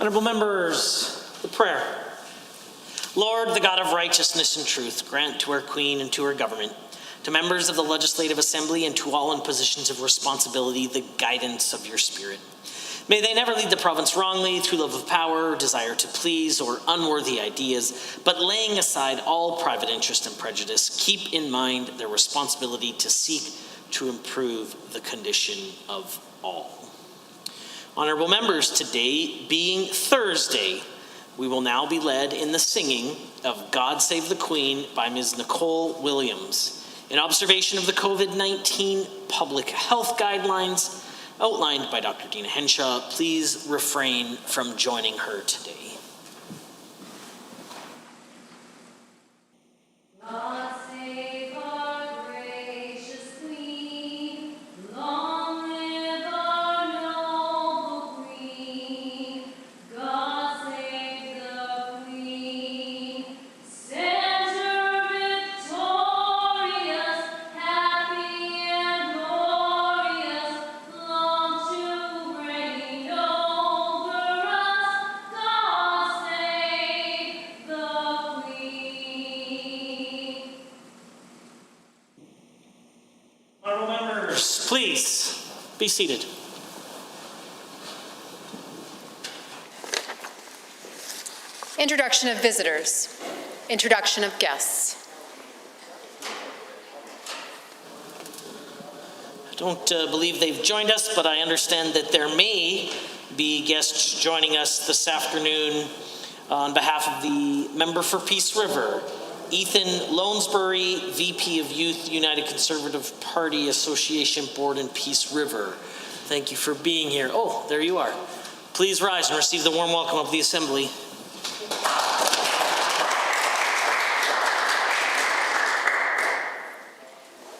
Honourable members, the prayer. Lord, the God of righteousness and truth, grant to our Queen and to our government, to members of the Legislative Assembly and to all in positions of responsibility, the guidance of your Spirit. May they never lead the province wrongly through love of power, desire to please, or unworthy ideas, but laying aside all private interest and prejudice, keep in mind their responsibility to seek to improve the condition of all. Honourable members, today being Thursday, we will now be led in the singing of God Save the Queen by Ms. Nicole Williams, in observation of the COVID-19 public health guidelines outlined by Dr. Dina Henshaw. Please refrain from joining her today. God save our gracious Queen, long live our noble Queen. God save the Queen, send her victorious, happy and glorious, long to reign over us. God save the Queen. Honourable members, please be seated. Introduction of visitors. Introduction of guests. I don't believe they've joined us, but I understand that there may be guests joining us this afternoon on behalf of the member for Peace River, Ethan Lonesbury, VP of Youth, United Conservative Party Association Board in Peace River. Thank you for being here. Oh, there you are. Please rise and receive the warm welcome of the Assembly.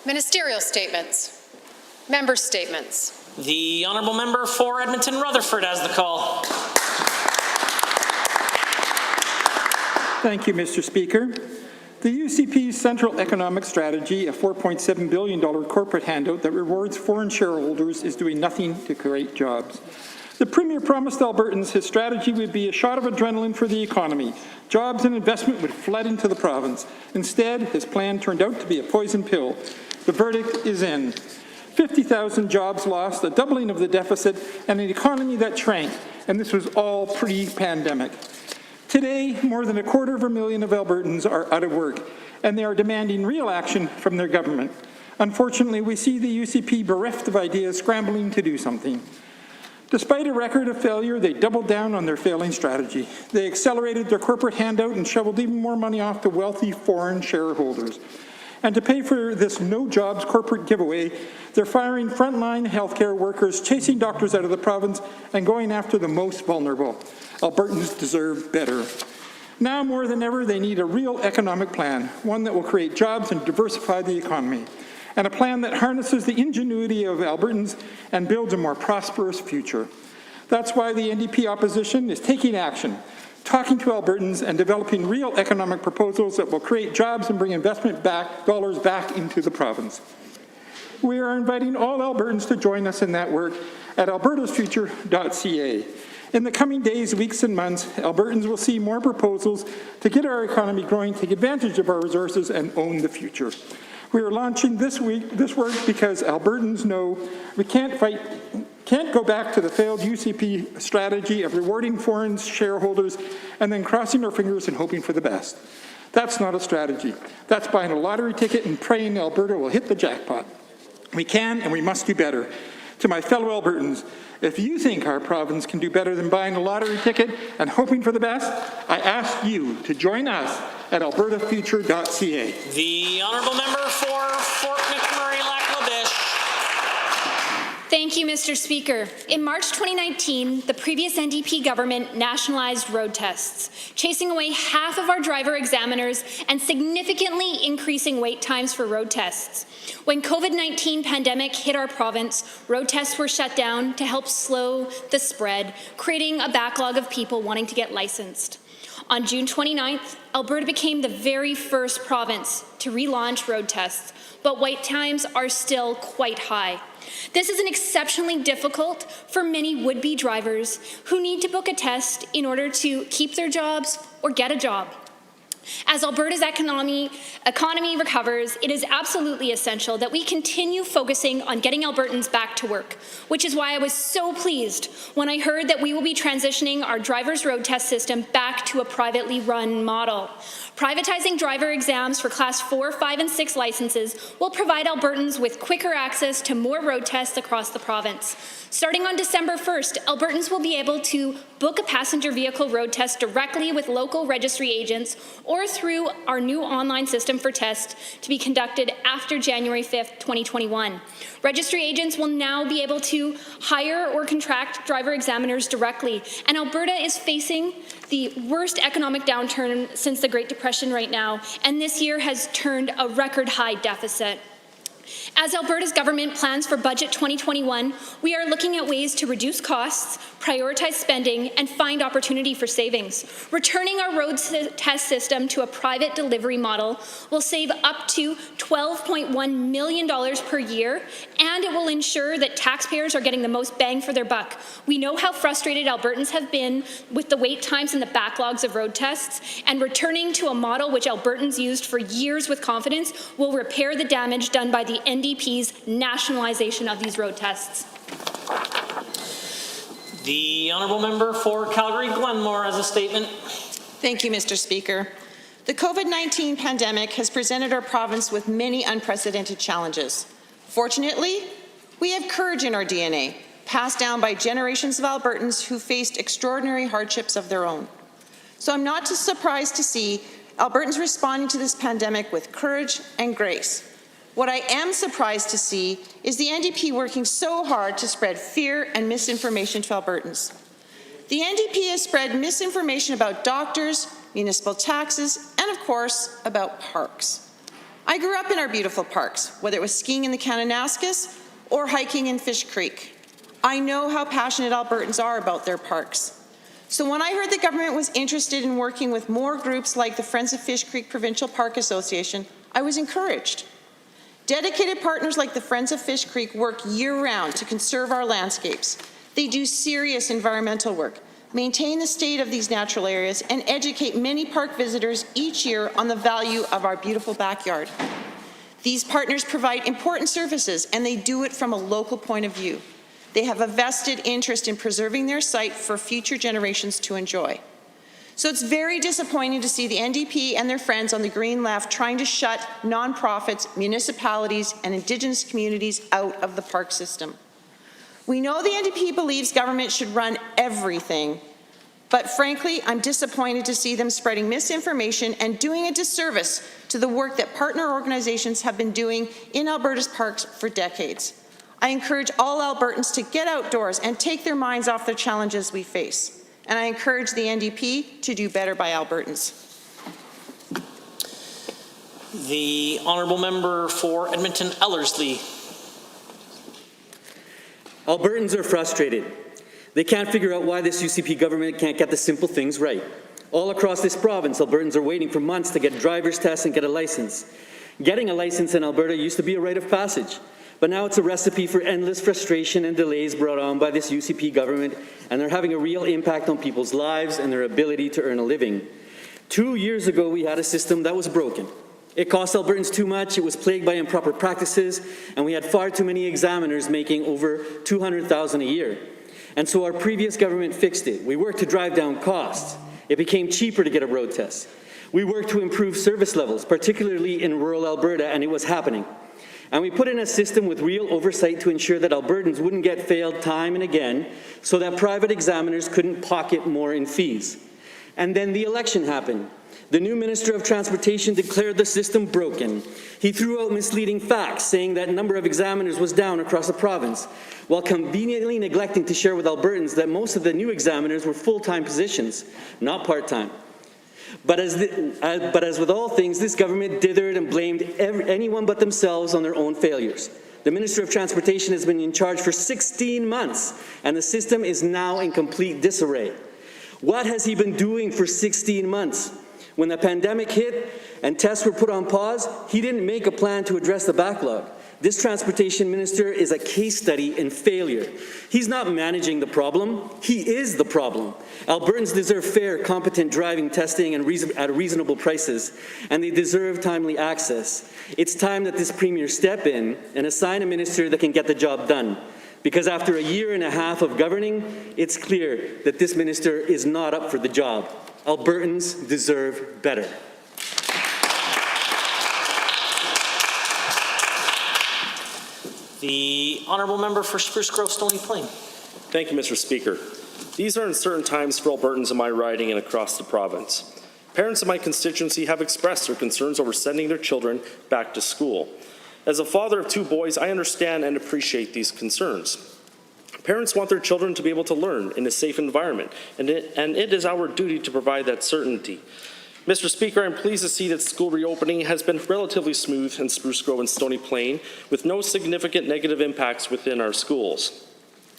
Ministerial statements. Member statements. The Honourable Member for Edmonton Rutherford has the call. Thank you, Mr. Speaker. The UCP's Central Economic Strategy, a $4.7 billion corporate handout that rewards foreign shareholders, is doing nothing to create jobs. The Premier promised Albertans his strategy would be a shot of adrenaline for the economy. Jobs and investment would flood into the province. Instead, his plan turned out to be a poison pill. The verdict is in. 50,000 jobs lost, a doubling of the deficit, and an economy that shrank, and this was all pre-pandemic. Today, more than 250,000 of Albertans are out of work, and they are demanding real action from their government. Unfortunately, we see the UCP bereft of ideas, scrambling to do something. Despite a record of failure, they doubled down on their failing strategy. They accelerated their corporate handout and shoveled even more money off to wealthy foreign shareholders. And to pay for this no-jobs corporate giveaway, they're firing frontline healthcare workers, chasing doctors out of the province, and going after the most vulnerable. Albertans deserve better. Now more than ever, they need a real economic plan, one that will create jobs and diversify the economy, and a plan that harnesses the ingenuity of Albertans and builds a more prosperous future. That's why the NDP opposition is taking action, talking to Albertans and developing real economic proposals that will create jobs and bring investment dollars back into the province. We are inviting all Albertans to join us in that work at albertasfuture.ca. In the coming days, weeks, and months, Albertans will see more proposals to get our economy growing, take advantage of our resources, and own the future. We are launching this work because Albertans know we can't go back to the failed UCP strategy of rewarding foreign shareholders and then crossing our fingers and hoping for the best. That's not a strategy. That's buying a lottery ticket and praying Alberta will hit the jackpot. We can and we must do better. To my fellow Albertans, if you think our province can do better than buying a lottery ticket and hoping for the best, I ask you to join us at albertafuture.ca. The Honourable Member for Fort Mcmurray, Lac-La-Biche. Thank you, Mr. Speaker. In March 2019, the previous NDP government nationalized road tests, chasing away half of our driver examiners and significantly increasing wait times for road tests. When COVID-19 pandemic hit our province, road tests were shut down to help slow the spread, creating a backlog of people wanting to get licensed. On June 29th, Alberta became the very first province to relaunch road tests, but wait times are still quite high. This is an exceptionally difficult for many would-be drivers who need to book a test in order to keep their jobs or get a job. As Alberta's economy recovers, it is absolutely essential that we continue focusing on getting Albertans back to work, which is why I was so pleased when I heard that we will be transitioning our driver's road test system back to a privately run model. Privatizing driver exams for Class 4, 5, and 6 licenses will provide Albertans with quicker access to more road tests across the province. Starting on December 1st, Albertans will be able to book a passenger vehicle road test directly with local registry agents or through our new online system for tests to be conducted after January 5th, 2021. Registry agents will now be able to hire or contract driver examiners directly, and Alberta is facing the worst economic downturn since the Great Depression right now, and this year has turned a record high deficit. As Alberta's government plans for Budget 2021, we are looking at ways to reduce costs, prioritize spending, and find opportunity for savings. Returning our road test system to a private delivery model will save up to $12.1 million per year, and it will ensure that taxpayers are getting the most bang for their buck. We know how frustrated Albertans have been with the wait times and the backlogs of road tests, and returning to a model which Albertans used for years with confidence will repair the damage done by the NDP's nationalization of these road tests. The honourable member for Calgary-Glenmore has a statement. Thank you, Mr. Speaker. The COVID-19 pandemic has presented our province with many unprecedented challenges. Fortunately, we have courage in our DNA, passed down by generations of Albertans who faced extraordinary hardships of their own. So I'm not too surprised to see Albertans responding to this pandemic with courage and grace. What I am surprised to see is the NDP working so hard to spread fear and misinformation to Albertans. The NDP has spread misinformation about doctors, municipal taxes, and of course, about parks. I grew up in our beautiful parks, whether it was skiing in the Kananaskis or hiking in Fish Creek. I know how passionate Albertans are about their parks. So when I heard the government was interested in working with more groups like the Friends of Fish Creek Provincial Park Association, I was encouraged. Dedicated partners like the Friends of Fish Creek work year-round to conserve our landscapes. They do serious environmental work, maintain the state of these natural areas, and educate many park visitors each year on the value of our beautiful backyard. These partners provide important services, and they do it from a local point of view. They have a vested interest in preserving their site for future generations to enjoy. So it's very disappointing to see the NDP and their friends on the Green left trying to shut nonprofits, municipalities, and Indigenous communities out of the park system. We know the NDP believes government should run everything, but frankly, I'm disappointed to see them spreading misinformation and doing a disservice to the work that partner organizations have been doing in Alberta's parks for decades. I encourage all Albertans to get outdoors and take their minds off the challenges we face. And I encourage the NDP to do better by Albertans. The honourable member for Edmonton Ellerslie. Albertans are frustrated. They can't figure out why this UCP government can't get the simple things right. All across this province, Albertans are waiting for months to get a driver's test and get a license. Getting a license in Alberta used to be a rite of passage. But now it's a recipe for endless frustration and delays brought on by this UCP government, and they're having a real impact on people's lives and their ability to earn a living. 2 years ago, we had a system that was broken. It cost Albertans too much, it was plagued by improper practices, and we had far too many examiners making over $200,000 a year. And so our previous government fixed it. We worked to drive down costs. It became cheaper to get a road test. We worked to improve service levels, particularly in rural Alberta, and it was happening. And we put in a system with real oversight to ensure that Albertans wouldn't get failed time and again, so that private examiners couldn't pocket more in fees. And then the election happened. The new Minister of Transportation declared the system broken. He threw out misleading facts, saying that number of examiners was down across the province, while conveniently neglecting to share with Albertans that most of the new examiners were full-time positions, not part-time. But as with all things, this government dithered and blamed anyone but themselves on their own failures. The Minister of Transportation has been in charge for 16 months, and the system is now in complete disarray. What has he been doing for 16 months? When the pandemic hit and tests were put on pause, he didn't make a plan to address the backlog. This transportation minister is a case study in failure. He's not managing the problem, he is the problem. Albertans deserve fair, competent driving, testing, and at reasonable prices, and they deserve timely access. It's time that this premier step in and assign a minister that can get the job done. Because after a year and a half of governing, it's clear that this minister is not up for the job. Albertans deserve better. The honourable member for Spruce Grove Stony Plain. Thank you, Mr. Speaker. These are uncertain times for Albertans in my riding and across the province. Parents in my constituency have expressed their concerns over sending their children back to school. As a father of 2 boys, I understand and appreciate these concerns. Parents want their children to be able to learn in a safe environment, and it is our duty to provide that certainty. Mr. Speaker, I'm pleased to see that school reopening has been relatively smooth in Spruce Grove and Stony Plain, with no significant negative impacts within our schools.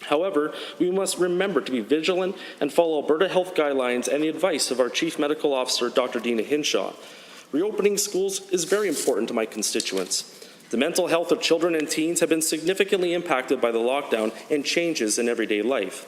However, we must remember to be vigilant and follow Alberta health guidelines and the advice of our Chief Medical Officer, Dr. Dina Hinshaw. Reopening schools is very important to my constituents. The mental health of children and teens have been significantly impacted by the lockdown and changes in everyday life.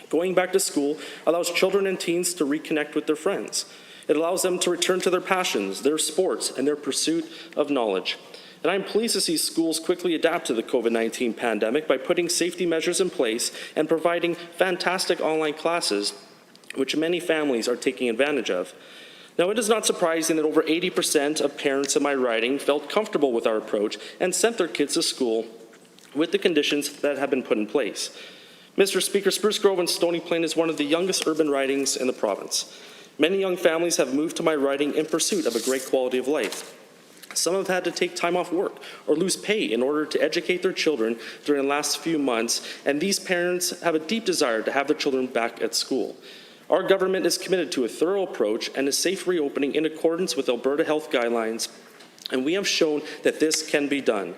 Going back to school allows children and teens to reconnect with their friends. It allows them to return to their passions, their sports, and their pursuit of knowledge. And I'm pleased to see schools quickly adapt to the COVID-19 pandemic by putting safety measures in place and providing fantastic online classes, which many families are taking advantage of. Now, it is not surprising that over 80% of parents in my riding felt comfortable with our approach and sent their kids to school with the conditions that have been put in place. Mr. Speaker, Spruce Grove and Stony Plain is one of the youngest urban ridings in the province. Many young families have moved to my riding in pursuit of a great quality of life. Some have had to take time off work or lose pay in order to educate their children during the last few months, and these parents have a deep desire to have their children back at school. Our government is committed to a thorough approach and a safe reopening in accordance with Alberta health guidelines, and we have shown that this can be done.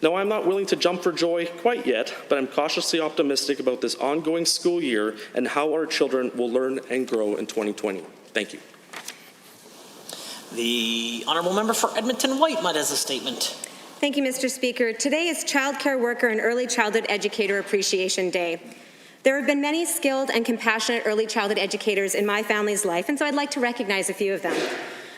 Now, I'm not willing to jump for joy quite yet, but I'm cautiously optimistic about this ongoing school year and how our children will learn and grow in 2020. Thank you. The honourable member for Edmonton Whitemud has a statement. Thank you, Mr. Speaker. Today is Child Care Worker and Early Childhood Educator Appreciation Day. There have been many skilled and compassionate early childhood educators in my family's life, and so I'd like to recognize a few of them.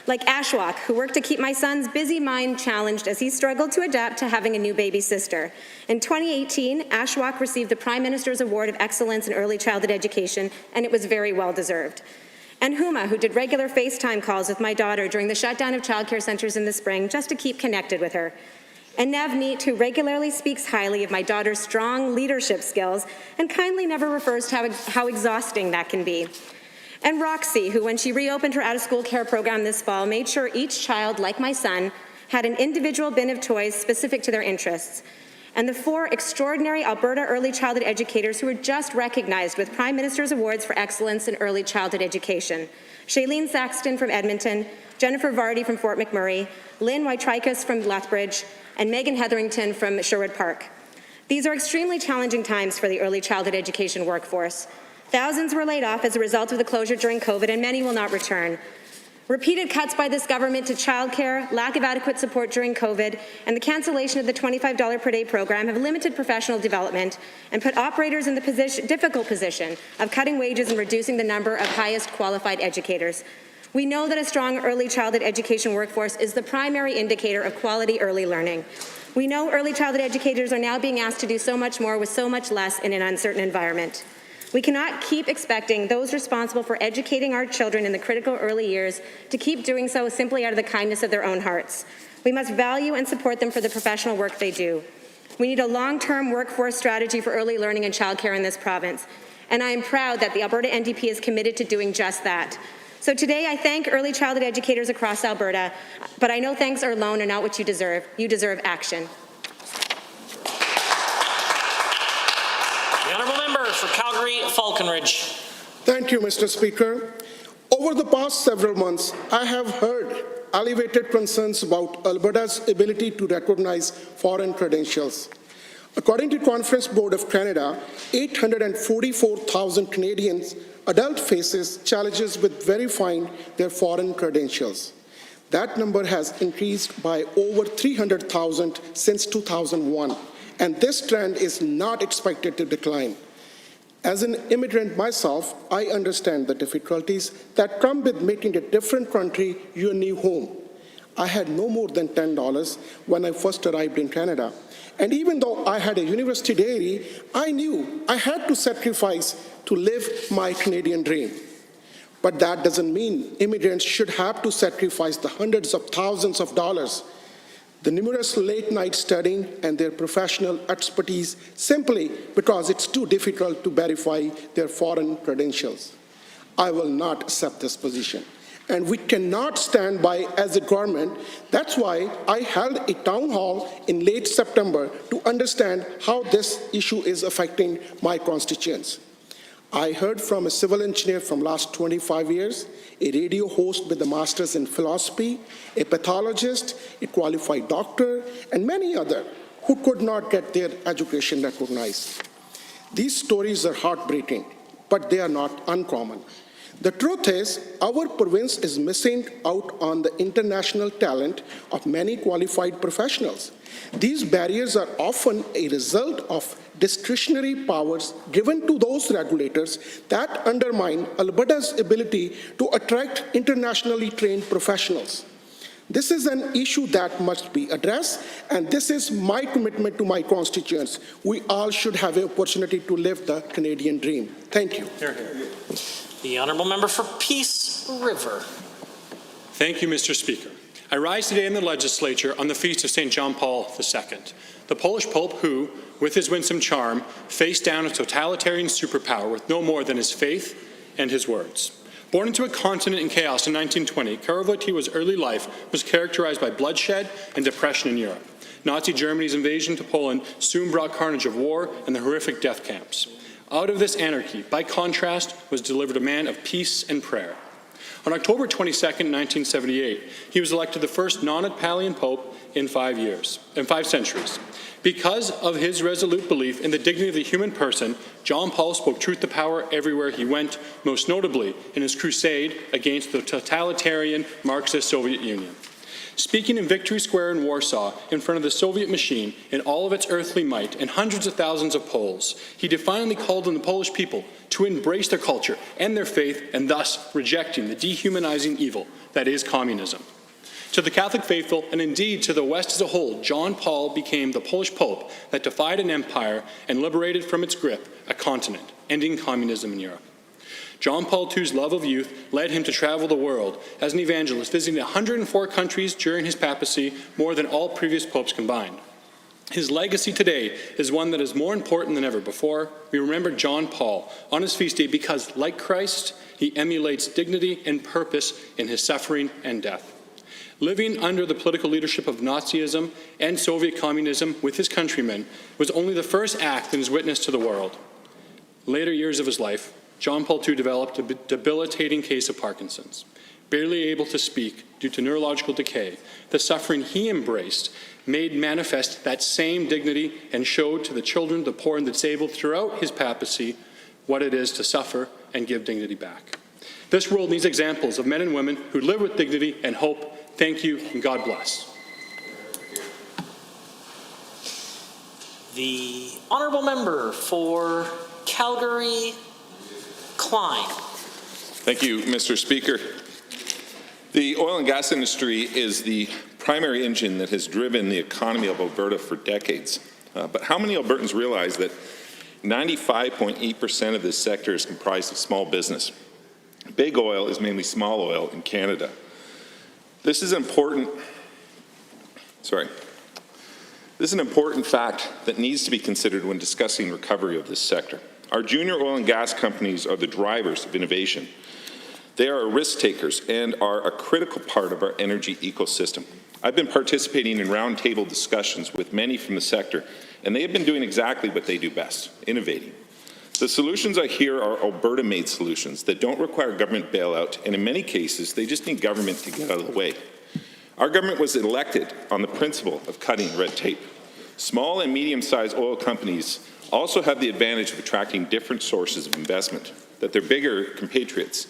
Like Ashwak, who worked to keep my son's busy mind challenged as he struggled to adapt to having a new baby sister. In 2018, Ashwak received the Prime Minister's Award of Excellence in Early Childhood Education, and it was very well deserved. And Huma, who did regular FaceTime calls with my daughter during the shutdown of childcare centres in the spring just to keep connected with her. And Navneet, who regularly speaks highly of my daughter's strong leadership skills and kindly never refers to how exhausting that can be. And Roxy, who when she reopened her out-of-school care program this fall, made sure each child, like my son, had an individual bin of toys specific to their interests. And the 4 extraordinary Alberta early childhood educators who were just recognized with Prime Minister's Awards for Excellence in Early Childhood Education. Shailene Saxton from Edmonton, Jennifer Vardy from Fort McMurray, Lynn Waitrikas from Lethbridge, and Megan Hetherington from Sherwood Park. These are extremely challenging times for the early childhood education workforce. Thousands were laid off as a result of the closure during COVID, and many will not return. Repeated cuts by this government to childcare, lack of adequate support during COVID, and the cancellation of the $25 per day program have limited professional development and put operators in the difficult position of cutting wages and reducing the number of highest qualified educators. We know that a strong early childhood education workforce is the primary indicator of quality early learning. We know early childhood educators are now being asked to do so much more with so much less in an uncertain environment. We cannot keep expecting those responsible for educating our children in the critical early years to keep doing so simply out of the kindness of their own hearts. We must value and support them for the professional work they do. We need a long-term workforce strategy for early learning and childcare in this province, and I am proud that the Alberta NDP is committed to doing just that. So today I thank early childhood educators across Alberta, but I know thanks alone are not what you deserve. You deserve action. The honourable member for Calgary Falconridge. Thank you, Mr. Speaker. Over the past several months, I have heard elevated concerns about Alberta's ability to recognize foreign credentials. According to Conference Board of Canada, 844,000 Canadians adult faces challenges with verifying their foreign credentials. That number has increased by over 300,000 since 2001, and this trend is not expected to decline. As an immigrant myself, I understand the difficulties that come with making a different country your new home. I had no more than $10 when I first arrived in Canada. And even though I had a university degree, I knew I had to sacrifice to live my Canadian dream. But that doesn't mean immigrants should have to sacrifice the hundreds of thousands of dollars, the numerous late-night studying, and their professional expertise simply because it's too difficult to verify their foreign credentials. I will not accept this position, and we cannot stand by as a government. That's why I held a town hall in late September to understand how this issue is affecting my constituents. I heard from a civil engineer from last 25 years, a radio host with a master's in philosophy, a pathologist, a qualified doctor, and many others who could not get their education recognized. These stories are heartbreaking, but they are not uncommon. The truth is, our province is missing out on the international talent of many qualified professionals. These barriers are often a result of discretionary powers given to those regulators that undermine Alberta's ability to attract internationally trained professionals. This is an issue that must be addressed, and this is my commitment to my constituents. We all should have an opportunity to live the Canadian dream. Thank you. Hear, hear. The Honourable Member for Peace River. Thank you, Mr. Speaker. I rise today in the legislature on the feast of St. John Paul II, the Polish Pope who, with his winsome charm, faced down a totalitarian superpower with no more than his faith and his words. Born into a continent in chaos in 1920, Karol Wojtyła's early life was characterized by bloodshed and depression in Europe. Nazi Germany's invasion to Poland soon brought carnage of war and the horrific death camps. Out of this anarchy, by contrast, was delivered a man of peace and prayer. On October 22, 1978, he was elected the first non-Italian pope in 5 centuries. Because of his resolute belief in the dignity of the human person, John Paul spoke truth to power everywhere he went, most notably in his crusade against the totalitarian Marxist Soviet Union. Speaking in Victory Square in Warsaw, in front of the Soviet machine in all of its earthly might and hundreds of thousands of Poles, he defiantly called on the Polish people to embrace their culture and their faith, and thus rejecting the dehumanizing evil that is communism. To the Catholic faithful, and indeed to the West as a whole, John Paul became the Polish Pope that defied an empire and liberated from its grip a continent, ending communism in Europe. John Paul II's love of youth led him to travel the world as an evangelist, visiting 104 countries during his papacy, more than all previous popes combined. His legacy today is one that is more important than ever before. We remember John Paul on his feast day because, like Christ, he emulates dignity and purpose in his suffering and death. Living under the political leadership of Nazism and Soviet communism with his countrymen was only the first act in his witness to the world. Later years of his life, John Paul II developed a debilitating case of Parkinson's. Barely able to speak due to neurological decay, the suffering he embraced made manifest that same dignity and showed to the children, the poor, and the disabled throughout his papacy what it is to suffer and give dignity back. This world needs examples of men and women who live with dignity and hope. Thank you, and God bless. The Honourable Member for Calgary Klein. Thank you, Mr. Speaker. The oil and gas industry is the primary engine that has driven the economy of Alberta for decades. But how many Albertans realize that 95.8% of this sector is comprised of small business? Big oil is mainly small oil in Canada. This is an important fact that needs to be considered when discussing recovery of this sector. Our junior oil and gas companies are the drivers of innovation. They are risk takers and are a critical part of our energy ecosystem. I've been participating in roundtable discussions with many from the sector, and they have been doing exactly what they do best, innovating. The solutions I hear are Alberta-made solutions that don't require government bailout, and in many cases, they just need government to get out of the way. Our government was elected on the principle of cutting red tape. Small and medium-sized oil companies also have the advantage of attracting different sources of investment than their bigger compatriots.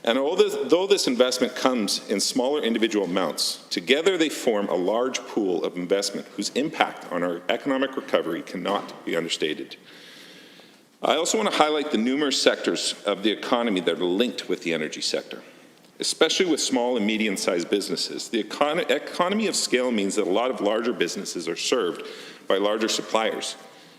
And though this investment comes in smaller individual amounts, together they form a large pool of investment whose impact on our economic recovery cannot be understated. I also want to highlight the numerous sectors of the economy that are linked with the energy sector, especially with small and medium-sized businesses. The economy of scale means that a lot of larger businesses are served by larger suppliers.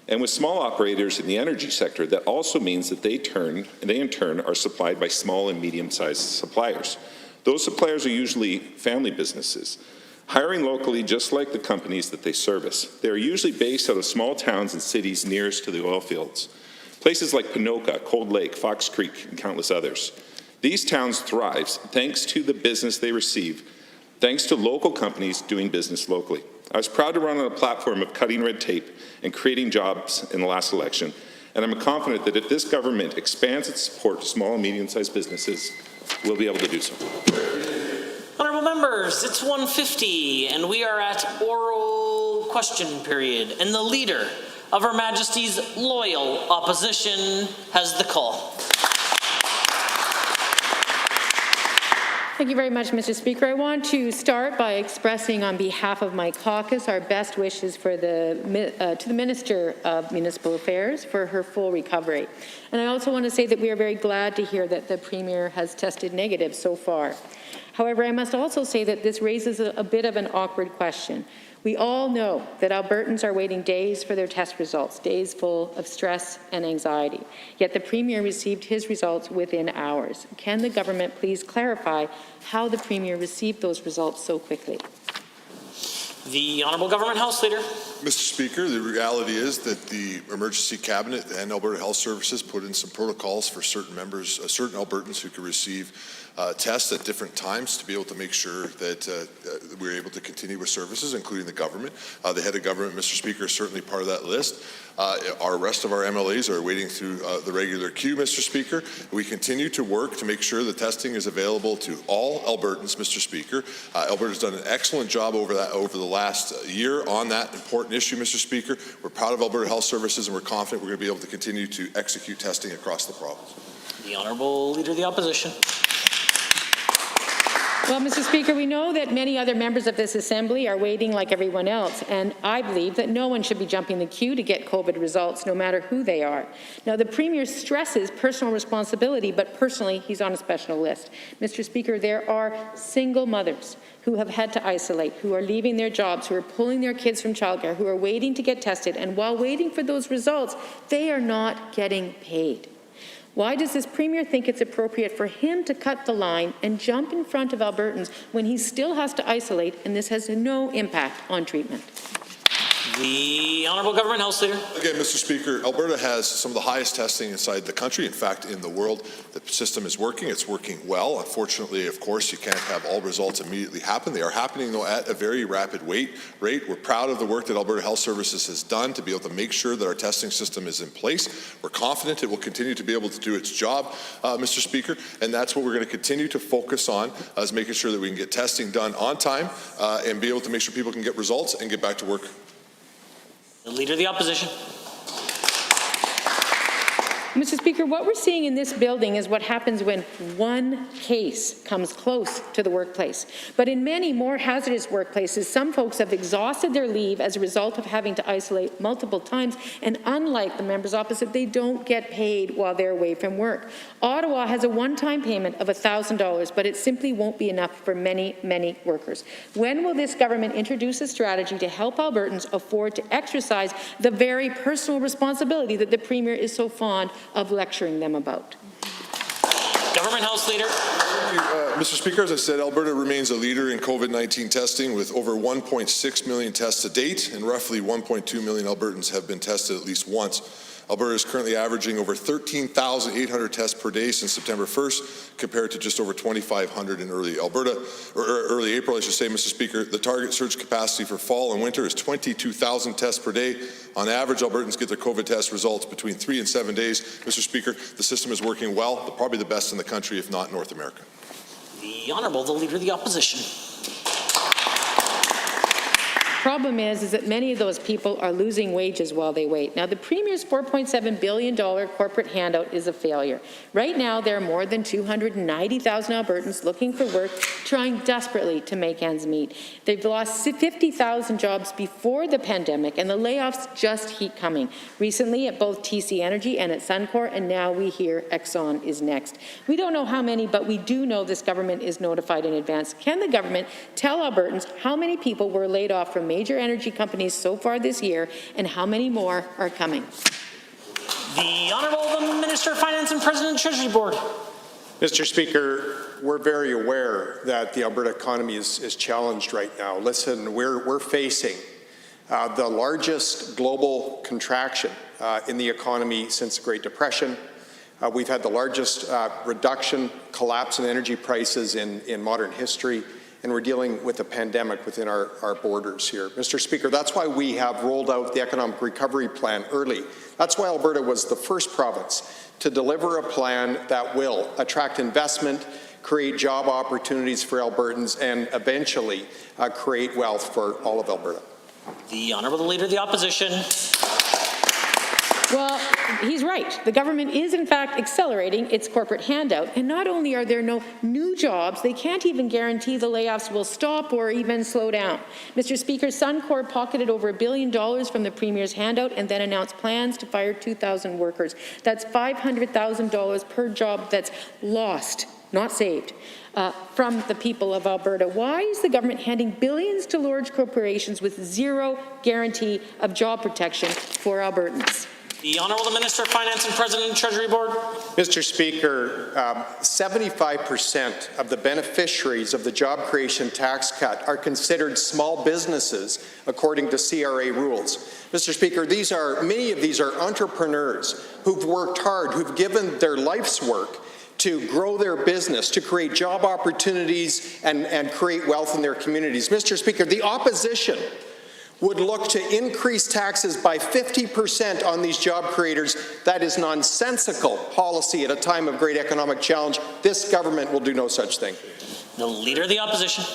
And with small operators in the energy sector, that also means that they in turn are supplied by small and medium-sized suppliers. Those suppliers are usually family businesses, hiring locally just like the companies that they service. They are usually based out of small towns and cities nearest to the oil fields. Places like Pinoka, Cold Lake, Fox Creek, and countless others. These towns thrive thanks to the business they receive, thanks to local companies doing business locally. I was proud to run on a platform of cutting red tape and creating jobs in the last election, and I'm confident that if this government expands its support to small and medium-sized businesses, we'll be able to do so. Honourable members, it's 1:50 and we are at oral question period, and the Leader of Her Majesty's loyal opposition has the call. Thank you very much, Mr. Speaker. I want to start by expressing on behalf of my caucus our best wishes for to the Minister of Municipal Affairs for her full recovery. And I also want to say that we are very glad to hear that the Premier has tested negative so far. However, I must also say that this raises a bit of an awkward question. We all know that Albertans are waiting days for their test results, days full of stress and anxiety. Yet the Premier received his results within hours. Can the government please clarify how the Premier received those results so quickly? The Honourable Government House Leader. Mr. Speaker, the reality is that the Emergency Cabinet and Alberta Health Services put in some protocols for certain members, certain Albertans who could receive tests at different times to be able to make sure that we're able to continue with services, including the government. The head of government, Mr. Speaker, is certainly part of that list. Our rest of our MLAs are waiting through the regular queue, Mr. Speaker. We continue to work to make sure the testing is available to all Albertans, Mr. Speaker. Alberta's done an excellent job over the last year on that important issue, Mr. Speaker. We're proud of Alberta Health Services, and we're confident we're going to be able to continue to execute testing across the province. The Honourable Leader of the Opposition. Well, Mr. Speaker, we know that many other members of this Assembly are waiting like everyone else, and I believe that no one should be jumping the queue to get COVID results, no matter who they are. Now, the Premier stresses personal responsibility, but personally, he's on a special list. Mr. Speaker, there are single mothers who have had to isolate, who are leaving their jobs, who are pulling their kids from childcare, who are waiting to get tested, and while waiting for those results, they are not getting paid. Why does this Premier think it's appropriate for him to cut the line and jump in front of Albertans when he still has to isolate and this has no impact on treatment? The Honourable Government House Leader. Again, Mr. Speaker, Alberta has some of the highest testing inside the country, in fact, in the world. The system is working. It's working well. Unfortunately, of course, you can't have all results immediately happen. They are happening, though, at a very rapid rate. We're proud of the work that Alberta Health Services has done to be able to make sure that our testing system is in place. We're confident it will continue to be able to do its job, Mr. Speaker, and that's what we're going to continue to focus on, is making sure that we can get testing done on time and be able to make sure people can get results and get back to work. The Leader of the Opposition. Mr. Speaker, what we're seeing in this building is what happens when one case comes close to the workplace. But in many more hazardous workplaces, some folks have exhausted their leave as a result of having to isolate multiple times, and unlike the members opposite, they don't get paid while they're away from work. Ottawa has a one-time payment of $1,000, but it simply won't be enough for many, many workers. When will this government introduce a strategy to help Albertans afford to exercise the very personal responsibility that the Premier is so fond of lecturing them about? Government House Leader. Mr. Speaker, as I said, Alberta remains a leader in COVID-19 testing with over 1.6 million tests to date, and roughly 1.2 million Albertans have been tested at least once. Alberta is currently averaging over 13,800 tests per day since September 1st, compared to just over 2,500 in early April, I should say, Mr. Speaker. The target surge capacity for fall and winter is 22,000 tests per day. On average, Albertans get their COVID test results between 3 and 7 days. Mr. Speaker, the system is working well, probably the best in the country, if not North America. The Honourable, the Leader of the Opposition. Problem is that many of those people are losing wages while they wait. Now, the Premier's $4.7 billion corporate handout is a failure. Right now, there are more than 290,000 Albertans looking for work, trying desperately to make ends meet. They've lost 50,000 jobs before the pandemic, and the layoffs just keep coming. Recently at both TC Energy and at Suncor, and now we hear Exxon is next. We don't know how many, but we do know this government is notified in advance. Can the government tell Albertans how many people were laid off from major energy companies so far this year, and how many more are coming? The Honourable Minister of Finance and President Treasury Board. Mr. Speaker, we're very aware that the Alberta economy is challenged right now. Listen, we're facing the largest global contraction in the economy since the Great Depression. We've had the largest collapse in energy prices in modern history, and we're dealing with a pandemic within our borders here. Mr. Speaker, that's why we have rolled out the Economic Recovery Plan early. That's why Alberta was the first province to deliver a plan that will attract investment, create job opportunities for Albertans, and eventually create wealth for all of Alberta. The Honourable Leader of the Opposition. Well, he's right. The government is, in fact, accelerating its corporate handout. And not only are there no new jobs, they can't even guarantee the layoffs will stop or even slow down. Mr. Speaker, Suncor pocketed over $1 billion from the Premier's handout and then announced plans to fire 2,000 workers. That's $500,000 per job that's lost, not saved, from the people of Alberta. Why is the government handing billions to large corporations with zero guarantee of job protection for Albertans? The Honourable Minister of Finance and President of Treasury Board. Mr. Speaker, 75% of the beneficiaries of the job creation tax cut are considered small businesses according to CRA rules. Mr. Speaker, many of these are entrepreneurs who've worked hard, who've given their life's work to grow their business, to create job opportunities and create wealth in their communities. Mr. Speaker, the opposition would look to increase taxes by 50% on these job creators. That is nonsensical policy at a time of great economic challenge. This government will do no such thing. The Leader of the Opposition.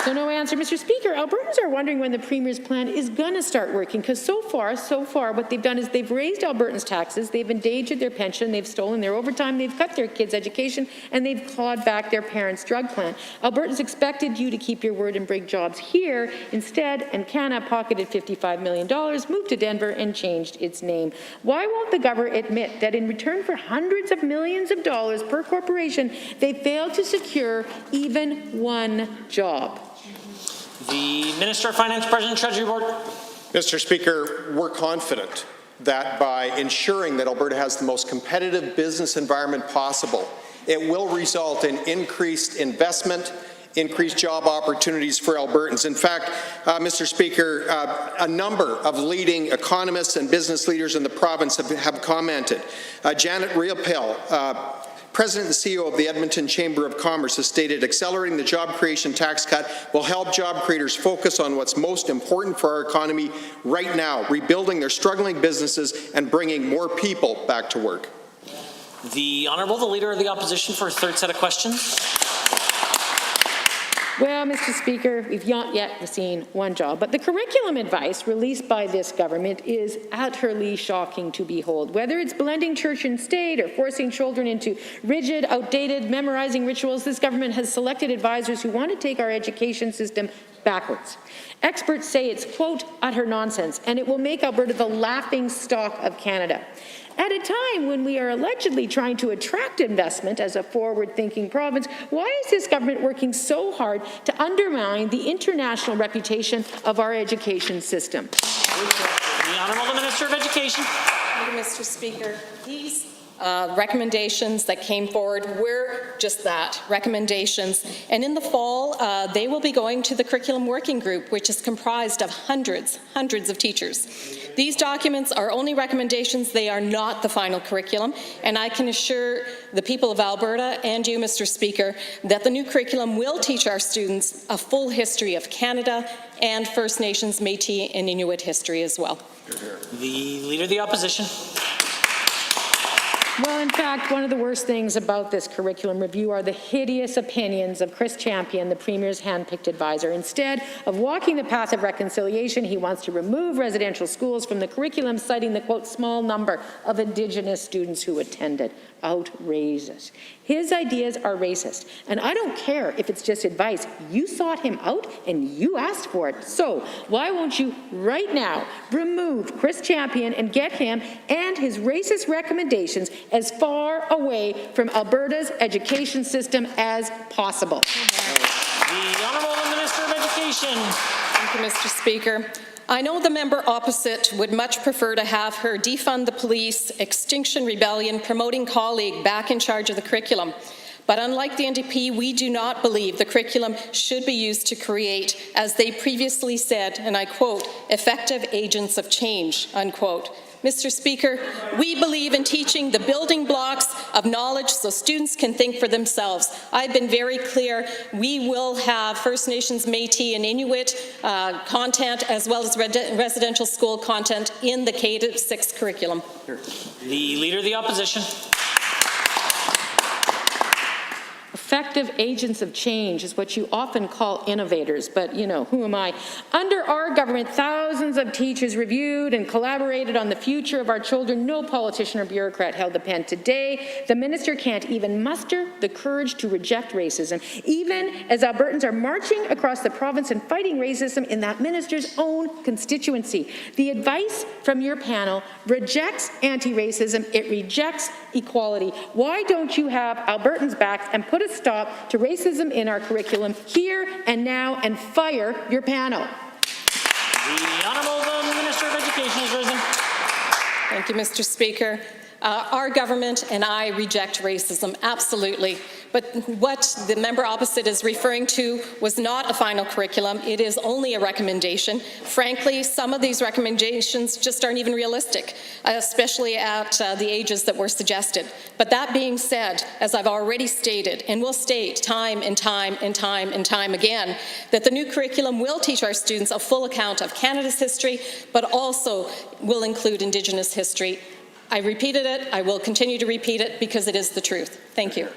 So no answer. Mr. Speaker, Albertans are wondering when the Premier's plan is going to start working, because so far, what they've done is they've raised Albertans' taxes, they've endangered their pension, they've stolen their overtime, they've cut their kids' education, and they've clawed back their parents' drug plan. Albertans expected you to keep your word and bring jobs here. Instead, Encana pocketed $55 million, moved to Denver, and changed its name. Why won't the government admit that in return for hundreds of millions of dollars per corporation, they failed to secure even one job? The Minister of Finance, President, Treasury Board. Mr. Speaker, we're confident that by ensuring that Alberta has the most competitive business environment possible, it will result in increased investment, increased job opportunities for Albertans. In fact, Mr. Speaker, a number of leading economists and business leaders in the province have commented. Janet Riopel, President and CEO of the Edmonton Chamber of Commerce, has stated accelerating the job creation tax cut will help job creators focus on what's most important for our economy right now, rebuilding their struggling businesses and bringing more people back to work. The Honourable, the Leader of the Opposition, for a third set of questions. Well, Mr. Speaker, we've not yet seen one job, but the curriculum advice released by this government is utterly shocking to behold. Whether it's blending church and state or forcing children into rigid, outdated memorizing rituals, this government has selected advisors who want to take our education system backwards. Experts say it's, quote, utter nonsense, and it will make Alberta the laughing stock of Canada. At a time when we are allegedly trying to attract investment as a forward-thinking province, why is this government working so hard to undermine the international reputation of our education system? The Honourable Minister of Education. Thank you, Mr. Speaker. These recommendations that came forward were just that, recommendations. And in the fall, they will be going to the Curriculum Working Group, which is comprised of hundreds of teachers. These documents are only recommendations. They are not the final curriculum. And I can assure the people of Alberta and you, Mr. Speaker, that the new curriculum will teach our students a full history of Canada and First Nations, Métis, and Inuit history as well. The Leader of the Opposition. Well, in fact, one of the worst things about this curriculum review are the hideous opinions of Chris Champion, the Premier's handpicked advisor. Instead of walking the path of reconciliation, he wants to remove residential schools from the curriculum, citing the, quote, small number of Indigenous students who attended. Outrageous. His ideas are racist, and I don't care if it's just advice. You sought him out and you asked for it. So why won't you right now remove Chris Champion and get him and his racist recommendations as far away from Alberta's education system as possible? The Honourable Minister of Education. Thank you, Mr. Speaker. I know the member opposite would much prefer to have her defund the police, Extinction Rebellion, promoting colleague back in charge of the curriculum. But unlike the NDP, we do not believe the curriculum should be used to create, as they previously said, and I quote, effective agents of change, unquote. Mr. Speaker, we believe in teaching the building blocks of knowledge so students can think for themselves. I've been very clear. We will have First Nations, Métis, and Inuit content as well as residential school content in the K-6 curriculum. The Leader of the Opposition. Effective agents of change is what you often call innovators, but you know, who am I? Under our government, thousands of teachers reviewed and collaborated on the future of our children. No politician or bureaucrat held the pen. Today, the minister can't even muster the courage to reject racism, even as Albertans are marching across the province and fighting racism in that minister's own constituency. The advice from your panel rejects anti-racism. It rejects equality. Why don't you have Albertans' backs and put a stop to racism in our curriculum here and now and fire your panel? The Honourable Minister of Education has risen. Thank you, Mr. Speaker. Our government and I reject racism, absolutely. But what the member opposite is referring to was not a final curriculum. It is only a recommendation. Frankly, some of these recommendations just aren't even realistic, especially at the ages that were suggested. But that being said, as I've already stated, and will state time and time and time and time again, that the new curriculum will teach our students a full account of Canada's history, but also will include Indigenous history. I repeated it. I will continue to repeat it because it is the truth. Thank you.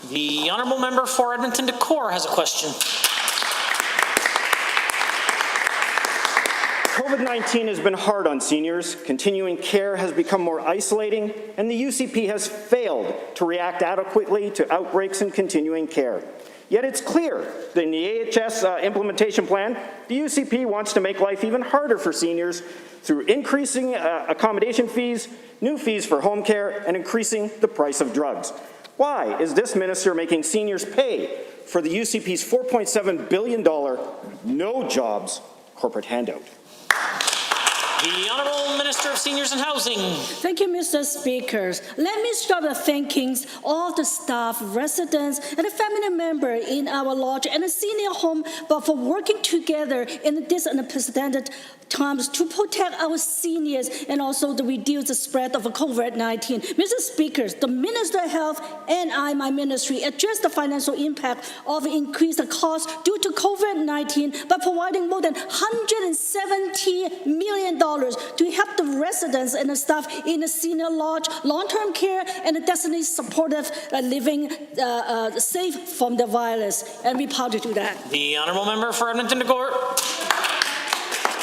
The Honourable Member for Edmonton Decor has a question. COVID-19 has been hard on seniors. Continuing care has become more isolating, and the UCP has failed to react adequately to outbreaks in continuing care. Yet it's clear that in the AHS implementation plan, the UCP wants to make life even harder for seniors through increasing accommodation fees, new fees for home care, and increasing the price of drugs. Why is this minister making seniors pay for the UCP's $4.7 billion no jobs corporate handout? The Honourable Minister of Seniors and Housing. Thank you, Mr. Speaker. Let me start with thanking all the staff, residents, and the family members in our lodge and the senior home for working together in this unprecedented times to protect our seniors and also to reduce the spread of COVID-19. Mr. Speaker, the Minister of Health and my ministry addressed the financial impact of increased costs due to COVID-19 by providing more than $170 million to help the residents and the staff in the senior lodge, long-term care, and definitely supportive living safe from the virus. And we're proud to do that. The Honourable Member for Edmonton Decor.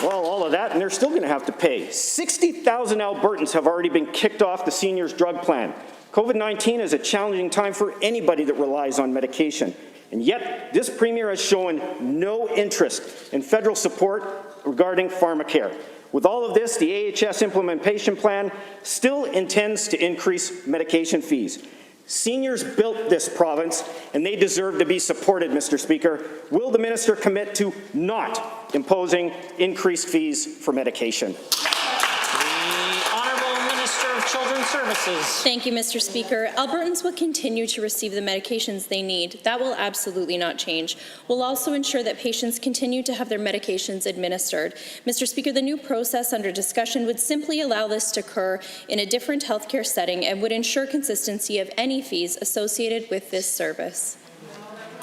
Well, all of that, and they're still going to have to pay. 60,000 Albertans have already been kicked off the seniors' drug plan. COVID-19 is a challenging time for anybody that relies on medication. And yet, this Premier has shown no interest in federal support regarding pharmacare. With all of this, the AHS implementation plan still intends to increase medication fees. Seniors built this province, and they deserve to be supported, Mr. Speaker. Will the minister commit to not imposing increased fees for medication? Children's Services. Thank you, Mr. Speaker. Albertans will continue to receive the medications they need. That will absolutely not change. We'll also ensure that patients continue to have their medications administered. Mr. Speaker, the new process under discussion would simply allow this to occur in a different healthcare setting and would ensure consistency of any fees associated with this service.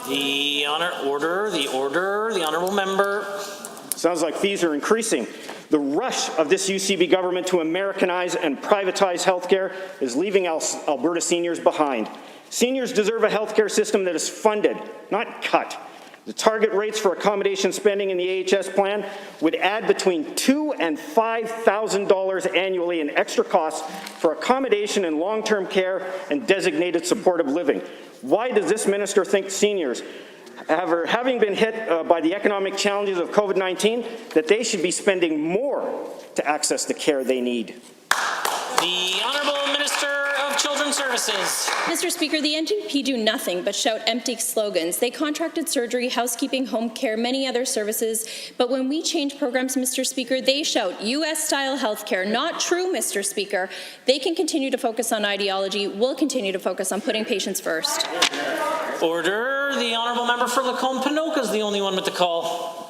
The Honourable Member. Sounds like fees are increasing. The rush of this UCP government to Americanize and privatize healthcare is leaving Alberta seniors behind. Seniors deserve a healthcare system that is funded, not cut. The target rates for accommodation spending in the AHS plan would add between $2,000 and $5,000 annually in extra costs for accommodation in long-term care and designated supportive living. Why does this minister think seniors, having been hit by the economic challenges of COVID-19, that they should be spending more to access the care they need? The Honourable Minister of Children's Services. Mr. Speaker, the NDP do nothing but shout empty slogans. They contracted surgery, housekeeping, home care, many other services, but when we change programs, Mr. Speaker, they shout US-style health care. Not true, Mr. Speaker. They can continue to focus on ideology. We'll continue to focus on putting patients first. Order. The Honourable Member for Lacombe-Panoka is the only one with the call.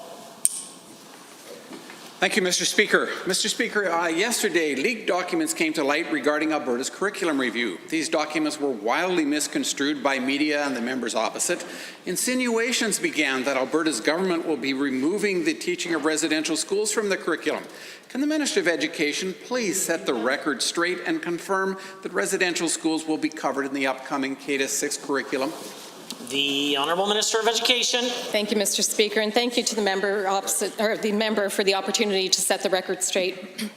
Thank you, Mr. Speaker. Mr. Speaker, yesterday, leaked documents came to light regarding Alberta's curriculum review. These documents were wildly misconstrued by media and the members opposite. Insinuations began that Alberta's government will be removing the teaching of residential schools from the curriculum. Can the Minister of Education please set the record straight and confirm that residential schools will be covered in the upcoming K-6 curriculum? The Honourable Minister of Education. Thank you, Mr. Speaker, and thank you to the member for the opportunity to set the record straight.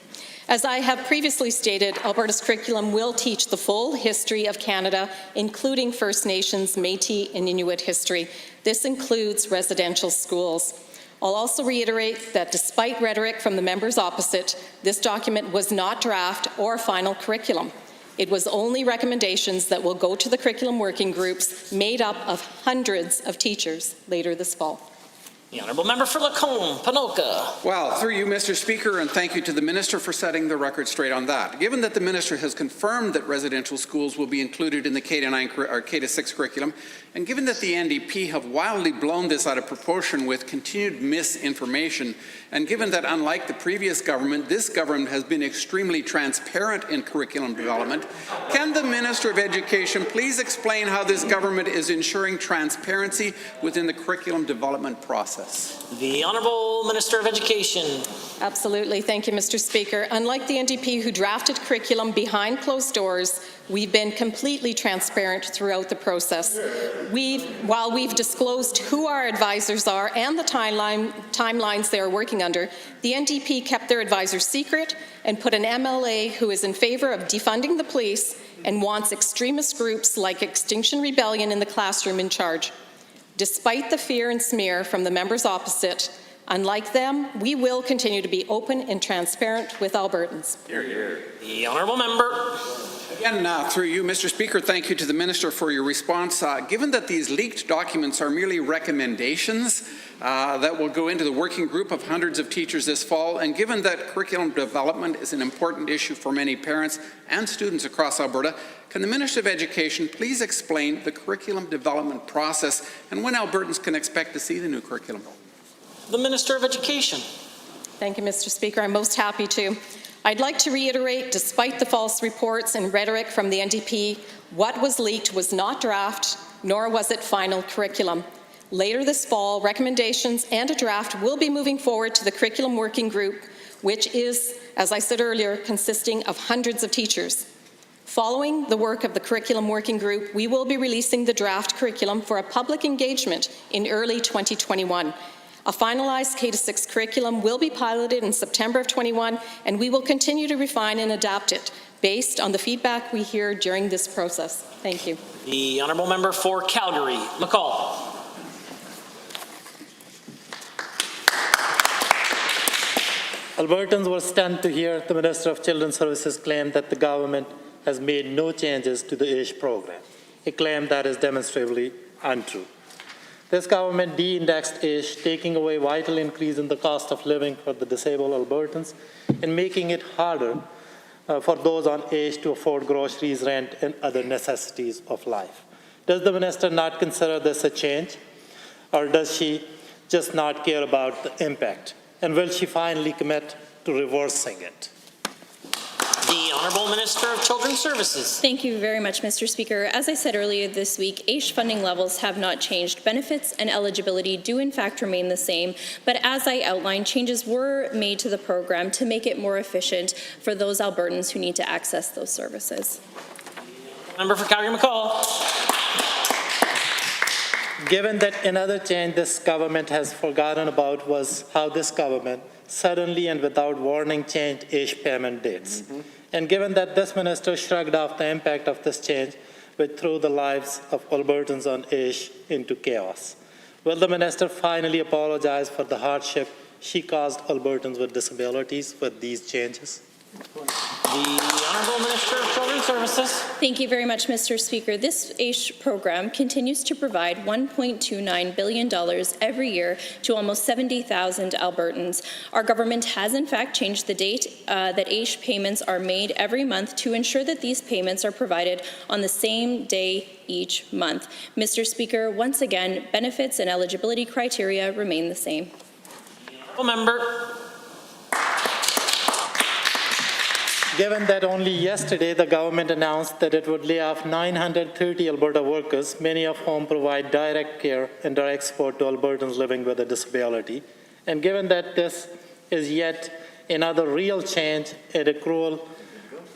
As I have previously stated, Alberta's curriculum will teach the full history of Canada, including First Nations, Métis, and Inuit history. This includes residential schools. I'll also reiterate that despite rhetoric from the members opposite, this document was not draft or final curriculum. It was only recommendations that will go to the curriculum working groups made up of hundreds of teachers later this fall. The Honourable Member for Lacombe-Panoka. Well, through you, Mr. Speaker, and thank you to the Minister for setting the record straight on that. Given that the Minister has confirmed that residential schools will be included in the K-6 curriculum, and given that the NDP have wildly blown this out of proportion with continued misinformation, and given that unlike the previous government, this government has been extremely transparent in curriculum development, can the Minister of Education please explain how this government is ensuring transparency within the curriculum development process? The Honourable Minister of Education. Absolutely. Thank you, Mr. Speaker. Unlike the NDP who drafted curriculum behind closed doors, we've been completely transparent throughout the process. While we've disclosed who our advisors are and the timelines they are working under, the NDP kept their advisors secret and put an MLA who is in favour of defunding the police and wants extremist groups like Extinction Rebellion in the classroom in charge. Despite the fear and smear from the members opposite, unlike them, we will continue to be open and transparent with Albertans. Hear, hear. The Honourable Member. Again, through you, Mr. Speaker, thank you to the Minister for your response. Given that these leaked documents are merely recommendations that will go into the working group of hundreds of teachers this fall, and given that curriculum development is an important issue for many parents and students across Alberta, can the Minister of Education please explain the curriculum development process and when Albertans can expect to see the new curriculum? The Minister of Education. Thank you, Mr. Speaker. I'm most happy to. I'd like to reiterate, despite the false reports and rhetoric from the NDP, what was leaked was not draft, nor was it final curriculum. Later this fall, recommendations and a draft will be moving forward to the curriculum working group, which is, as I said earlier, consisting of hundreds of teachers. Following the work of the curriculum working group, we will be releasing the draft curriculum for a public engagement in early 2021. A finalized K-6 curriculum will be piloted in September of 21, and we will continue to refine and adapt it based on the feedback we hear during this process. Thank you. The Honourable Member for Calgary, McCall. Albertans were stunned to hear the Minister of Children's Services claim that the government has made no changes to the AISH program, a claim that is demonstrably untrue. This government de-indexed AISH, taking away vital increase in the cost of living for the disabled Albertans and making it harder for those on AISH to afford groceries, rent, and other necessities of life. Does the Minister not consider this a change, or does she just not care about the impact? And will she finally commit to reversing it? The Honourable Minister of Children's Services. Thank you very much, Mr. Speaker. As I said earlier this week, AISH funding levels have not changed. Benefits and eligibility do in fact remain the same, but as I outlined, changes were made to the program to make it more efficient for those Albertans who need to access those services. Member for Calgary-McCall. Given that another change this government has forgotten about was how this government suddenly and without warning changed AISH payment dates. And given that this minister shrugged off the impact of this change, which threw the lives of Albertans on AISH into chaos, will the minister finally apologize for the hardship she caused Albertans with disabilities with these changes? The Honourable Minister of Children's Services. Thank you very much, Mr. Speaker. This AISH program continues to provide $1.29 billion every year to almost 70,000 Albertans. Our government has in fact changed the date that AISH payments are made every month to ensure that these payments are provided on the same day each month. Mr. Speaker, once again, benefits and eligibility criteria remain the same. Member. Given that only yesterday the government announced that it would lay off 930 Alberta workers, many of whom provide direct care and direct support to Albertans living with a disability, and given that this is yet another real change and a cruel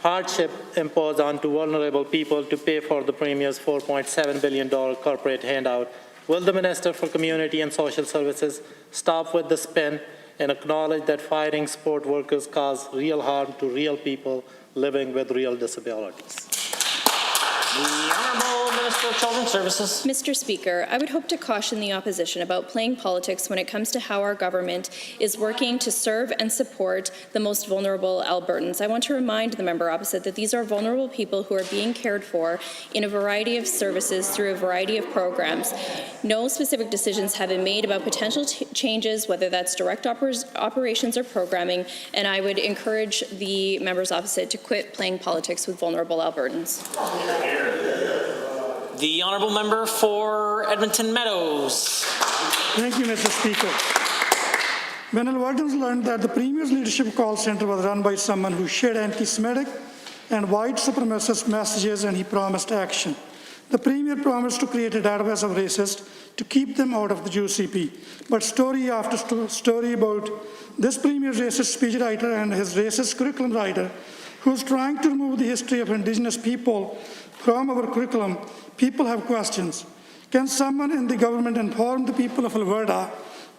hardship imposed onto vulnerable people to pay for the Premier's $4.7 billion corporate handout, will the Minister for Community and Social Services stop with the spin and acknowledge that fighting support workers cause real harm to real people living with real disabilities? The Honourable Minister of Children's Services. Mr. Speaker, I would hope to caution the opposition about playing politics when it comes to how our government is working to serve and support the most vulnerable Albertans. I want to remind the member opposite that these are vulnerable people who are being cared for in a variety of services through a variety of programs. No specific decisions have been made about potential changes, whether that's direct operations or programming, and I would encourage the members opposite to quit playing politics with vulnerable Albertans. The Honourable Member for Edmonton Meadows. Thank you, Mr. Speaker. When Albertans learned that the Premier's leadership call centre was run by someone who shared anti-Semitic and white supremacist messages and he promised action, the Premier promised to create a database of racists to keep them out of the UCP. But story after story about this Premier's racist speech writer and his racist curriculum writer who's trying to remove the history of Indigenous people from our curriculum, people have questions. Can someone in the government inform the people of Alberta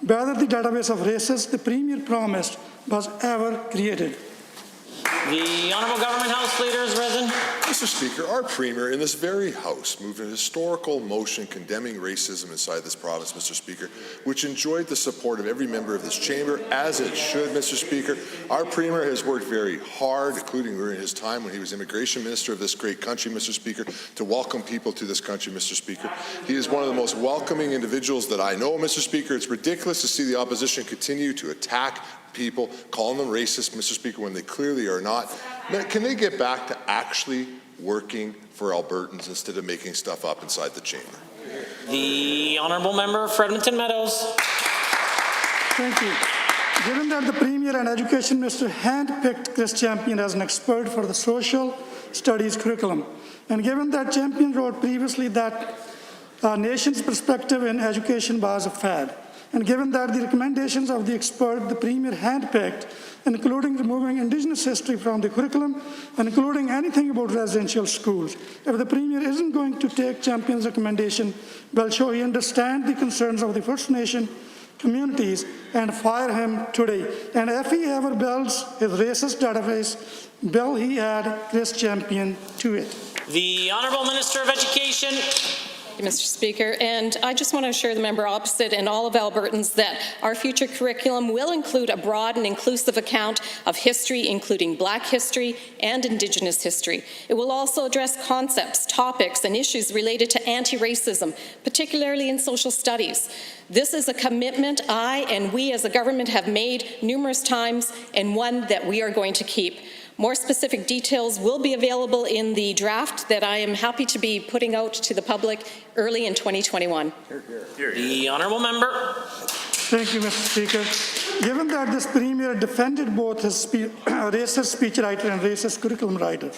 whether the database of racists the Premier promised was ever created? The Honourable Government House Leader is risen. Mr. Speaker, our Premier in this very House moved an historical motion condemning racism inside this province, Mr. Speaker, which enjoyed the support of every member of this chamber, as it should, Mr. Speaker. Our Premier has worked very hard, including during his time when he was Immigration Minister of this great country, Mr. Speaker, to welcome people to this country, Mr. Speaker. He is one of the most welcoming individuals that I know, Mr. Speaker. It's ridiculous to see the opposition continue to attack people, calling them racist, Mr. Speaker, when they clearly are not. Can they get back to actually working for Albertans instead of making stuff up inside the chamber? The Honourable Member for Edmonton Meadows. Thank you. Given that the Premier and Education Minister handpicked Chris Champion as an expert for the social studies curriculum, and given that Champion wrote previously that our nation's perspective in education was a fad, and given that the recommendations of the expert the Premier handpicked, including removing Indigenous history from the curriculum, and including anything about residential schools, if the Premier isn't going to take Champion's recommendation, well, show he understands the concerns of the First Nation communities and fire him today. And if he ever builds his racist database, will he add Chris Champion to it? The Honourable Minister of Education. Mr. Speaker, and I just want to assure the member opposite and all of Albertans that our future curriculum will include a broad and inclusive account of history, including Black history and Indigenous history. It will also address concepts, topics, and issues related to anti-racism, particularly in social studies. This is a commitment I and we as a government have made numerous times, and one that we are going to keep. More specific details will be available in the draft that I am happy to be putting out to the public early in 2021. The Honourable Member. Thank you, Mr. Speaker. Given that this Premier defended both his racist speechwriter and racist curriculum writer,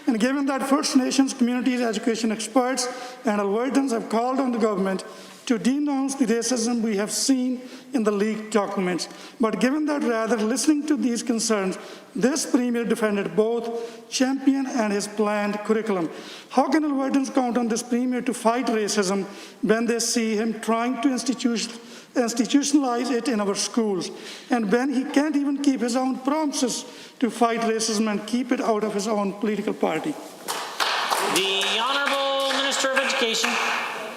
and given that First Nations communities, education experts, and Albertans have called on the government to denounce the racism we have seen in the leaked documents, but given that rather listening to these concerns, this Premier defended both Champion and his planned curriculum. How can Albertans count on this Premier to fight racism when they see him trying to institutionalize it in our schools, and when he can't even keep his own promises to fight racism and keep it out of his own political party? The Honourable Minister of Education.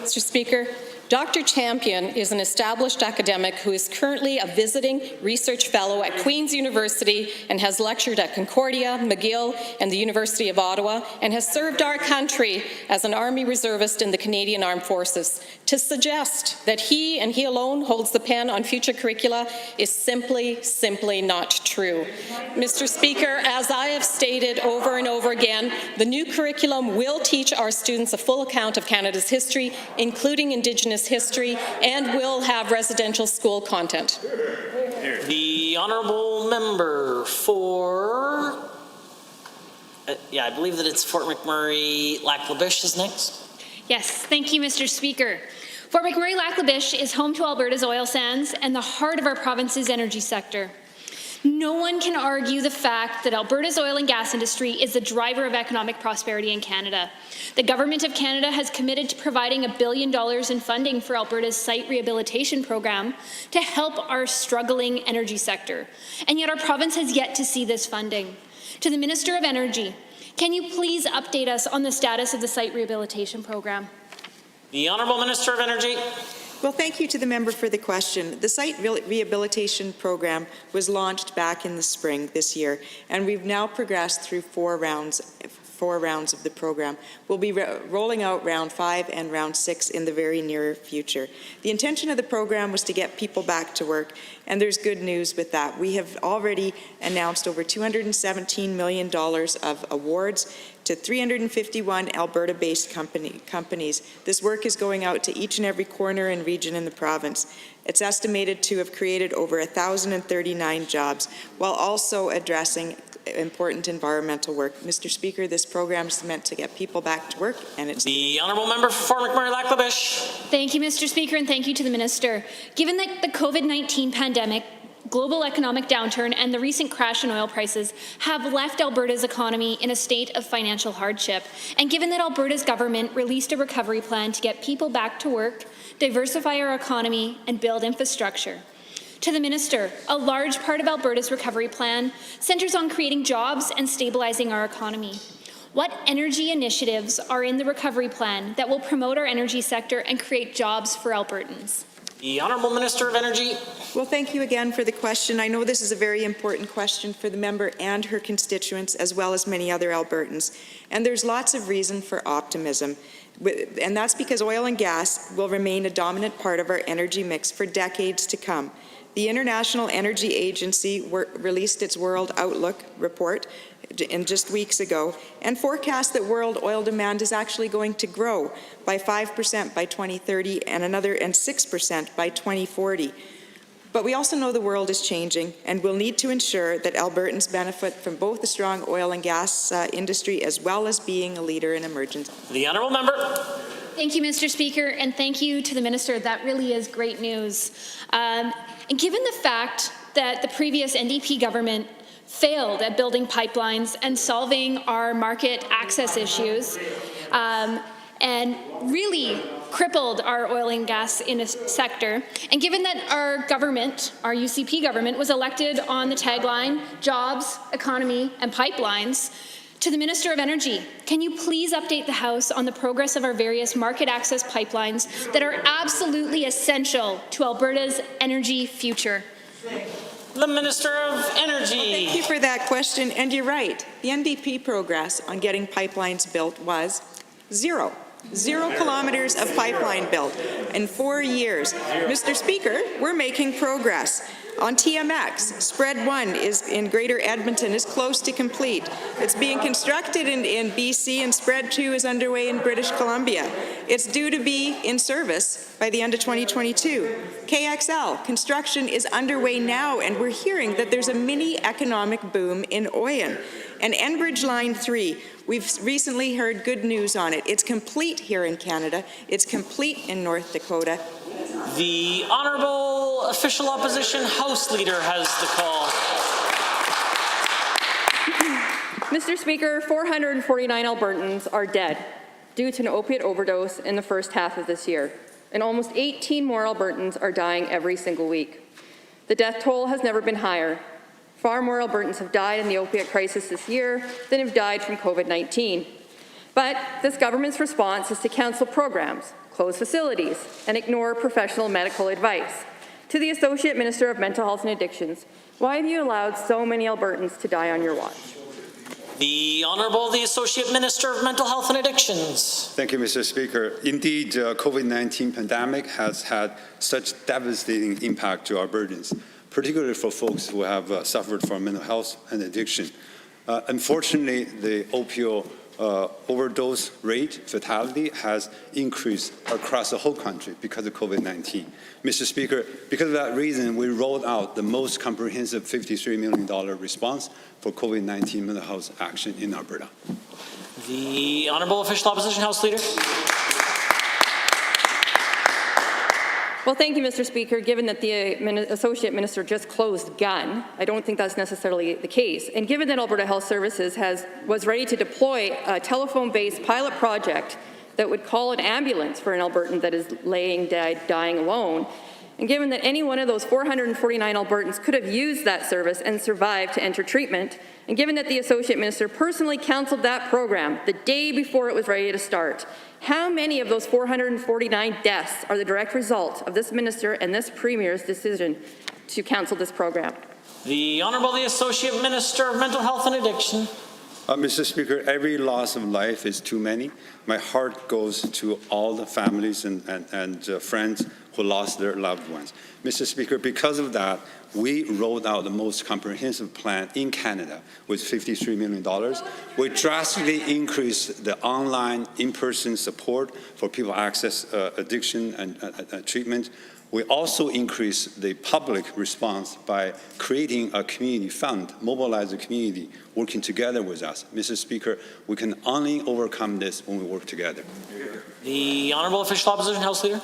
Mr. Speaker, Dr. Champion is an established academic who is currently a visiting research fellow at Queen's University and has lectured at Concordia, McGill, and the University of Ottawa, and has served our country as an Army reservist in the Canadian Armed Forces. To suggest that he and he alone holds the pen on future curricula is simply not true. Mr. Speaker, as I have stated over and over again, the new curriculum will teach our students a full account of Canada's history, including Indigenous history, and will have residential school content. The Honourable Member for, I believe that it's Fort McMurray, Lac La Biche is next. Yes, thank you, Mr. Speaker. Fort McMurray, Lac La Biche is home to Alberta's oil sands and the heart of our province's energy sector. No one can argue the fact that Alberta's oil and gas industry is the driver of economic prosperity in Canada. The Government of Canada has committed to providing $1 billion in funding for Alberta's site rehabilitation program to help our struggling energy sector. And yet our province has yet to see this funding. To the Minister of Energy, can you please update us on the status of the site rehabilitation program? The Honourable Minister of Energy. Well, thank you to the member for the question. The site rehabilitation program was launched back in the spring this year, and we've now progressed through four rounds of the program. We'll be rolling out round 5 and round 6 in the very near future. The intention of the program was to get people back to work, and there's good news with that. We have already announced over $217 million of awards to 351 Alberta-based companies. This work is going out to each and every corner and region in the province. It's estimated to have created over 1,039 jobs, while also addressing important environmental work. Mr. Speaker, this program is meant to get people back to work, and it's... The Honourable Member for Fort McMurray, Lac La Biche. Thank you, Mr. Speaker, and thank you to the Minister. Given that the COVID-19 pandemic, global economic downturn, and the recent crash in oil prices have left Alberta's economy in a state of financial hardship, and given that Alberta's government released a recovery plan to get people back to work, diversify our economy, and build infrastructure. To the Minister, a large part of Alberta's recovery plan centres on creating jobs and stabilizing our economy. What energy initiatives are in the recovery plan that will promote our energy sector and create jobs for Albertans? The Honourable Minister of Energy. Well, thank you again for the question. I know this is a very important question for the member and her constituents, as well as many other Albertans. And there's lots of reason for optimism. And that's because oil and gas will remain a dominant part of our energy mix for decades to come. The International Energy Agency released its World Outlook report just weeks ago and forecast that world oil demand is actually going to grow by 5% by 2030 and 6% by 2040. But we also know the world is changing, and we'll need to ensure that Albertans benefit from both the strong oil and gas industry as well as being a leader in emerging. The Honourable Member. Thank you, Mr. Speaker, and thank you to the Minister. That really is great news. And given the fact that the previous NDP government failed at building pipelines and solving our market access issues, and really crippled our oil and gas sector, and given that our government, our UCP government, was elected on the tagline, jobs, economy, and pipelines, to the Minister of Energy, can you please update the House on the progress of our various market access pipelines that are absolutely essential to Alberta's energy future? The Minister of Energy. Well, thank you for that question, and you're right. The NDP progress on getting pipelines built was zero. 0 kilometers of pipeline built in 4 years. Mr. Speaker, we're making progress. On TMX, Spread 1 is in Greater Edmonton is close to complete. It's being constructed in BC, and Spread 2 is underway in British Columbia. It's due to be in service by the end of 2022. KXL, construction is underway now, and we're hearing that there's a mini economic boom in Oyen. And Enbridge Line 3, we've recently heard good news on it. It's complete here in Canada. It's complete in North Dakota. The Honourable Official Opposition House Leader has the call. Mr. Speaker, 449 Albertans are dead due to an opiate overdose in the first half of this year, and almost 18 more Albertans are dying every single week. The death toll has never been higher. Far more Albertans have died in the opiate crisis this year than have died from COVID-19. But this government's response is to cancel programs, close facilities, and ignore professional medical advice. To the Associate Minister of Mental Health and Addictions, why have you allowed so many Albertans to die on your watch? The Honourable, the Associate Minister of Mental Health and Addictions. Thank you, Mr. Speaker. Indeed, COVID-19 pandemic has had such devastating impact to Albertans, particularly for folks who have suffered from mental health and addiction. Unfortunately, the opioid overdose rate, fatality, has increased across the whole country because of COVID-19. Mr. Speaker, because of that reason, we rolled out the most comprehensive $53 million response for COVID-19 mental health action in Alberta. The Honourable Official Opposition House Leader. Well, thank you, Mr. Speaker. Given that the Associate Minister just closed GUN, I don't think that's necessarily the case. And given that Alberta Health Services was ready to deploy a telephone-based pilot project that would call an ambulance for an Albertan that is dying alone, and given that any one of those 449 Albertans could have used that service and survived to enter treatment, and given that the Associate Minister personally cancelled that program the day before it was ready to start, how many of those 449 deaths are the direct result of this Minister and this Premier's decision to cancel this program? The Honourable, the Associate Minister of Mental Health and Addiction. Mr. Speaker, every loss of life is too many. My heart goes to all the families and friends who lost their loved ones. Mr. Speaker, because of that, we rolled out the most comprehensive plan in Canada with $53 million. We drastically increased the online, in-person support for people access addiction and treatment. We also increased the public response by creating a community fund, mobilize the community, working together with us. Mr. Speaker, we can only overcome this when we work together. The Honourable Official Opposition House Leader.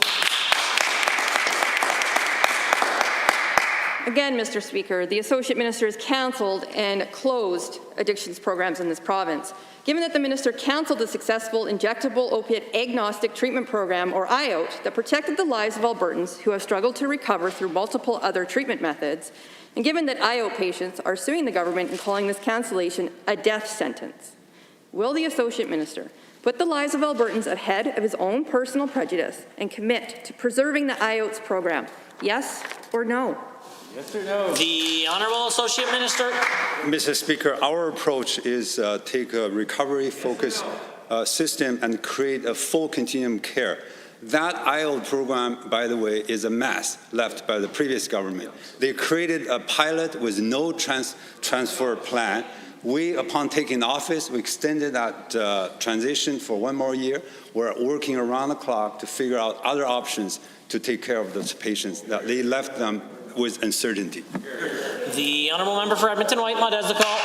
Again, Mr. Speaker, the Associate Minister has cancelled and closed addictions programs in this province. Given that the Minister cancelled the successful injectable opiate agnostic treatment program, or IOT, that protected the lives of Albertans who have struggled to recover through multiple other treatment methods, and given that IOT patients are suing the government and calling this cancellation a death sentence, will the Associate Minister put the lives of Albertans ahead of his own personal prejudice and commit to preserving the IOTS program? Yes or no? Yes or no? The Honourable Associate Minister. Mr. Speaker, our approach is take a recovery-focused system and create a full continuum care. That IOT program, by the way, is a mess left by the previous government. They created a pilot with no transfer plan. We, upon taking office, we extended that transition for 1 more year. We're working around the clock to figure out other options to take care of those patients that they left them with uncertainty. The Honourable Member for Edmonton Whitemud has the call.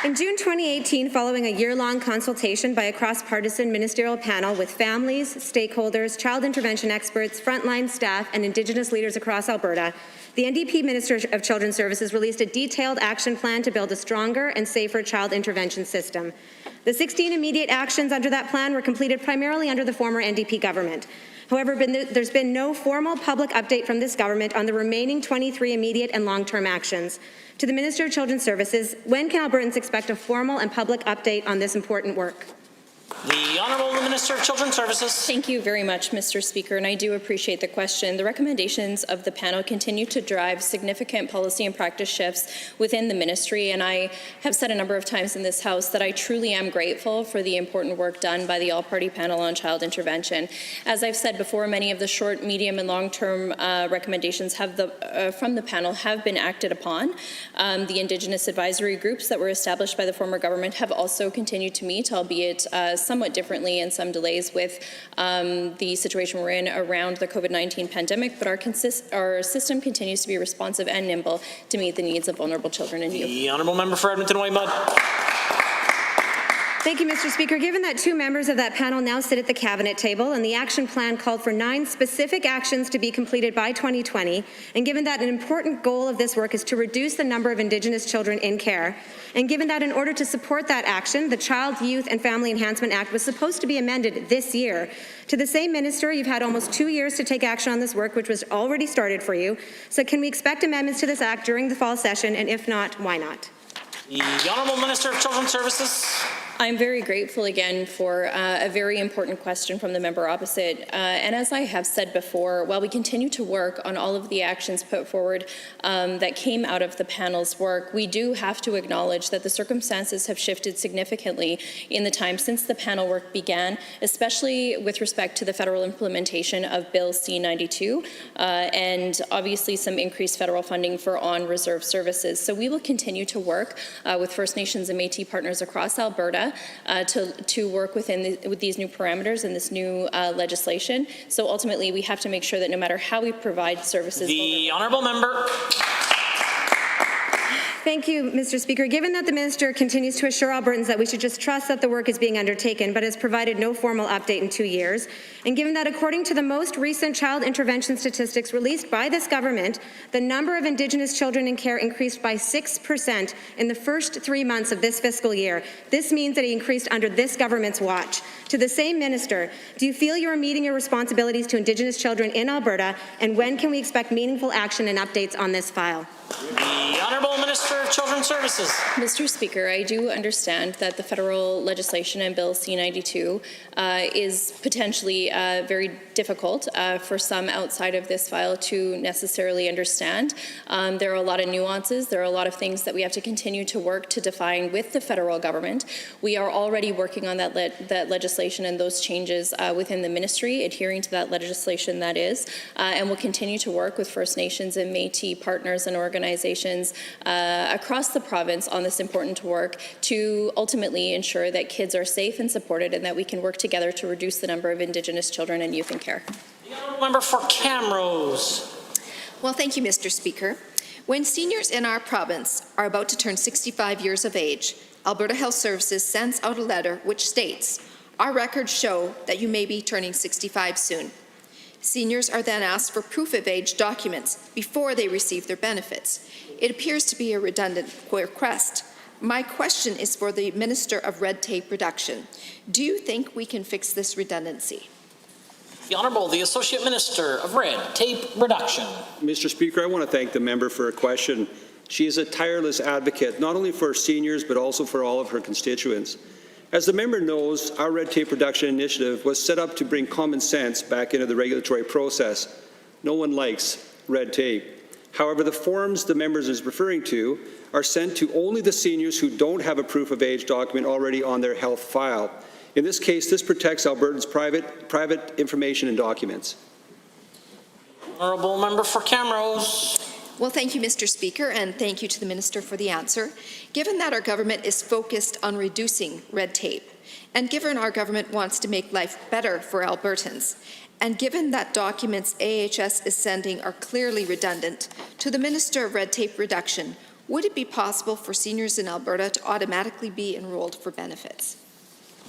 In June 2018, following a year-long consultation by a cross-partisan ministerial panel with families, stakeholders, child intervention experts, frontline staff, and Indigenous leaders across Alberta, the NDP Minister of Children's Services released a detailed action plan to build a stronger and safer child intervention system. The 16 immediate actions under that plan were completed primarily under the former NDP government. However, there's been no formal public update from this government on the remaining 23 immediate and long-term actions. To the Minister of Children's Services, when can Albertans expect a formal and public update on this important work? The Honourable Minister of Children's Services. Thank you very much, Mr. Speaker, and I do appreciate the question. The recommendations of the panel continue to drive significant policy and practice shifts within the ministry, and I have said a number of times in this House that I truly am grateful for the important work done by the all-party panel on child intervention. As I've said before, many of the short, medium, and long-term recommendations from the panel have been acted upon. The Indigenous advisory groups that were established by the former government have also continued to meet, albeit somewhat differently and some delays with the situation we're in around the COVID-19 pandemic, but our system continues to be responsive and nimble to meet the needs of vulnerable children and youth. The Honourable Member for Edmonton Whitemud. Thank you, Mr. Speaker. Given that 2 members of that panel now sit at the Cabinet table and the action plan called for 9 specific actions to be completed by 2020, and given that an important goal of this work is to reduce the number of Indigenous children in care, and given that in order to support that action, the Child, Youth and Family Enhancement Act was supposed to be amended this year, to the same minister, you've had almost 2 years to take action on this work, which was already started for you. So can we expect amendments to this act during the fall session, and if not, why not? The Honourable Minister of Children's Services. I'm very grateful again for a very important question from the member opposite. And as I have said before, while we continue to work on all of the actions put forward that came out of the panel's work, we do have to acknowledge that the circumstances have shifted significantly in the time since the panel work began, especially with respect to the federal implementation of Bill C-92 and obviously some increased federal funding for on-reserve services. So we will continue to work with First Nations and Métis partners across Alberta to work with these new parameters and this new legislation. So ultimately, we have to make sure that no matter how we provide services. The Honourable Member. Thank you, Mr. Speaker. Given that the minister continues to assure Albertans that we should just trust that the work is being undertaken, but has provided no formal update in 2 years, and given that according to the most recent child intervention statistics released by this government, the number of Indigenous children in care increased by 6% in the first 3 months of this fiscal year. This means that it increased under this government's watch. To the same minister, do you feel you are meeting your responsibilities to Indigenous children in Alberta, and when can we expect meaningful action and updates on this file? The Honourable Minister of Children's Services. Mr. Speaker, I do understand that the federal legislation and Bill C-92 is potentially very difficult for some outside of this file to necessarily understand. There are a lot of nuances. There are a lot of things that we have to continue to work to define with the federal government. We are already working on that legislation and those changes within the ministry, adhering to that legislation that is, and we'll continue to work with First Nations and Métis partners and organizations across the province on this important work to ultimately ensure that kids are safe and supported and that we can work together to reduce the number of Indigenous children and youth in care. The Honourable Member for Camrose. Well, thank you, Mr. Speaker. When seniors in our province are about to turn 65 years of age, Alberta Health Services sends out a letter which states, "Our records show that you may be turning 65 soon." Seniors are then asked for proof of age documents before they receive their benefits. It appears to be a redundant request. My question is for the Minister of Red Tape Reduction. Do you think we can fix this redundancy? The Honourable, the Associate Minister of Red Tape Reduction. Mr. Speaker, I want to thank the member for her question. She is a tireless advocate, not only for seniors, but also for all of her constituents. As the member knows, our red tape reduction initiative was set up to bring common sense back into the regulatory process. No one likes red tape. However, the forms the member is referring to are sent to only the seniors who don't have a proof of age document already on their health file. In this case, this protects Albertans' private information and documents. Honourable Member for Camrose. Well, thank you, Mr. Speaker, and thank you to the Minister for the answer. Given that our government is focused on reducing red tape, and given our government wants to make life better for Albertans, and given that documents AHS is sending are clearly redundant, to the Minister of Red Tape Reduction, would it be possible for seniors in Alberta to automatically be enrolled for benefits?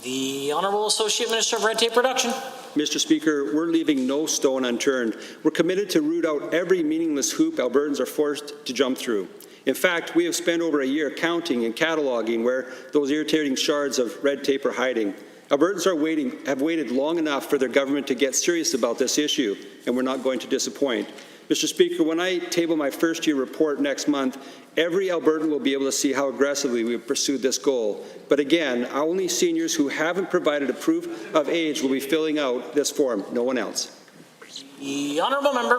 The Honourable Associate Minister of Red Tape Reduction. Mr. Speaker, we're leaving no stone unturned. We're committed to root out every meaningless hoop Albertans are forced to jump through. In fact, we have spent over a year counting and cataloging where those irritating shards of red tape are hiding. Albertans have waited long enough for their government to get serious about this issue, and we're not going to disappoint. Mr. Speaker, when I table my first-year report next month, every Albertan will be able to see how aggressively we have pursued this goal. But again, only seniors who haven't provided a proof of age will be filling out this form, no one else. The honourable member.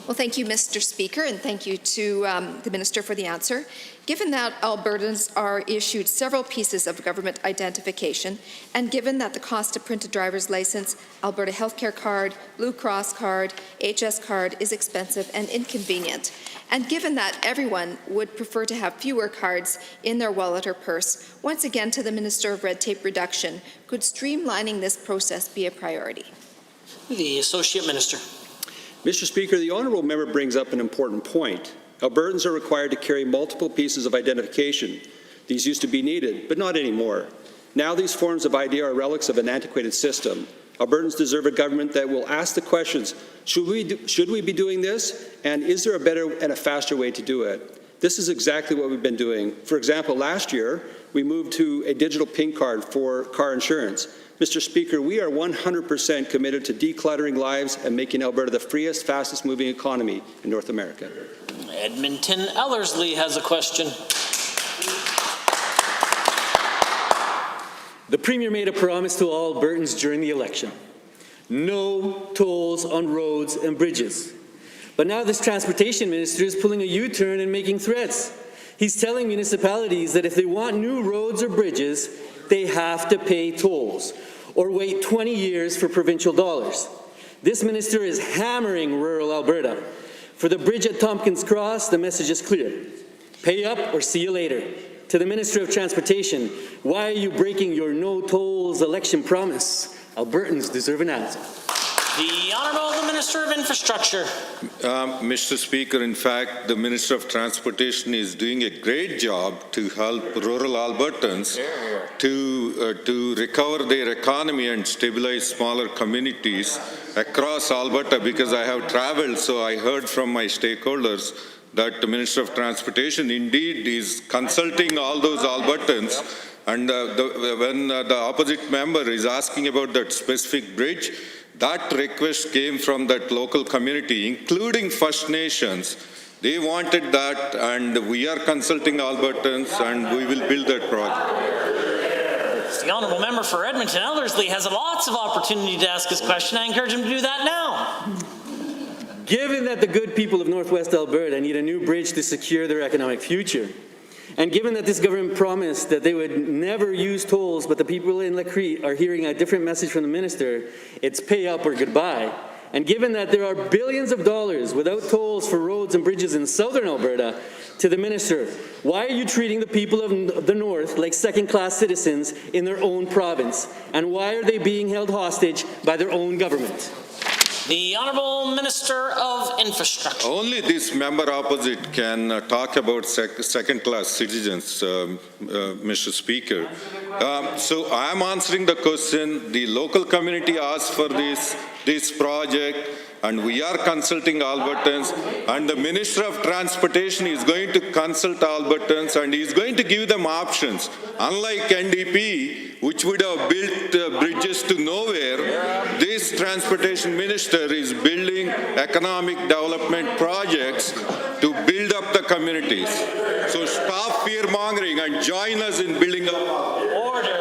Well, thank you, Mr. Speaker, and thank you to the Minister for the answer. Given that Albertans are issued several pieces of government identification, and given that the cost to print a driver's license, Alberta Healthcare Card, Blue Cross Card, HS Card is expensive and inconvenient, and given that everyone would prefer to have fewer cards in their wallet or purse, once again to the Minister of Red Tape Reduction, could streamlining this process be a priority? The Associate Minister. Mr. Speaker, the honourable member brings up an important point. Albertans are required to carry multiple pieces of identification. These used to be needed, but not anymore. Now these forms of ID are relics of an antiquated system. Albertans deserve a government that will ask the questions, should we be doing this? And is there a better and a faster way to do it? This is exactly what we've been doing. For example, last year, we moved to a digital pink card for car insurance. Mr. Speaker, we are 100% committed to decluttering lives and making Alberta the freest, fastest moving economy in North America. Edmonton Ellerslie has a question. The Premier made a promise to all Albertans during the election. No tolls on roads and bridges. But now this Transportation Minister is pulling a U-turn and making threats. He's telling municipalities that if they want new roads or bridges, they have to pay tolls or wait 20 years for provincial dollars. This minister is hammering rural Alberta. For the bridge at Tompkins Cross, the message is clear. Pay up or see you later. To the Minister of Transportation, why are you breaking your no tolls election promise? Albertans deserve an answer. The Honourable Minister of Infrastructure. Mr. Speaker, in fact, the Minister of Transportation is doing a great job to help rural Albertans to recover their economy and stabilize smaller communities across Alberta, because I have traveled, so I heard from my stakeholders that the Minister of Transportation indeed is consulting all those Albertans. And when the opposite member is asking about that specific bridge, that request came from that local community, including First Nations. They wanted that, and we are consulting Albertans, and we will build that project. The Honourable Member for Edmonton Ellerslie has lots of opportunity to ask his question. I encourage him to do that now. Given that the good people of Northwest Alberta need a new bridge to secure their economic future, and given that this government promised that they would never use tolls, but the people in Lacrete are hearing a different message from the minister, it's pay up or goodbye. And given that there are billions of dollars without tolls for roads and bridges in southern Alberta, to the minister, why are you treating the people of the north like second-class citizens in their own province? And why are they being held hostage by their own government? The Honourable Minister of Infrastructure. Only this member opposite can talk about second-class citizens, Mr. Speaker. So I am answering the question. The local community asked for this project, and we are consulting Albertans, and the Minister of Transportation is going to consult Albertans, and he is going to give them options. Unlike NDP, which would have built bridges to nowhere, this Transportation Minister is building economic development projects to build up the communities. So stop fear-mongering and join us in building up. Order.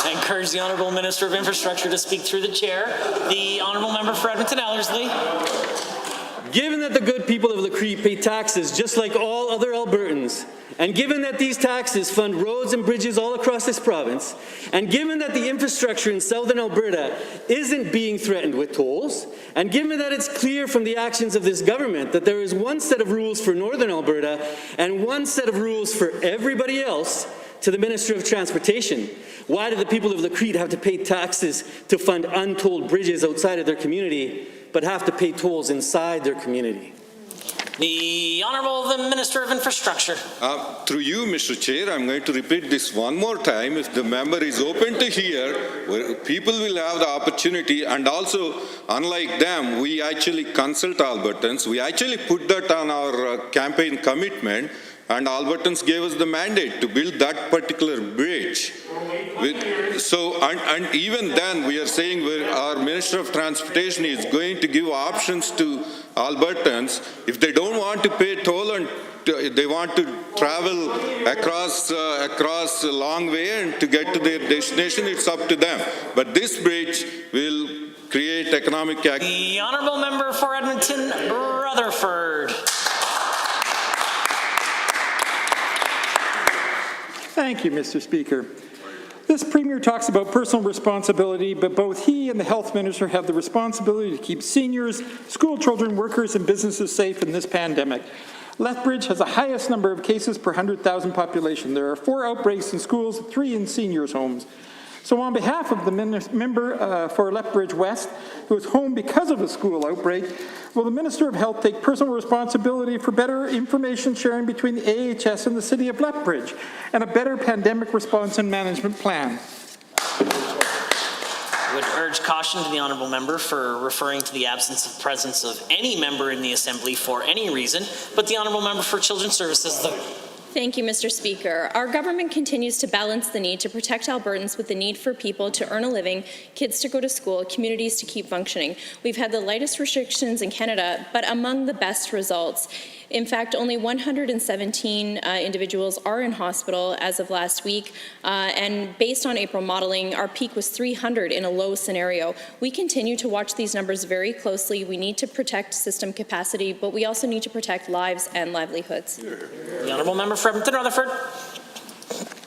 I encourage the Honourable Minister of Infrastructure to speak through the chair. The Honourable Member for Edmonton Ellerslie. Given that the good people of Lacrete pay taxes just like all other Albertans, and given that these taxes fund roads and bridges all across this province, and given that the infrastructure in southern Alberta isn't being threatened with tolls, and given that it's clear from the actions of this government that there is one set of rules for northern Alberta and one set of rules for everybody else, to the Minister of Transportation, why do the people of Lacrete have to pay taxes to fund untolled bridges outside of their community, but have to pay tolls inside their community? The Honourable Minister of Infrastructure. Through you, Mr. Chair, I'm going to repeat this one more time. If the member is open to hear, people will have the opportunity, and also, unlike them, we actually consult Albertans. We actually put that on our campaign commitment. and Albertans gave us the mandate to build that particular bridge. And even then, we are saying our Minister of Transportation is going to give options to Albertans. If they don't want to pay toll and they want to travel across a long way and to get to their destination, it's up to them. But this bridge will create economic activity. The honourable member for Edmonton, Rutherford. Thank you, Mr. Speaker. This Premier talks about personal responsibility, but both he and the Health Minister have the responsibility to keep seniors, school children, workers, and businesses safe in this pandemic. Lethbridge has the highest number of cases per 100,000 population. There are 4 outbreaks in schools, 3 in seniors' homes. So on behalf of the member for Lethbridge West, who is home because of a school outbreak, will the Minister of Health take personal responsibility for better information sharing between the AHS and the City of Lethbridge and a better pandemic response and management plan? I would urge caution to the honourable member for referring to the absence of presence of any member in the Assembly for any reason, but the honourable member for Children's Services. Thank you, Mr. Speaker. Our government continues to balance the need to protect Albertans with the need for people to earn a living, kids to go to school, communities to keep functioning. We've had the lightest restrictions in Canada, but among the best results. In fact, only 117 individuals are in hospital as of last week, and based on April modeling, our peak was 300 in a low scenario. We continue to watch these numbers very closely. We need to protect system capacity, but we also need to protect lives and livelihoods. The honourable member for Edmonton, Rutherford.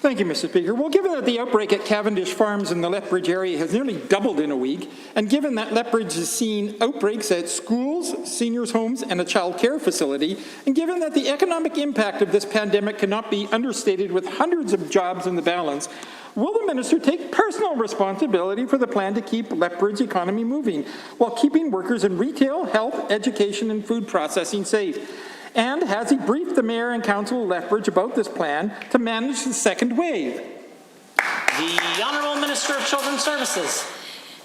Thank you, Mr. Speaker. Well, given that the outbreak at Cavendish Farms in the Lethbridge area has nearly doubled in a week, and given that Lethbridge has seen outbreaks at schools, seniors' homes, and a child care facility, and given that the economic impact of this pandemic cannot be understated with hundreds of jobs in the balance, will the minister take personal responsibility for the plan to keep Lethbridge's economy moving while keeping workers in retail, health, education, and food processing safe? And has he briefed the Mayor and Council of Lethbridge about this plan to manage the second wave? The Honourable Minister of Children's Services.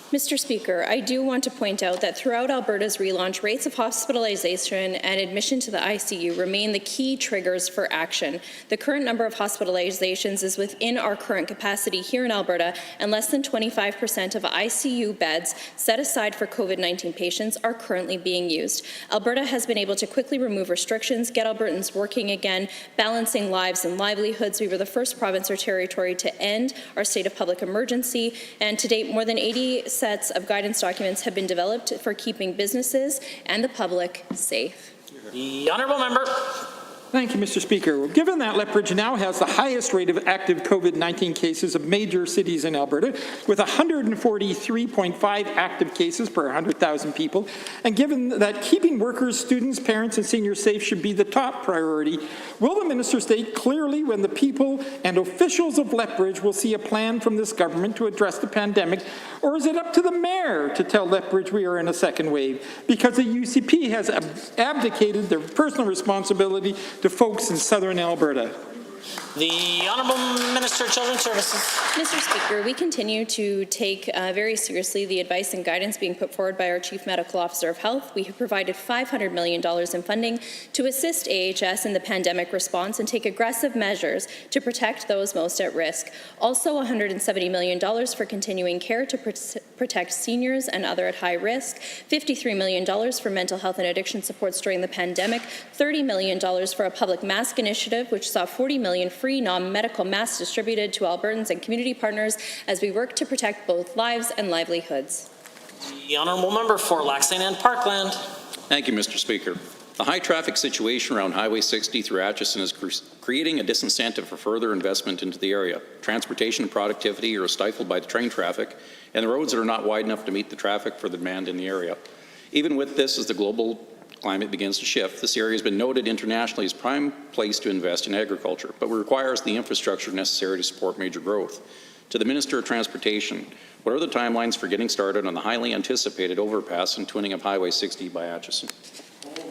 Mr. Speaker, I do want to point out that throughout Alberta's relaunch, rates of hospitalization and admission to the ICU remain the key triggers for action. The current number of hospitalizations is within our current capacity here in Alberta, and less than 25% of ICU beds set aside for COVID-19 patients are currently being used. Alberta has been able to quickly remove restrictions, get Albertans working again, balancing lives and livelihoods. We were the first province or territory to end our state of public emergency, and to date, more than 80 sets of guidance documents have been developed for keeping businesses and the public safe. The honourable member. Thank you, Mr. Speaker. Well, given that Lethbridge now has the highest rate of active COVID-19 cases of major cities in Alberta, with 143.5 active cases per 100,000 people, and given that keeping workers, students, parents, and seniors safe should be the top priority, will the minister state clearly when the people and officials of Lethbridge will see a plan from this government to address the pandemic, or is it up to the mayor to tell Lethbridge we are in a second wave? Because the UCP has abdicated their personal responsibility to folks in southern Alberta. The Honourable Minister of Children's Services. Mr. Speaker, we continue to take very seriously the advice and guidance being put forward by our Chief Medical Officer of Health. We have provided $500 million in funding to assist AHS in the pandemic response and take aggressive measures to protect those most at risk. Also, $170 million for continuing care to protect seniors and other at high risk, $53 million for mental health and addiction supports during the pandemic, $30 million for a public mask initiative, which saw 40 million free non-medical masks distributed to Albertans and community partners as we work to protect both lives and livelihoods. The honourable member for Laxton and Parkland. Thank you, Mr. Speaker. The high traffic situation around Highway 60 through Atchison is creating a disincentive for further investment into the area. Transportation and productivity are stifled by the train traffic, and the roads are not wide enough to meet the traffic for the demand in the area. Even with this, as the global climate begins to shift, this area has been noted internationally as a prime place to invest in agriculture, but requires the infrastructure necessary to support major growth. To the Minister of Transportation, what are the timelines for getting started on the highly anticipated overpass and twinning of Highway 60 by Atchison?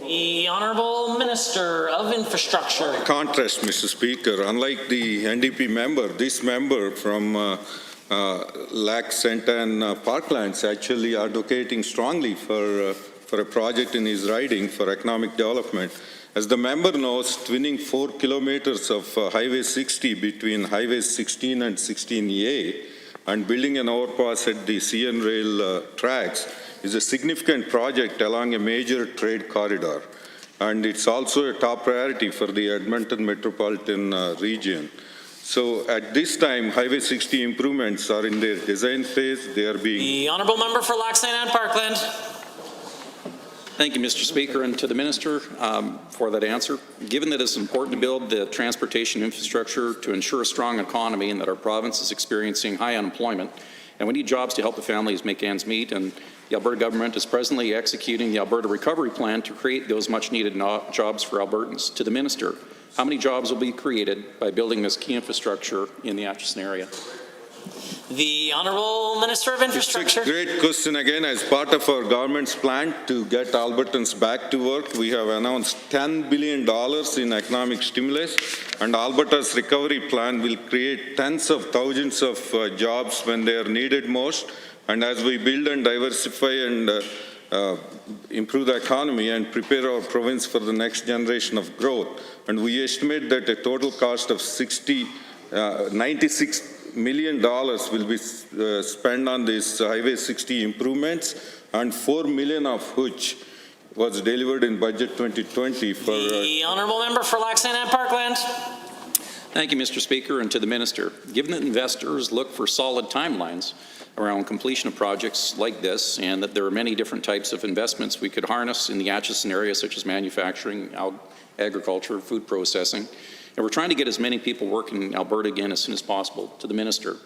The Honourable Minister of Infrastructure. Contrast, Mr. Speaker, unlike the NDP member, this member from Lac Saint-Anne Parklands actually advocating strongly for a project in his riding for economic development. As the member knows, twinning 4 kilometers of Highway 60 between Highways 16 and 16A and building an overpass at the CN Rail tracks is a significant project along a major trade corridor. And it's also a top priority for the Edmonton metropolitan region. So at this time, Highway 60 improvements are in their design phase. They are being... The honourable member for Lac St. Anne Parkland. Thank you, Mr. Speaker, and to the Minister for that answer. Given that it's important to build the transportation infrastructure to ensure a strong economy and that our province is experiencing high unemployment, and we need jobs to help the families make ends meet, and the Alberta government is presently executing the Alberta Recovery Plan to create those much-needed jobs for Albertans. To the Minister, how many jobs will be created by building this key infrastructure in the Atchison area? The Honourable Minister of Infrastructure. It's a great question again. As part of our government's plan to get Albertans back to work, we have announced $10 billion in economic stimulus, and Alberta's recovery plan will create tens of thousands of jobs when they are needed most. And as we build and diversify and improve the economy and prepare our province for the next generation of growth, and we estimate that a total cost of $96 million will be spent on these Highway 60 improvements, and $4 million of which was delivered in Budget 2020 for... The Honourable Member for Lac St. Anne Parkland. Thank you, Mr. Speaker, and to the Minister. Given that investors look for solid timelines around completion of projects like this, and that there are many different types of investments we could harness in the Atchison area, such as manufacturing, agriculture, food processing, and we're trying to get as many people working in Alberta again as soon as possible. To the Minister,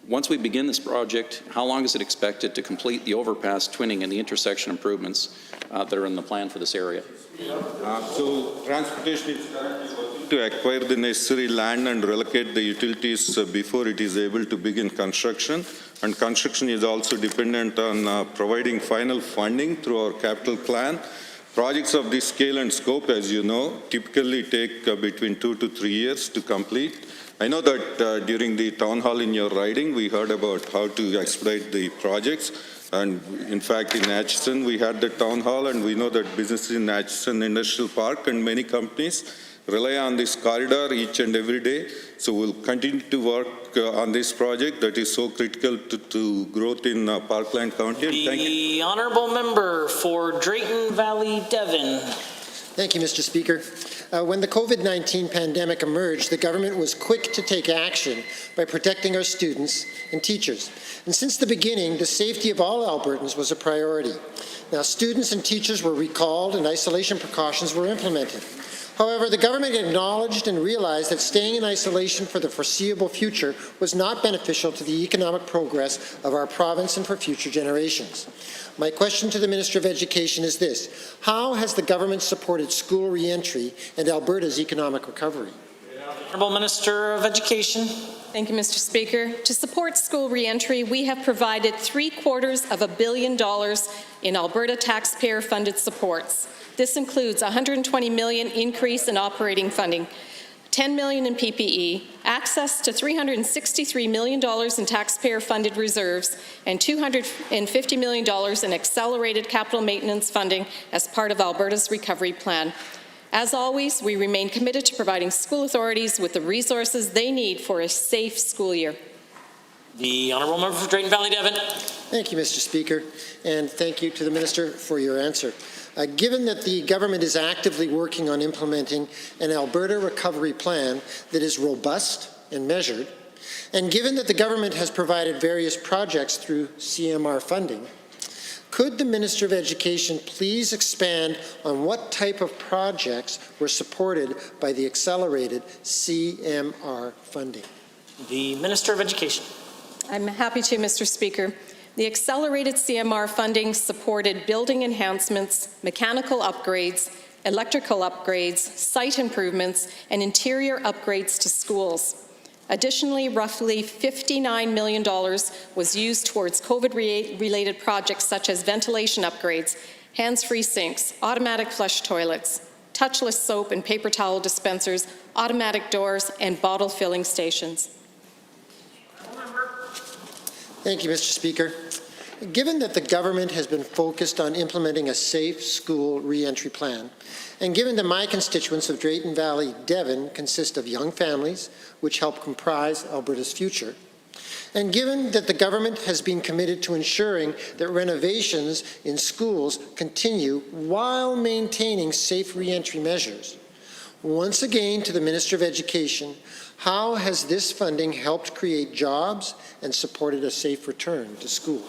once we begin this project, how long is it expected to complete the overpass twinning and the intersection improvements that are in the plan for this area? So transportation is currently working to acquire the necessary land and relocate the utilities before it is able to begin construction. And construction is also dependent on providing final funding through our capital plan. Projects of this scale and scope, as you know, typically take between 2 to 3 years to complete. I know that during the town hall in your riding, we heard about how to expedite the projects. And in fact, in Atchison, we had the town hall, and we know that businesses in Atchison Industrial Park and many companies rely on this corridor each and every day. So we'll continue to work on this project that is so critical to growth in Parkland County. And thank you. The Honourable Member for Drayton Valley Devon. Thank you, Mr. Speaker. When the COVID-19 pandemic emerged, the government was quick to take action by protecting our students and teachers. And since the beginning, the safety of all Albertans was a priority. Now, students and teachers were recalled and isolation precautions were implemented. However, the government acknowledged and realized that staying in isolation for the foreseeable future was not beneficial to the economic progress of our province and for future generations. My question to the Minister of Education is this: how has the government supported school re-entry and Alberta's economic recovery? Honourable Minister of Education. Thank you, Mr. Speaker. To support school re-entry, we have provided $750 million in Alberta taxpayer-funded supports. This includes a $120 million increase in operating funding, $10 million in PPE, access to $363 million in taxpayer-funded reserves, and $250 million in accelerated capital maintenance funding as part of Alberta's recovery plan. As always, we remain committed to providing school authorities with the resources they need for a safe school year. The Honourable Member for Drayton Valley Devon. Thank you, Mr. Speaker, and thank you to the Minister for your answer. Given that the government is actively working on implementing an Alberta recovery plan that is robust and measured, and given that the government has provided various projects through CMR funding, could the Minister of Education please expand on what type of projects were supported by the accelerated CMR funding? The Minister of Education. I'm happy to, Mr. Speaker. The accelerated CMR funding supported building enhancements, mechanical upgrades, electrical upgrades, site improvements, and interior upgrades to schools. Additionally, roughly $59 million was used towards COVID-related projects such as ventilation upgrades, hands-free sinks, automatic flush toilets, touchless soap and paper towel dispensers, automatic doors, and bottle filling stations. Thank you, Mr. Speaker. Given that the government has been focused on implementing a safe school re-entry plan, and given that my constituents of Drayton Valley, Devon, consist of young families, which help comprise Alberta's future, and given that the government has been committed to ensuring that renovations in schools continue while maintaining safe re-entry measures, once again to the Minister of Education, how has this funding helped create jobs and supported a safe return to school?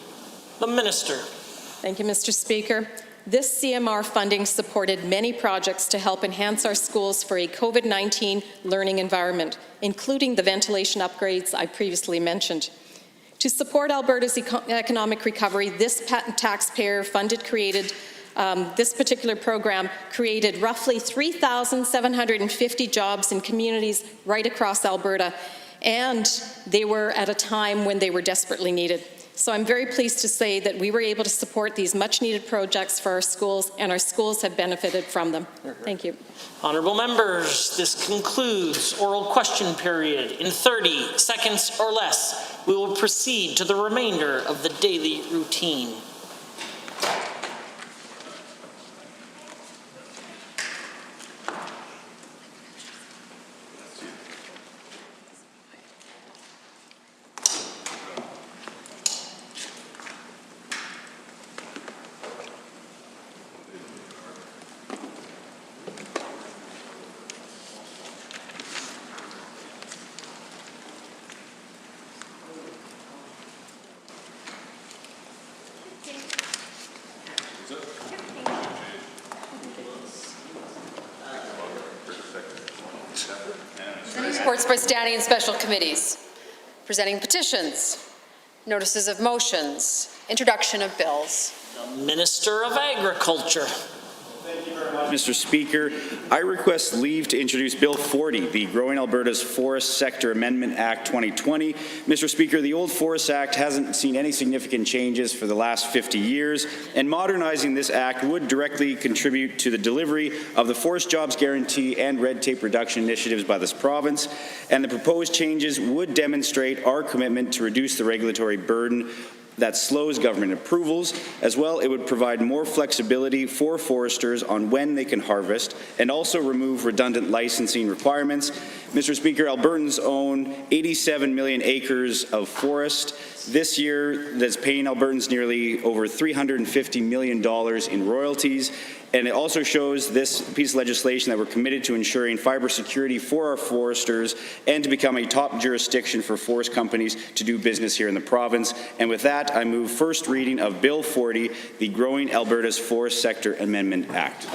The Minister. Thank you, Mr. Speaker. This CMR funding supported many projects to help enhance our schools for a COVID-19 learning environment, including the ventilation upgrades I previously mentioned. To support Alberta's economic recovery, this taxpayer-funded this particular program created roughly 3,750 jobs in communities right across Alberta, and they were at a time when they were desperately needed. So I'm very pleased to say that we were able to support these much-needed projects for our schools, and our schools have benefited from them. Thank you. Honourable members, this concludes oral question period. In 30 seconds or less, we will proceed to the remainder of the daily routine. Reports by standing and special committees. Presenting petitions, notices of motions, introduction of bills. The Minister of Agriculture. Thank you very much, Mr. Speaker. I request leave to introduce Bill 40, the Growing Alberta's Forest Sector Amendment Act 2020. Mr. Speaker, the old Forest Act hasn't seen any significant changes for the last 50 years, and modernizing this act would directly contribute to the delivery of the Forest Jobs Guarantee and red tape reduction initiatives by this province, and the proposed changes would demonstrate our commitment to reduce the regulatory burden that slows government approvals. As well, it would provide more flexibility for foresters on when they can harvest and also remove redundant licensing requirements. Mr. Speaker, Albertans own 87 million acres of forest this year that's paying Albertans nearly over $350 million in royalties. And it also shows this piece of legislation that we're committed to ensuring fiber security for our foresters and to become a top jurisdiction for forest companies to do business here in the province. And with that, I move first reading of Bill 40, the Growing Alberta's Forest Sector Amendment Act.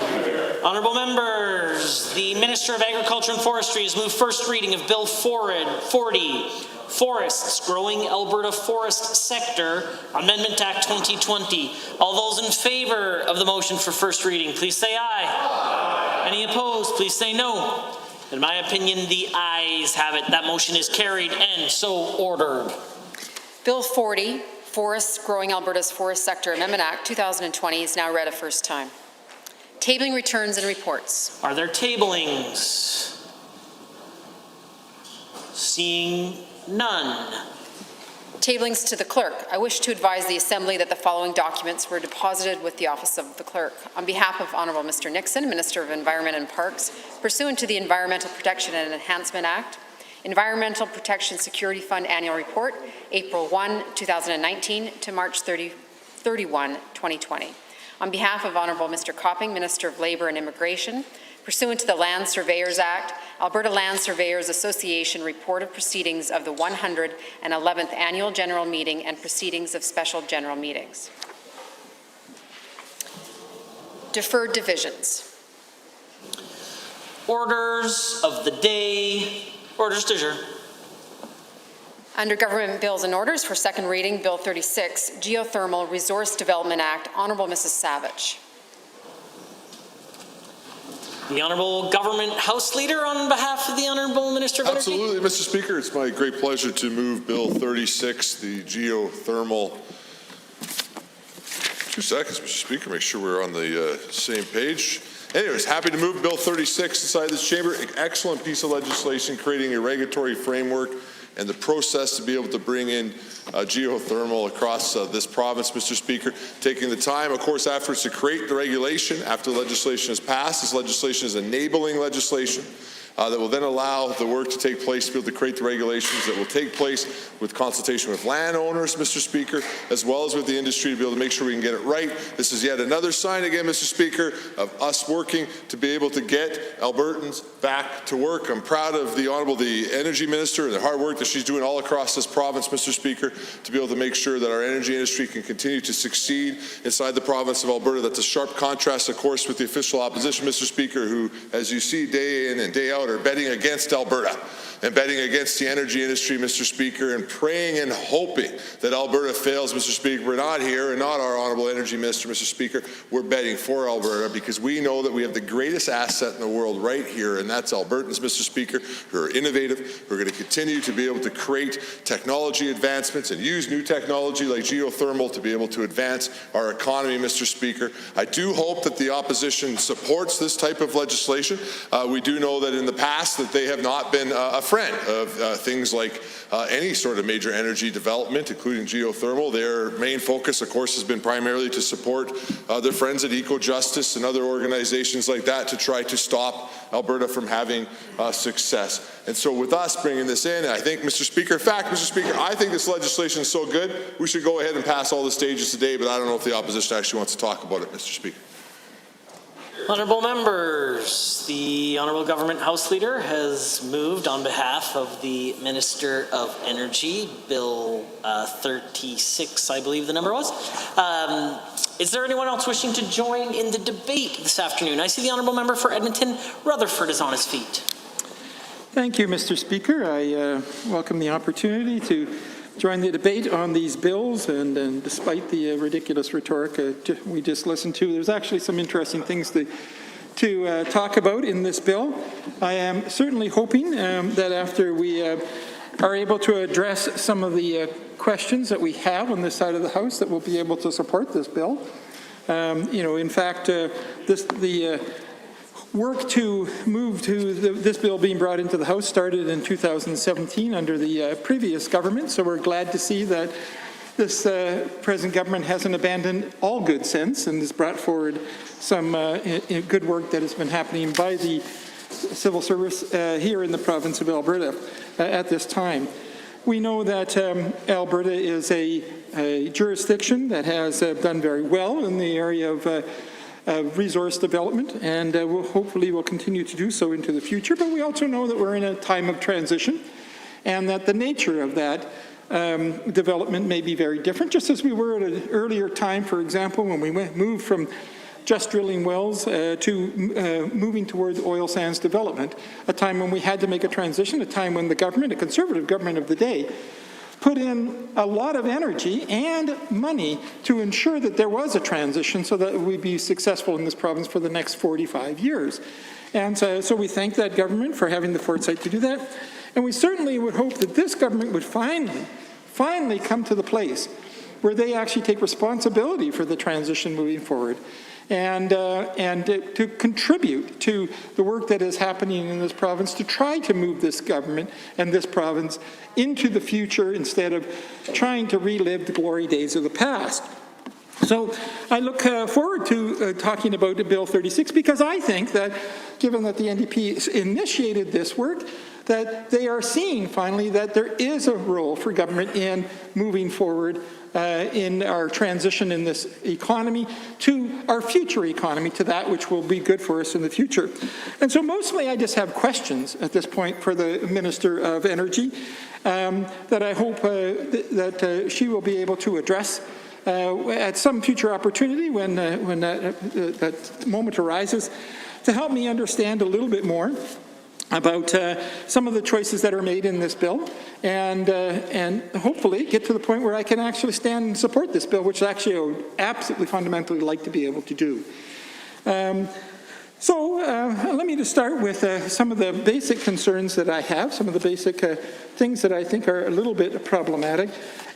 Honourable members, the Minister of Agriculture and Forestry has moved first reading of Bill 40, Forests, Growing Alberta Forest Sector Amendment Act 2020. All those in favour of the motion for first reading, please say aye. Any opposed, please say no. In my opinion, the ayes have it. That motion is carried and so ordered. Bill 40, Forests, Growing Alberta's Forest Sector Amendment Act 2020 is now read a first time. Tabling returns and reports. Are there tablings? Seeing none. Tablings to the clerk. I wish to advise the Assembly that the following documents were deposited with the Office of the Clerk. On behalf of Honourable Mr. Nixon, Minister of Environment and Parks, pursuant to the Environmental Protection and Enhancement Act, Environmental Protection Security Fund Annual Report, April 1, 2019 to March 31, 2020. On behalf of Honourable Mr. Copping, Minister of Labour and Immigration, pursuant to the Land Surveyors Act, Alberta Land Surveyors Association report of proceedings of the 111th Annual General Meeting and proceedings of special general meetings. Deferred divisions. Orders of the day. Orders du jour. Under Government Bills and Orders for second reading, Bill 36, Geothermal Resource Development Act, Honourable Mrs. Savage. The Honourable Government House Leader on behalf of the Honourable Minister of Energy. Absolutely, Mr. Speaker. It's my great pleasure to move Bill 36, the geothermal. 2 seconds, Mr. Speaker, make sure we're on the same page. Anyways, happy to move Bill 36 inside this chamber. Excellent piece of legislation creating a regulatory framework and the process to be able to bring in geothermal across this province, Mr. Speaker. Taking the time, of course, afterwards to create the regulation after the legislation is passed. This legislation is enabling legislation that will then allow the work to take place to be able to create the regulations that will take place with consultation with landowners, Mr. Speaker, as well as with the industry to be able to make sure we can get it right. This is yet another sign again, Mr. Speaker, of us working to be able to get Albertans back to work. I'm proud of the Energy Minister and the hard work that she's doing all across this province, Mr. Speaker, to be able to make sure that our energy industry can continue to succeed inside the province of Alberta. That's a sharp contrast, of course, with the official opposition, Mr. Speaker, who, as you see day in and day out, are betting against Alberta and betting against the energy industry, Mr. Speaker, and praying and hoping that Alberta fails, Mr. Speaker. We're not here, and not our Honourable Energy Minister, Mr. Speaker. We're betting for Alberta because we know that we have the greatest asset in the world right here, and that's Albertans, Mr. Speaker, who are innovative, who are going to continue to be able to create technology advancements and use new technology like geothermal to be able to advance our economy, Mr. Speaker. I do hope that the opposition supports this type of legislation. We do know that in the past that they have not been a friend of things like any sort of major energy development, including geothermal. Their main focus, of course, has been primarily to support their friends at EcoJustice and other organizations like that to try to stop Alberta from having success. And so with us bringing this in, I think, Mr. Speaker, in fact, Mr. Speaker, I think this legislation is so good, we should go ahead and pass all the stages today, but I don't know if the opposition actually wants to talk about it, Mr. Speaker. Honourable members, the Honourable Government House Leader has moved on behalf of the Minister of Energy, Bill 36, I believe the number was. Is there anyone else wishing to join in the debate this afternoon? I see the Honourable Member for Edmonton, Rutherford, is on his feet. Thank you, Mr. Speaker. I welcome the opportunity to join the debate on these bills, and despite the ridiculous rhetoric we just listened to, there's actually some interesting things to talk about in this bill. I am certainly hoping that after we are able to address some of the questions that we have on this side of the House, that we'll be able to support this bill. In fact, the work to move to this bill being brought into the House started in 2017 under the previous government, so we're glad to see that this present government hasn't abandoned all good sense and has brought forward some good work that has been happening by the civil service here in the province of Alberta at this time. We know that Alberta is a jurisdiction that has done very well in the area of resource development, and hopefully will continue to do so into the future. But we also know that we're in a time of transition, and that the nature of that development may be very different, just as we were at an earlier time, for example, when we moved from just drilling wells to moving toward oil sands development, a time when we had to make a transition, a time when the government, a conservative government of the day, put in a lot of energy and money to ensure that there was a transition so that we'd be successful in this province for the next 45 years. And so we thank that government for having the foresight to do that. And we certainly would hope that this government would finally come to the place where they actually take responsibility for the transition moving forward, and to contribute to the work that is happening in this province to try to move this government and this province into the future instead of trying to relive the glory days of the past. So I look forward to talking about Bill 36, because I think that, given that the NDP initiated this work, that they are seeing finally that there is a role for government in moving forward in our transition in this economy to our future economy, to that which will be good for us in the future. And so mostly I just have questions at this point for the Minister of Energy that I hope that she will be able to address at some future opportunity when that moment arises, to help me understand a little bit more about some of the choices that are made in this bill, and hopefully get to the point where I can actually stand and support this bill, which actually I would absolutely fundamentally like to be able to do. So let me just start with some of the basic concerns that I have, some of the basic things that I think are a little bit problematic,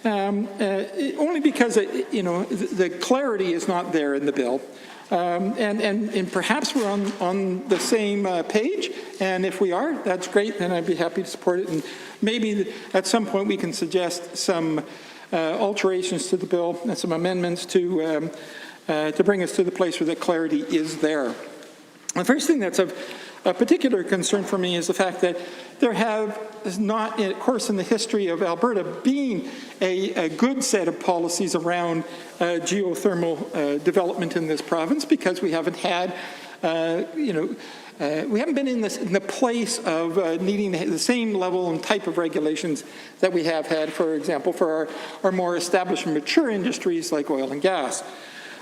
only because, the clarity is not there in the bill. And perhaps we're on the same page, and if we are, that's great, then I'd be happy to support it, and maybe at some point we can suggest some alterations to the bill and some amendments to bring us to the place where the clarity is there. The first thing that's of particular concern for me is the fact that there has not, of course, in the history of Alberta, been a good set of policies around geothermal development in this province, because we haven't had, we haven't been in the place of needing the same level and type of regulations that we have had, for example, for our more established and mature industries like oil and gas.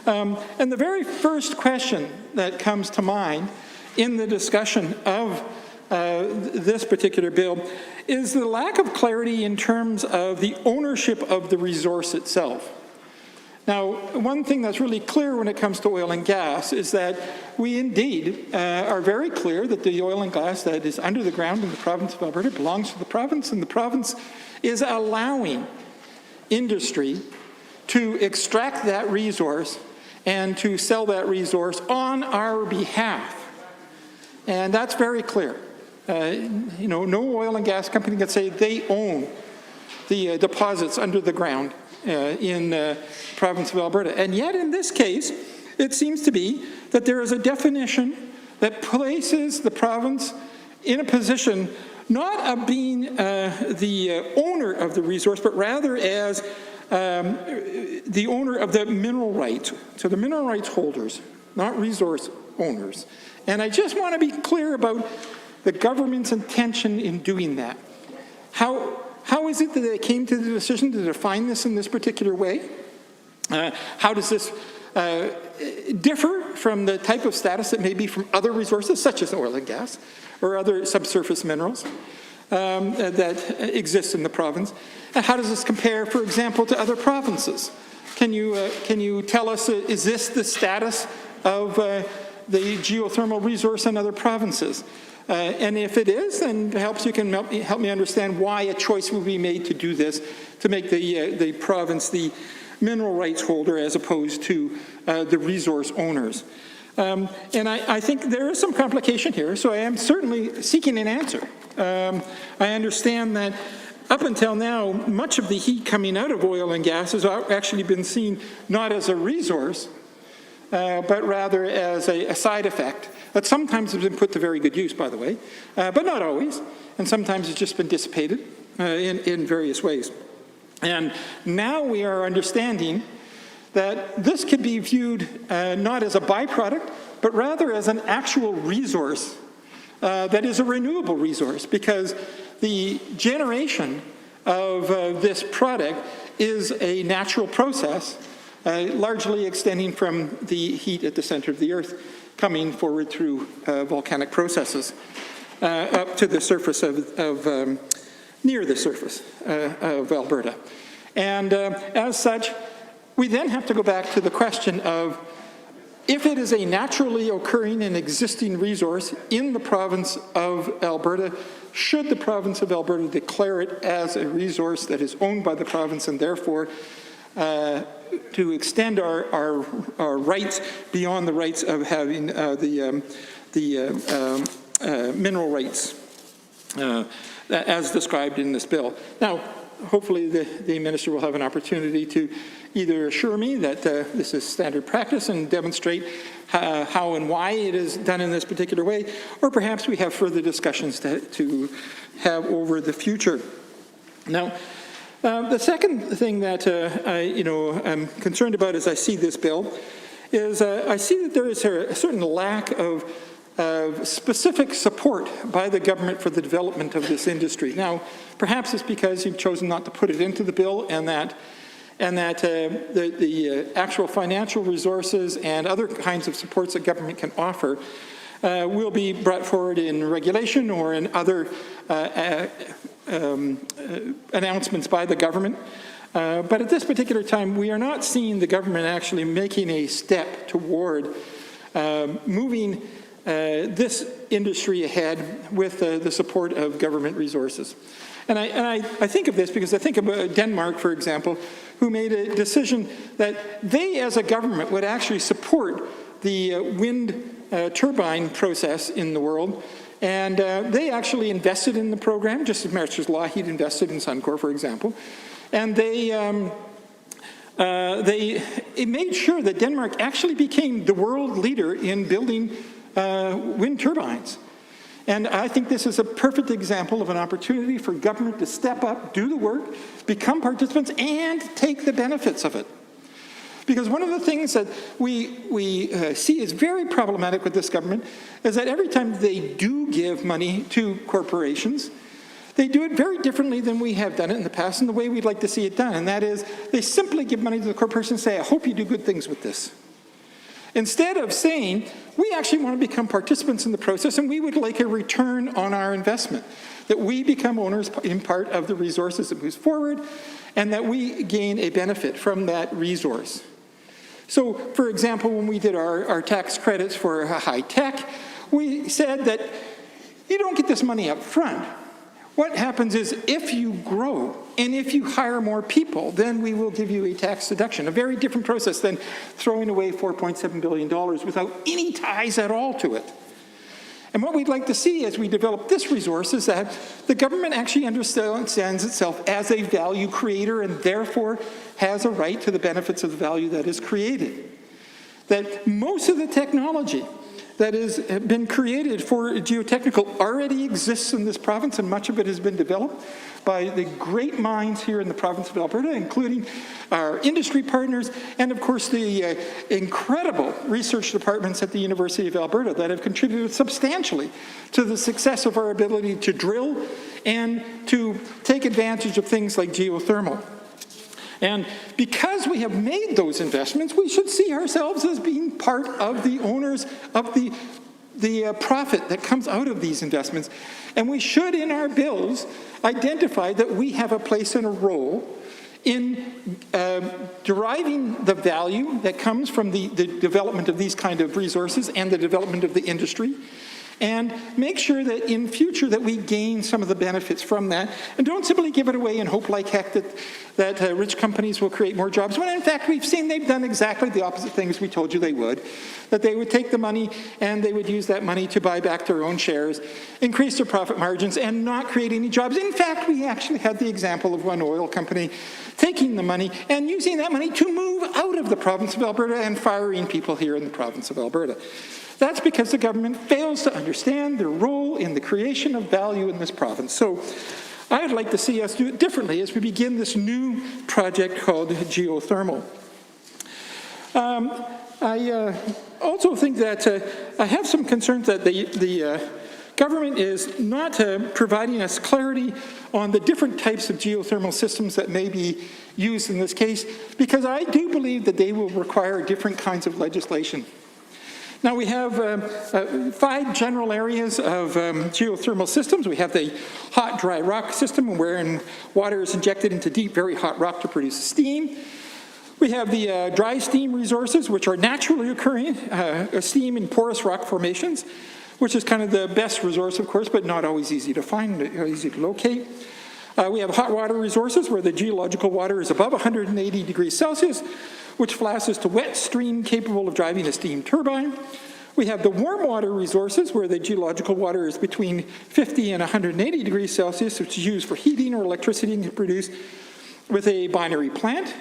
And the very first question that comes to mind in the discussion of this particular bill is the lack of clarity in terms of the ownership of the resource itself. Now, one thing that's really clear when it comes to oil and gas is that we indeed are very clear that the oil and gas that is under the ground in the province of Alberta belongs to the province, and the province is allowing industry to extract that resource and to sell that resource on our behalf. And that's very clear. No oil and gas company can say they own the deposits under the ground in the province of Alberta. And yet in this case, it seems to be that there is a definition that places the province in a position not of being the owner of the resource, but rather as the owner of the mineral rights. So the mineral rights holders, not resource owners. And I just want to be clear about the government's intention in doing that. How is it that they came to the decision to define this in this particular way? How does this differ from the type of status that may be from other resources, such as oil and gas, or other subsurface minerals that exist in the province? And how does this compare, for example, to other provinces? Can you tell us, is this the status of the geothermal resource in other provinces? And if it is, then perhaps you can help me understand why a choice will be made to do this, to make the province the mineral rights holder as opposed to the resource owners. And I think there is some complication here, so I am certainly seeking an answer. I understand that up until now, much of the heat coming out of oil and gas has actually been seen not as a resource, but rather as a side effect that sometimes has been put to very good use, by the way, but not always, and sometimes it's just been dissipated in various ways. And now we are understanding that this could be viewed not as a byproduct, but rather as an actual resource that is a renewable resource, because the generation of this product is a natural process, largely extending from the heat at the center of the Earth, coming forward through volcanic processes up to the surface of near the surface of Alberta. And as such, we then have to go back to the question of, if it is a naturally occurring and existing resource in the province of Alberta, should the province of Alberta declare it as a resource that is owned by the province, and therefore to extend our rights beyond the rights of having the mineral rights as described in this bill. Now, hopefully the minister will have an opportunity to either assure me that this is standard practice and demonstrate how and why it is done in this particular way, or perhaps we have further discussions to have over the future. Now, the second thing that I'm concerned about as I see this bill is I see that there is a certain lack of specific support by the government for the development of this industry. Now, perhaps it's because you've chosen not to put it into the bill, and that the actual financial resources and other kinds of supports that government can offer will be brought forward in regulation or in other announcements by the government. But at this particular time, we are not seeing the government actually making a step toward moving this industry ahead with the support of government resources. And I think of this because I think of Denmark, for example, who made a decision that they as a government would actually support the wind turbine process in the world. And they actually invested in the program, just as Masters Lockheed invested in Suncor, for example. And it made sure that Denmark actually became the world leader in building wind turbines. And I think this is a perfect example of an opportunity for government to step up, do the work, become participants, and take the benefits of it. Because one of the things that we see is very problematic with this government is that every time they do give money to corporations, they do it very differently than we have done it in the past and the way we'd like to see it done. And that is, they simply give money to the corporation and say, I hope you do good things with this. Instead of saying, we actually want to become participants in the process and we would like a return on our investment, that we become owners in part of the resources that moves forward and that we gain a benefit from that resource. So, for example, when we did our tax credits for high tech, we said that you don't get this money up front. What happens is if you grow and if you hire more people, then we will give you a tax deduction, a very different process than throwing away $4.7 billion without any ties at all to it. And what we'd like to see as we develop this resource is that the government actually understands itself as a value creator and therefore has a right to the benefits of the value that is created. That most of the technology that has been created for geotechnical already exists in this province, and much of it has been developed by the great minds here in the province of Alberta, including our industry partners and, of course, the incredible research departments at the University of Alberta that have contributed substantially to the success of our ability to drill and to take advantage of things like geothermal. And because we have made those investments, we should see ourselves as being part of the owners of the profit that comes out of these investments. And we should, in our bills, identify that we have a place and a role in deriving the value that comes from the development of these kind of resources and the development of the industry, and make sure that in future that we gain some of the benefits from that, and don't simply give it away and hope like heck that rich companies will create more jobs, when in fact we've seen they've done exactly the opposite things we told you they would, that they would take the money and they would use that money to buy back their own shares, increase their profit margins, and not create any jobs. In fact, we actually had the example of one oil company taking the money and using that money to move out of the province of Alberta and firing people here in the province of Alberta. That's because the government fails to understand their role in the creation of value in this province. So I would like to see us do it differently as we begin this new project called geothermal. I also think that I have some concerns that the government is not providing us clarity on the different types of geothermal systems that may be used in this case, because I do believe that they will require different kinds of legislation. Now we have 5 general areas of geothermal systems. We have the hot, dry rock system, wherein water is injected into deep, very hot rock to produce steam. We have the dry steam resources, which are naturally occurring steam in porous rock formations, which is kind of the best resource, of course, but not always easy to find, easy to locate. We have hot water resources, where the geological water is above 180 degrees Celsius, which flashes to wet stream capable of driving a steam turbine. We have the warm water resources, where the geological water is between 50 and 180 degrees Celsius, which is used for heating or electricity to produce with a binary plant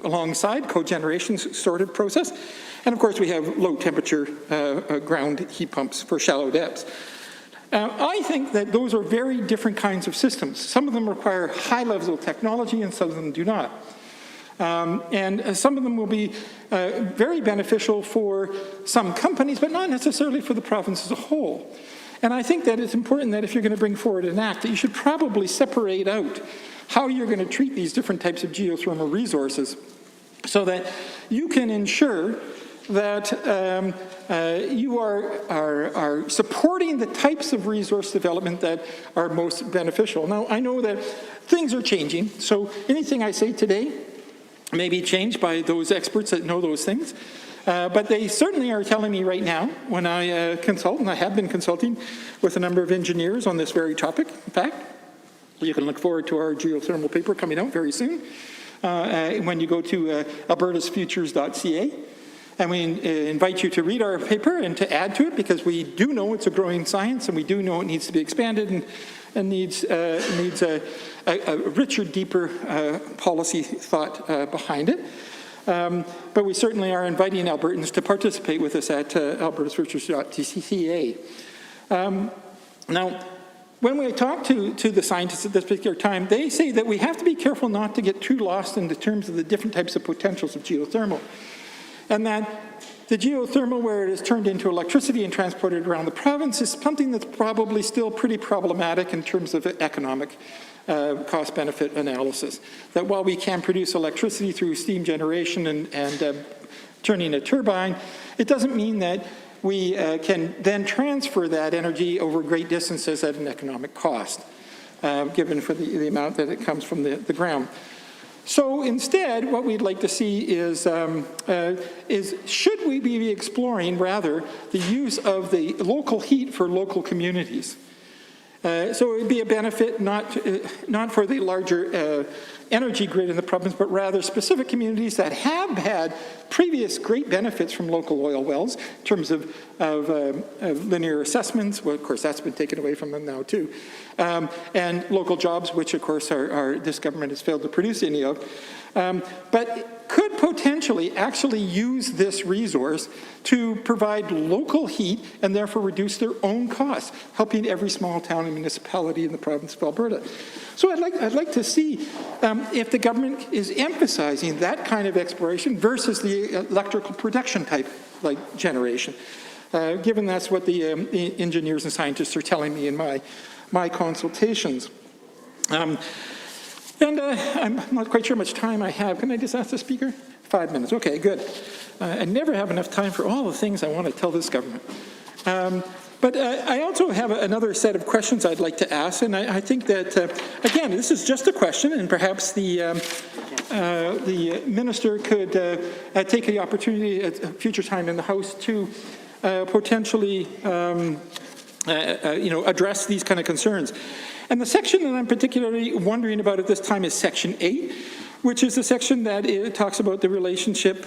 alongside cogeneration sorted process. And of course, we have low temperature ground heat pumps for shallow depths. I think that those are very different kinds of systems. Some of them require high levels of technology and some of them do not. And some of them will be very beneficial for some companies, but not necessarily for the province as a whole. And I think that it's important that if you're going to bring forward an act, that you should probably separate out how you're going to treat these different types of geothermal resources so that you can ensure that you are supporting the types of resource development that are most beneficial. Now, I know that things are changing, so anything I say today may be changed by those experts that know those things. But they certainly are telling me right now, when I consult, and I have been consulting with a number of engineers on this very topic, in fact, you can look forward to our geothermal paper coming out very soon when you go to albertasfutures.ca. And we invite you to read our paper and to add to it, because we do know it's a growing science, and we do know it needs to be expanded and needs a richer, deeper policy thought behind it. But we certainly are inviting Albertans to participate with us at albertasfutures.ca. Now, when we talk to the scientists at this particular time, they say that we have to be careful not to get too lost in the terms of the different types of potentials of geothermal. And that the geothermal, where it is turned into electricity and transported around the province, is something that's probably still pretty problematic in terms of economic cost-benefit analysis. That while we can produce electricity through steam generation and turning a turbine, it doesn't mean that we can then transfer that energy over great distances at an economic cost, given for the amount that it comes from the ground. So instead, what we'd like to see is should we be exploring, rather, the use of the local heat for local communities? So it would be a benefit not for the larger energy grid in the province, but rather specific communities that have had previous great benefits from local oil wells in terms of linear assessments. Well, of course, that's been taken away from them now too. And local jobs, which of course this government has failed to produce any of. But could potentially actually use this resource to provide local heat and therefore reduce their own costs, helping every small town and municipality in the province of Alberta. So I'd like to see if the government is emphasizing that kind of exploration versus the electrical production type like generation, given that's what the engineers and scientists are telling me in my consultations. And I'm not quite sure how much time I have. Can I just ask the speaker? 5 minutes. Okay, good. I never have enough time for all the things I want to tell this government. But I also have another set of questions I'd like to ask, and I think that, again, this is just a question, and perhaps the minister could take the opportunity at a future time in the House to potentially address these kind of concerns. And the section that I'm particularly wondering about at this time is Section 8, which is the section that talks about the relationship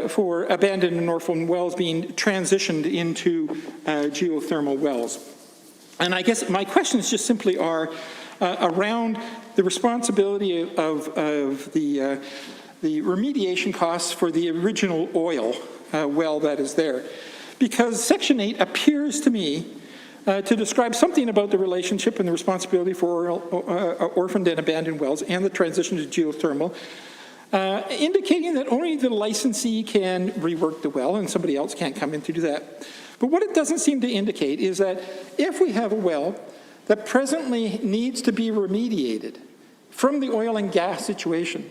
for abandoned and orphaned wells being transitioned into geothermal wells. And I guess my questions just simply are around the responsibility of the remediation costs for the original oil well that is there. Because Section 8 appears to me to describe something about the relationship and the responsibility for orphaned and abandoned wells and the transition to geothermal, indicating that only the licensee can rework the well and somebody else can't come in to do that. But what it doesn't seem to indicate is that if we have a well that presently needs to be remediated from the oil and gas situation,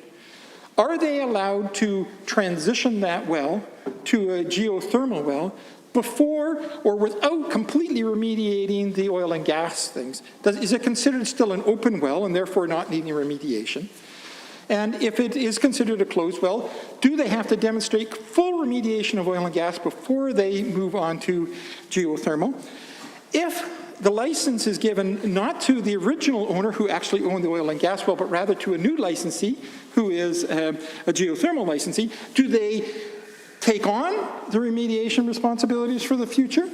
are they allowed to transition that well to a geothermal well before or without completely remediating the oil and gas things? Is it considered still an open well and therefore not needing remediation? And if it is considered a closed well, do they have to demonstrate full remediation of oil and gas before they move on to geothermal? If the license is given not to the original owner who actually owned the oil and gas well, but rather to a new licensee who is a geothermal licensee, do they take on the remediation responsibilities for the future?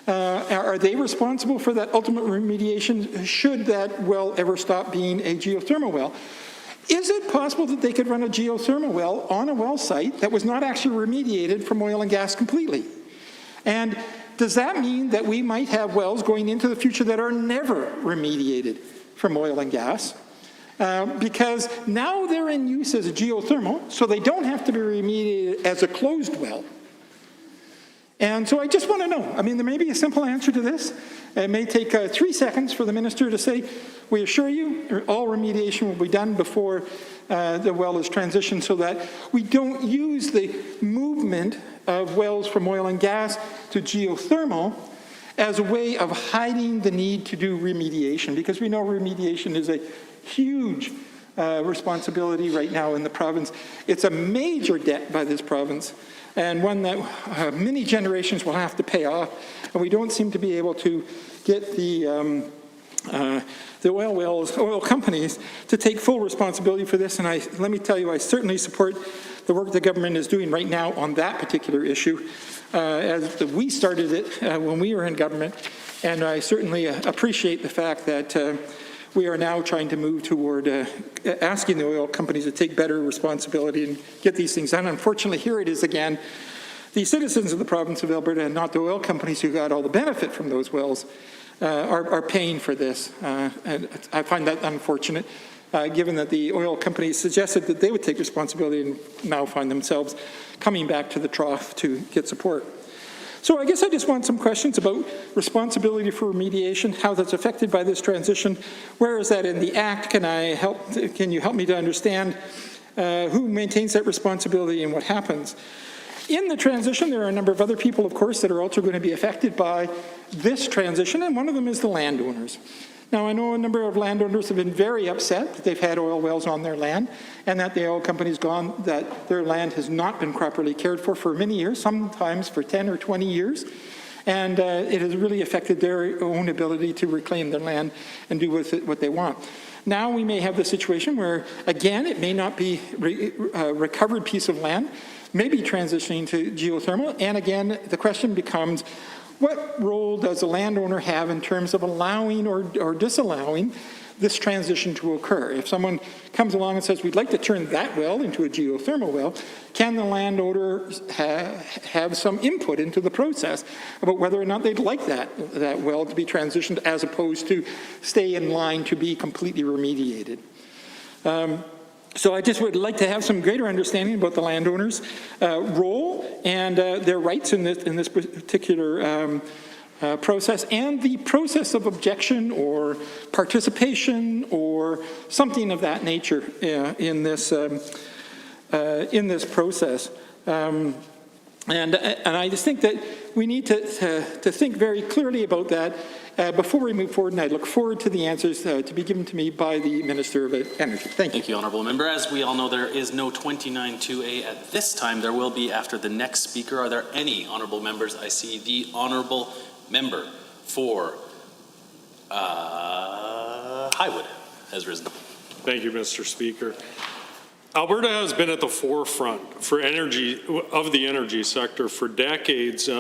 Are they responsible for that ultimate remediation should that well ever stop being a geothermal well? Is it possible that they could run a geothermal well on a well site that was not actually remediated from oil and gas completely? And does that mean that we might have wells going into the future that are never remediated from oil and gas? Because now they're in use as a geothermal, so they don't have to be remediated as a closed well. And so I just want to know, I mean, there may be a simple answer to this. It may take 3 seconds for the minister to say, we assure you all remediation will be done before the well is transitioned so that we don't use the movement of wells from oil and gas to geothermal as a way of hiding the need to do remediation, because we know remediation is a huge responsibility right now in the province. It's a major debt by this province, and one that many generations will have to pay off, and we don't seem to be able to get the oil companies to take full responsibility for this. And let me tell you, I certainly support the work the government is doing right now on that particular issue. As we started it when we were in government, and I certainly appreciate the fact that we are now trying to move toward asking the oil companies to take better responsibility and get these things done. Unfortunately, here it is again. The citizens of the province of Alberta, and not the oil companies who got all the benefit from those wells, are paying for this. And I find that unfortunate, given that the oil companies suggested that they would take responsibility and now find themselves coming back to the trough to get support. So I guess I just want some questions about responsibility for remediation, how that's affected by this transition. Where is that in the Act? Can you help me to understand who maintains that responsibility and what happens? In the transition, there are a number of other people, of course, that are also going to be affected by this transition, and one of them is the landowners. Now, I know a number of landowners have been very upset that they've had oil wells on their land and that the oil company's gone, that their land has not been properly cared for many years, sometimes for 10 or 20 years. And it has really affected their own ability to reclaim their land and do with it what they want. Now we may have the situation where, again, it may not be a recovered piece of land, maybe transitioning to geothermal. And again, the question becomes, what role does a landowner have in terms of allowing or disallowing this transition to occur? If someone comes along and says, we'd like to turn that well into a geothermal well, can the landowner have some input into the process about whether or not they'd like that well to be transitioned as opposed to stay in line to be completely remediated? So I just would like to have some greater understanding about the landowners' role and their rights in this particular process, and the process of objection or participation or something of that nature in this process. And I just think that we need to think very clearly about that before we move forward, and I look forward to the answers to be given to me by the Minister of Energy. Thank you. Thank you, Honourable Member. As we all know, there is no 29-2A at this time. There will be after the next speaker. Are there any Honourable Members? I see the Honourable Member for Highwood has risen. Thank you, Mr. Speaker. Alberta has been at the forefront for of the energy sector for decades.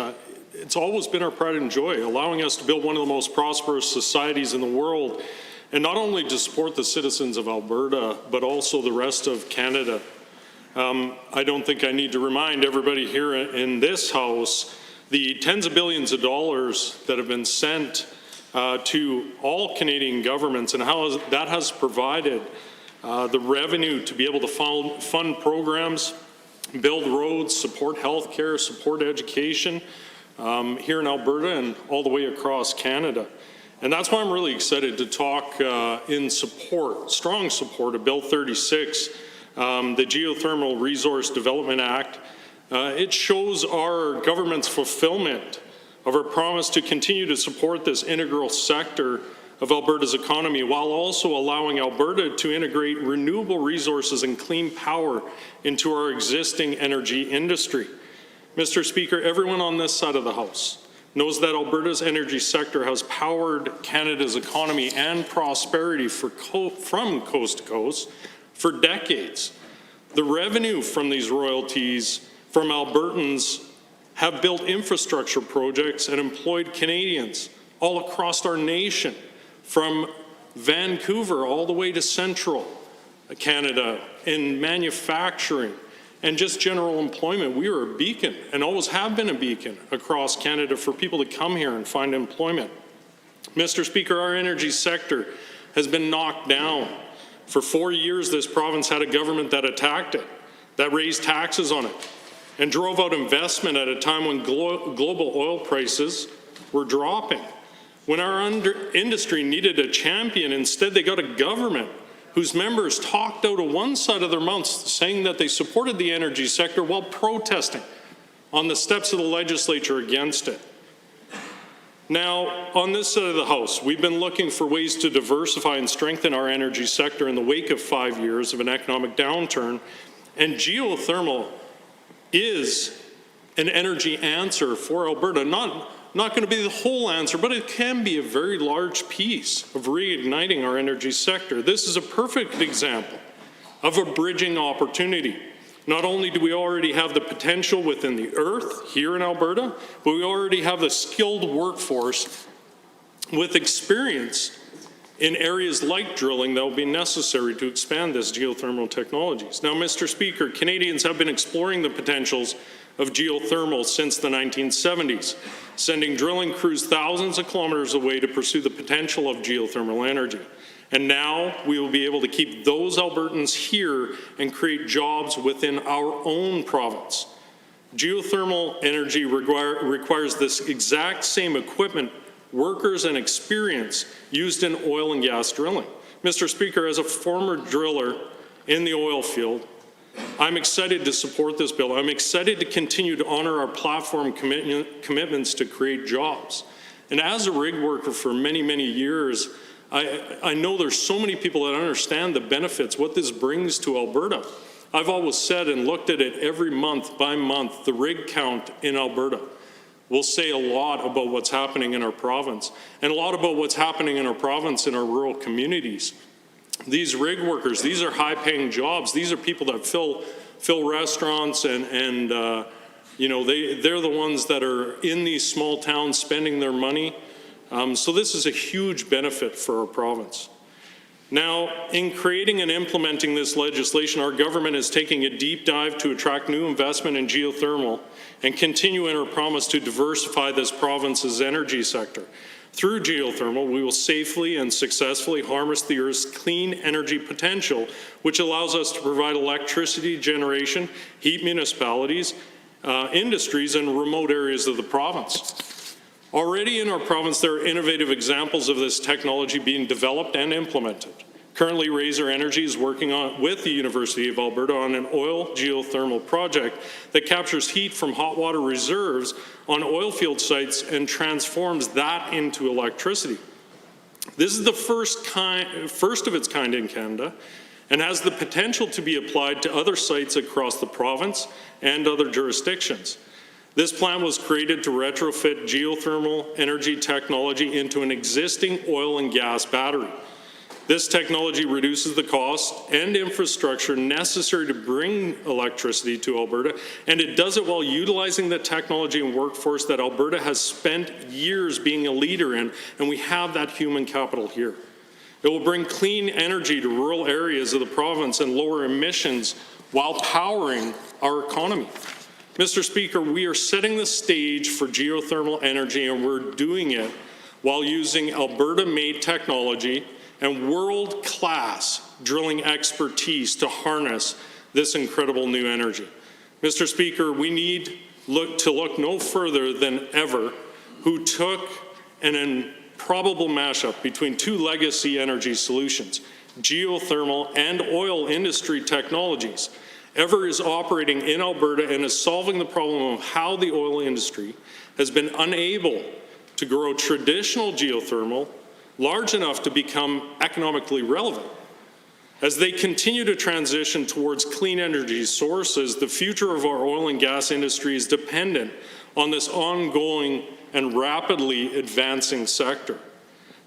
It's always been our pride and joy, allowing us to build one of the most prosperous societies in the world, and not only to support the citizens of Alberta, but also the rest of Canada. I don't think I need to remind everybody here in this House the tens of billions of dollars that have been sent to all Canadian governments, and how that has provided the revenue to be able to fund programs, build roads, support healthcare, support education here in Alberta and all the way across Canada. And that's why I'm really excited to talk in support, strong support of Bill 36, the Geothermal Resource Development Act. It shows our government's fulfillment of our promise to continue to support this integral sector of Alberta's economy, while also allowing Alberta to integrate renewable resources and clean power into our existing energy industry. Mr. Speaker, everyone on this side of the House knows that Alberta's energy sector has powered Canada's economy and prosperity from coast to coast for decades. The revenue from these royalties from Albertans have built infrastructure projects and employed Canadians all across our nation, from Vancouver all the way to central Canada, in manufacturing and just general employment. We are a beacon, and always have been a beacon across Canada for people to come here and find employment. Mr. Speaker, our energy sector has been knocked down. For 4 years, this province had a government that attacked it, that raised taxes on it, and drove out investment at a time when global oil prices were dropping. When our industry needed a champion, instead they got a government whose members talked out of one side of their mouths saying that they supported the energy sector while protesting on the steps of the legislature against it. Now, on this side of the House, we've been looking for ways to diversify and strengthen our energy sector in the wake of 5 years of an economic downturn, and geothermal is an energy answer for Alberta. Not going to be the whole answer, but it can be a very large piece of reigniting our energy sector. This is a perfect example of a bridging opportunity. Not only do we already have the potential within the earth here in Alberta, but we already have the skilled workforce with experience in areas like drilling that will be necessary to expand this geothermal technologies. Now, Mr. Speaker, Canadians have been exploring the potentials of geothermal since the 1970s, sending drilling crews thousands of kilometers away to pursue the potential of geothermal energy. And now we will be able to keep those Albertans here and create jobs within our own province. Geothermal energy requires this exact same equipment, workers, and experience used in oil and gas drilling. Mr. Speaker, as a former driller in the oil field, I'm excited to support this bill. I'm excited to continue to honor our platform commitments to create jobs. And as a rig worker for many, many years, I know there's so many people that understand the benefits, what this brings to Alberta. I've always said and looked at it every month by month, the rig count in Alberta will say a lot about what's happening in our province and a lot about what's happening in our province in our rural communities. These rig workers, these are high-paying jobs. These are people that fill restaurants and you know, they're the ones that are in these small towns spending their money. So this is a huge benefit for our province. Now, in creating and implementing this legislation, our government is taking a deep dive to attract new investment in geothermal and continue in our promise to diversify this province's energy sector. Through geothermal, we will safely and successfully harness the Earth's clean energy potential, which allows us to provide electricity generation, heat municipalities, industries, and remote areas of the province. Already in our province, there are innovative examples of this technology being developed and implemented. Currently, Razor Energy is working with the University of Alberta on an oil geothermal project that captures heat from hot water reserves on oil field sites and transforms that into electricity. This is the first of its kind in Canada and has the potential to be applied to other sites across the province and other jurisdictions. This plan was created to retrofit geothermal energy technology into an existing oil and gas battery. This technology reduces the cost and infrastructure necessary to bring electricity to Alberta, and it does it while utilizing the technology and workforce that Alberta has spent years being a leader in, and we have that human capital here. It will bring clean energy to rural areas of the province and lower emissions while powering our economy. Mr. Speaker, we are setting the stage for geothermal energy, and we're doing it while using Alberta-made technology and world-class drilling expertise to harness this incredible new energy. Mr. Speaker, we need to look no further than ever who took an improbable mashup between two legacy energy solutions, geothermal and oil industry technologies. Ever is operating in Alberta and is solving the problem of how the oil industry has been unable to grow traditional geothermal large enough to become economically relevant. As they continue to transition towards clean energy sources, the future of our oil and gas industry is dependent on this ongoing and rapidly advancing sector.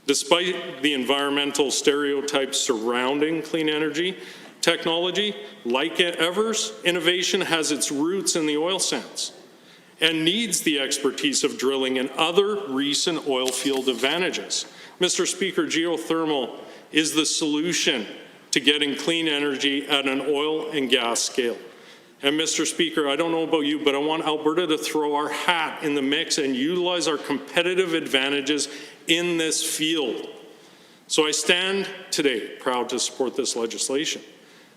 Despite the environmental stereotypes surrounding clean energy technology, like Evers, innovation has its roots in the oil sands and needs the expertise of drilling and other recent oil field advantages. Mr. Speaker, geothermal is the solution to getting clean energy at an oil and gas scale. And Mr. Speaker, I don't know about you, but I want Alberta to throw our hat in the mix and utilize our competitive advantages in this field. So I stand today proud to support this legislation.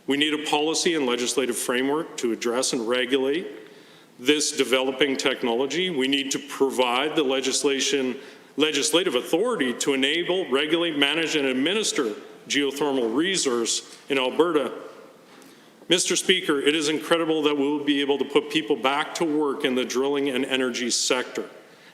We need a policy and legislative framework to address and regulate this developing technology. We need to provide the legislative authority to enable, regulate, manage, and administer geothermal resource in Alberta. Mr. Speaker, it is incredible that we will be able to put people back to work in the drilling and energy sector.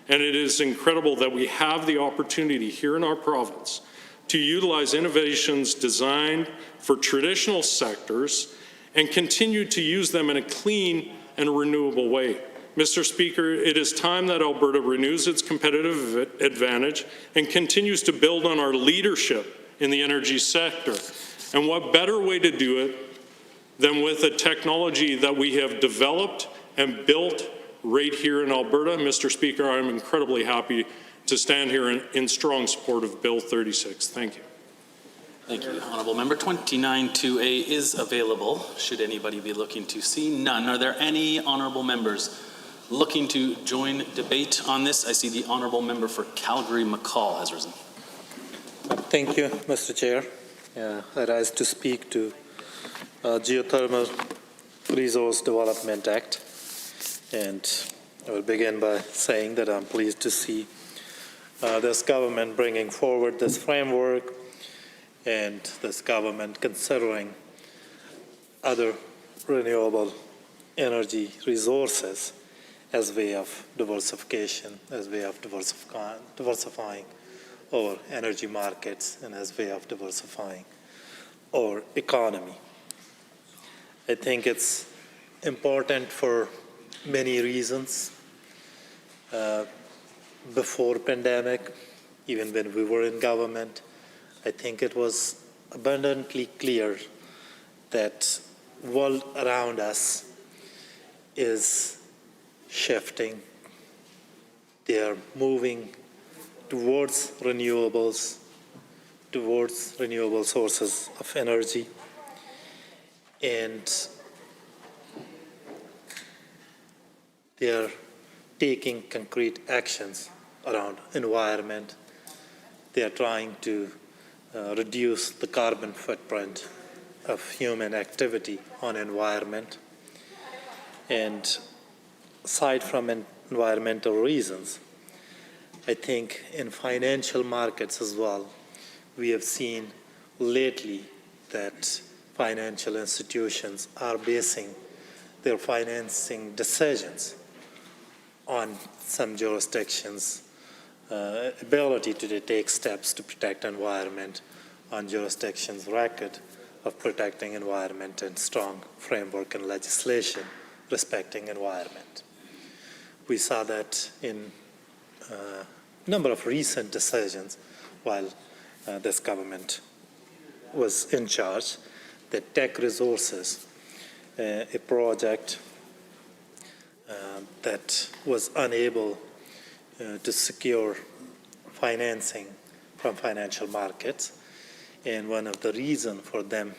And it is incredible that we have the opportunity here in our province to utilize innovations designed for traditional sectors and continue to use them in a clean and renewable way. Mr. Speaker, it is time that Alberta renews its competitive advantage and continues to build on our leadership in the energy sector. And what better way to do it than with a technology that we have developed and built right here in Alberta. Mr. Speaker, I'm incredibly happy to stand here in strong support of Bill 36. Thank you. Thank you, Honourable Member. 29-2A is available, should anybody be looking to see. None. Are there any Honourable Members looking to join debate on this? I see the Honourable Member for Calgary-McCall has risen. Thank you, Mr. Chair. I rise to speak to Geothermal Resource Development Act. And I will begin by saying that I'm pleased to see this government bringing forward this framework and this government considering other renewable energy resources as way of diversification, as way of diversifying our energy markets and as way of diversifying our economy. I think it's important for many reasons. Before pandemic, even when we were in government, I think it was abundantly clear that world around us is shifting. They are moving towards renewables, towards renewable sources of energy. And they are taking concrete actions around environment. They are trying to reduce the carbon footprint of human activity on environment. And aside from environmental reasons, I think in financial markets as well, we have seen lately that financial institutions are basing their financing decisions on some jurisdictions' ability to take steps to protect environment, on jurisdictions' record of protecting environment and strong framework and legislation respecting environment. We saw that in a number of recent decisions while this government was in charge, that Tech Resources, a project that was unable to secure financing from financial markets. And one of the reasons for them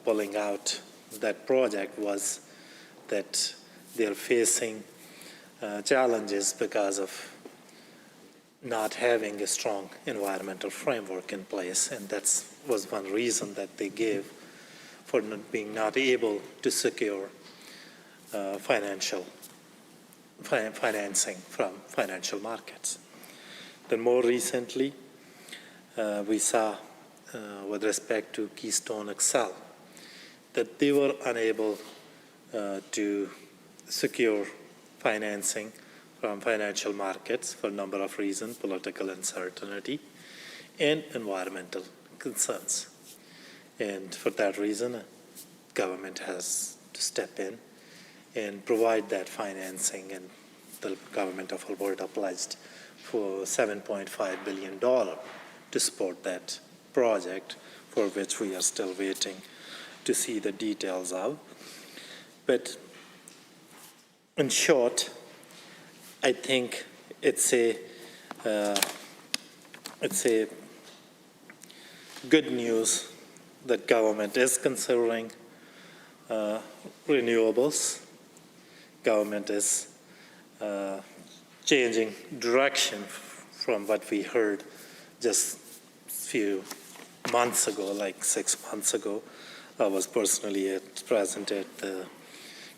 pulling out that project was that they're facing challenges because of not having a strong environmental framework in place. And that was one reason that they gave for being not able to secure financing from financial markets. Then more recently, we saw with respect to Keystone XL that they were unable to secure financing from financial markets for a number of reasons, political uncertainty and environmental concerns. And for that reason, government has to step in and provide that financing, and the government of Alberta pledged for $7.5 billion to support that project, for which we are still waiting to see the details of. But in short, I think it's a good news that government is considering renewables. Government is changing direction from what we heard just a few months ago, like 6 months ago. I was personally present at the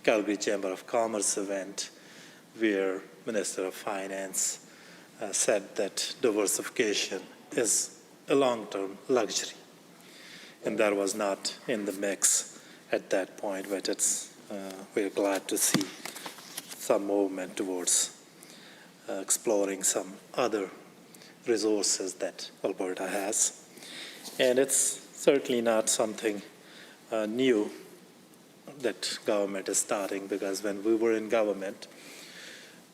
Calgary Chamber of Commerce event where Minister of Finance said that diversification is a long-term luxury. And that was not in the mix at that point, but we're glad to see some movement towards exploring some other resources that Alberta has. And it's certainly not something new that government is starting, because when we were in government,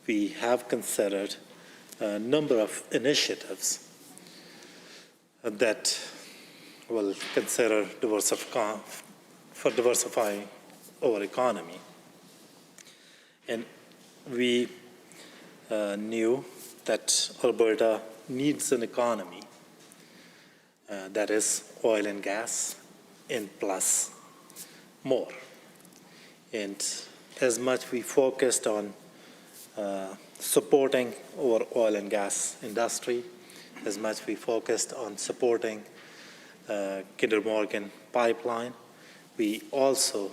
we have considered a number of initiatives that will consider diversifying our economy. And we knew that Alberta needs an economy that is oil and gas and plus more. And as much we focused on supporting our oil and gas industry, as much we focused on supporting Kinder Morgan pipeline, we also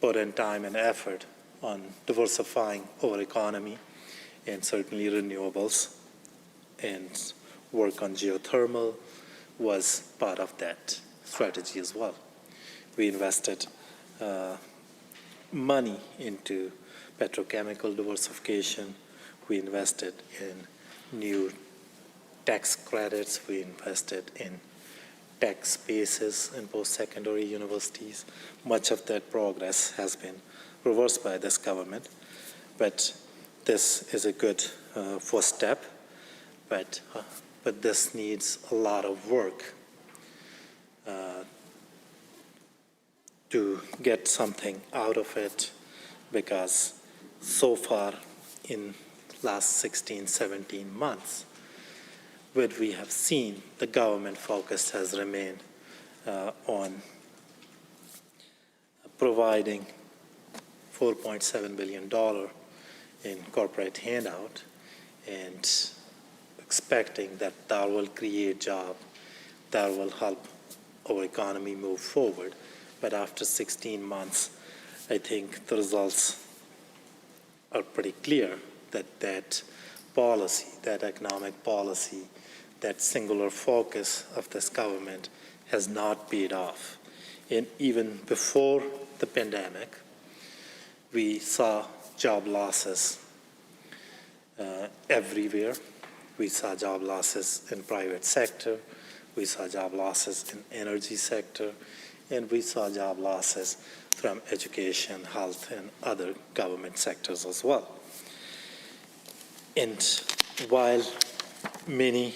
put in time and effort on diversifying our economy and certainly renewables, and work on geothermal was part of that strategy as well. We invested money into petrochemical diversification. We invested in new tax credits. We invested in tech spaces in post-secondary universities. Much of that progress has been reversed by this government, but this is a good first step, but this needs a lot of work to get something out of it, because so far in last 16, 17 months, what we have seen, the government focus has remained on providing $4.7 billion in corporate handout and expecting that that will create jobs, that will help our economy move forward. But after 16 months, I think the results are pretty clear that that policy, that economic policy, that singular focus of this government has not paid off. And even before the pandemic, we saw job losses everywhere. We saw job losses in private sector. We saw job losses in energy sector. And we saw job losses from education, health, and other government sectors as well. And while many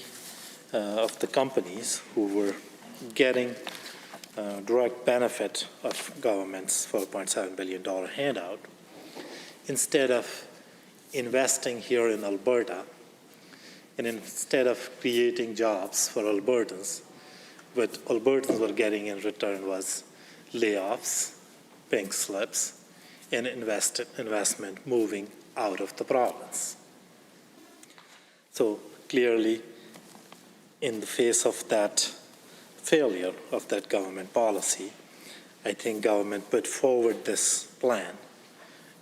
of the companies who were getting direct benefit of government's $4.7 billion handout, instead of investing here in Alberta, and instead of creating jobs for Albertans, what Albertans were getting in return was layoffs, pink slips, and investment moving out of the province. So clearly, in the face of that failure of that government policy, I think government put forward this plan,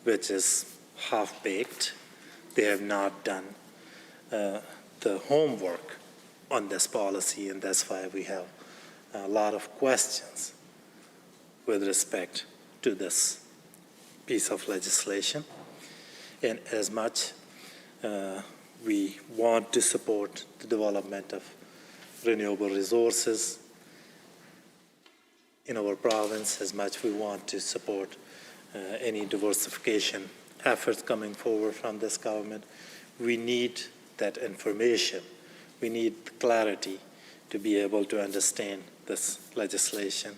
which is half-baked. They have not done the homework on this policy, and that's why we have a lot of questions with respect to this piece of legislation. And as much we want to support the development of renewable resources in our province, as much we want to support any diversification efforts coming forward from this government, we need that information. We need clarity to be able to understand this legislation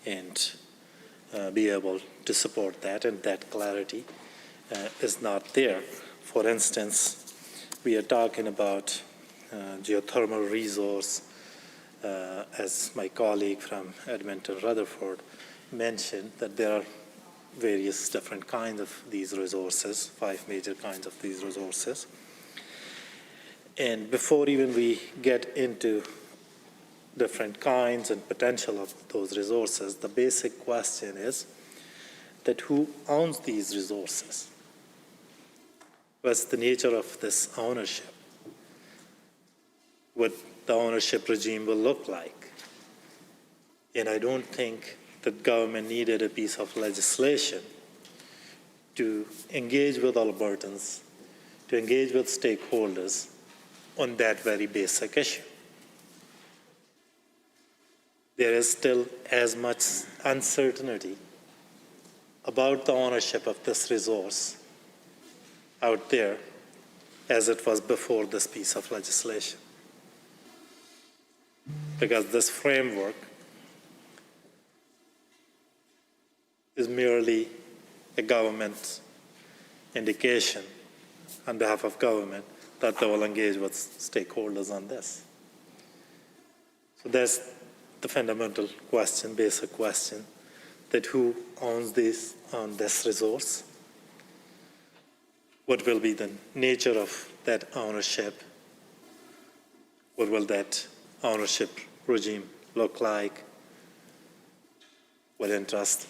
and be able to support that, and that clarity is not there. For instance, we are talking about geothermal resource, as my colleague from Edmonton, Rutherford, mentioned, that there are various different kinds of these resources, 5 major kinds of these resources. And before even we get into different kinds and potential of those resources, the basic question is that who owns these resources? What's the nature of this ownership? What the ownership regime will look like? And I don't think that government needed a piece of legislation to engage with Albertans, to engage with stakeholders on that very basic issue. There is still as much uncertainty about the ownership of this resource out there as it was before this piece of legislation. Because this framework is merely a government indication on behalf of government that they will engage with stakeholders on this. So that's the fundamental question, basic question, that who owns this resource? What will be the nature of that ownership? What will that ownership regime look like? What interest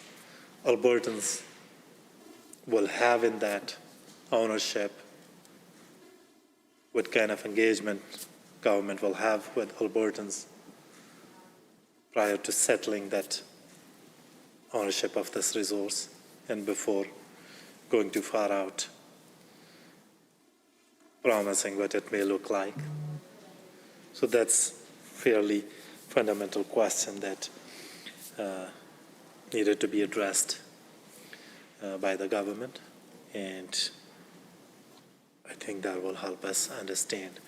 Albertans will have in that ownership? What kind of engagement government will have with Albertans prior to settling that ownership of this resource and before going too far out, promising what it may look like. So that's fairly fundamental question that needed to be addressed by the government, and I think that will help us understand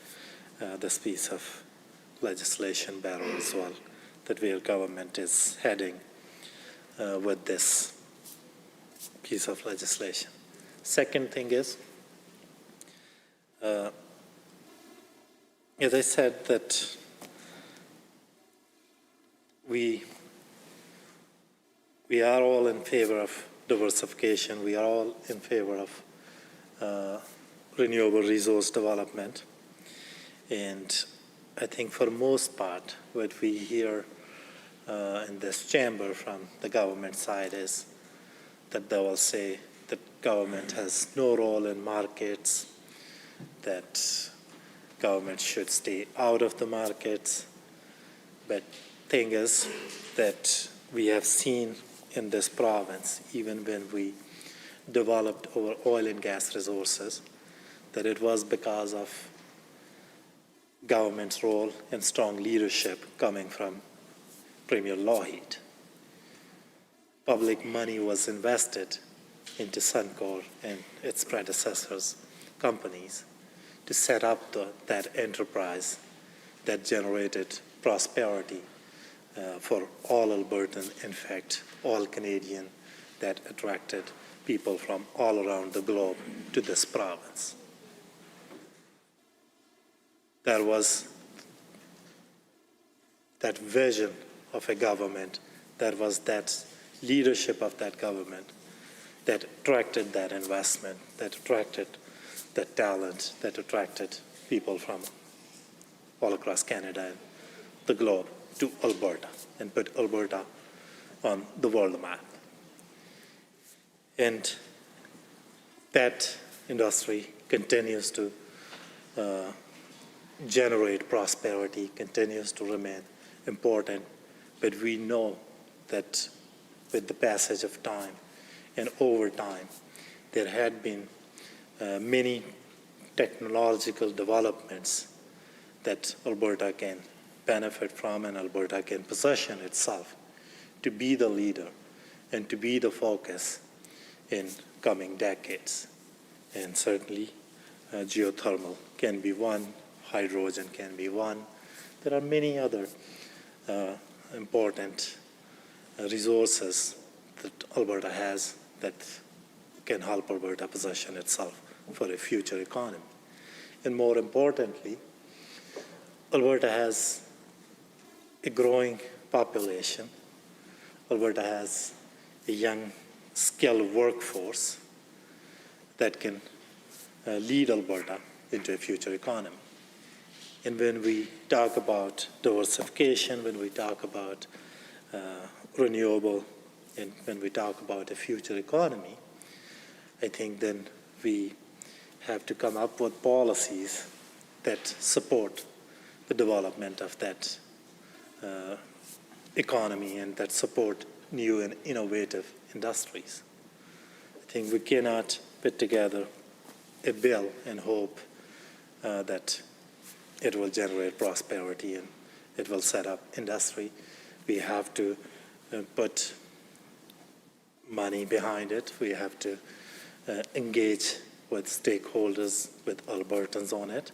this piece of legislation better as well, that where government is heading with this piece of legislation. Second thing is, as I said, that we are all in favor of diversification. We are all in favor of renewable resource development. And I think for the most part, what we hear in this chamber from the government side is that they will say that government has no role in markets, that government should stay out of the markets. But thing is that we have seen in this province, even when we developed our oil and gas resources, that it was because of government's role and strong leadership coming from Premier Lougheed. Public money was invested into Suncor and its predecessors' companies to set up that enterprise that generated prosperity for all Albertan, in fact, all Canadian, that attracted people from all around the globe to this province. There was that vision of a government, there was that leadership of that government that attracted that investment, that attracted that talent, that attracted people from all across Canada and the globe to Alberta and put Alberta on the world map. And that industry continues to generate prosperity, continues to remain important, but we know that with the passage of time and over time, there had been many technological developments that Alberta can benefit from and Alberta can position itself to be the leader and to be the focus in coming decades. And certainly geothermal can be one, hydrogen can be one. There are many other important resources that Alberta has that can help Alberta position itself for a future economy. And more importantly, Alberta has a growing population. Alberta has a young, skilled workforce that can lead Alberta into a future economy. And when we talk about diversification, when we talk about renewable, and when we talk about a future economy, I think then we have to come up with policies that support the development of that economy and that support new and innovative industries. I think we cannot put together a bill and hope that it will generate prosperity and it will set up industry. We have to put money behind it. We have to engage with stakeholders, with Albertans on it,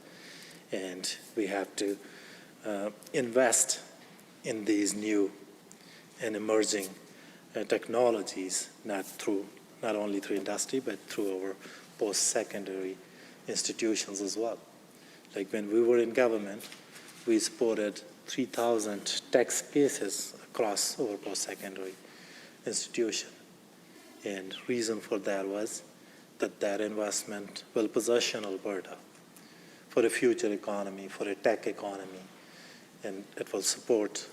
and we have to invest in these new and emerging technologies, not only through industry, but through our post-secondary institutions as well. Like when we were in government, we supported 3,000 tech spaces across our post-secondary institution. And reason for that was that investment will position Alberta for a future economy, for a tech economy, and it will support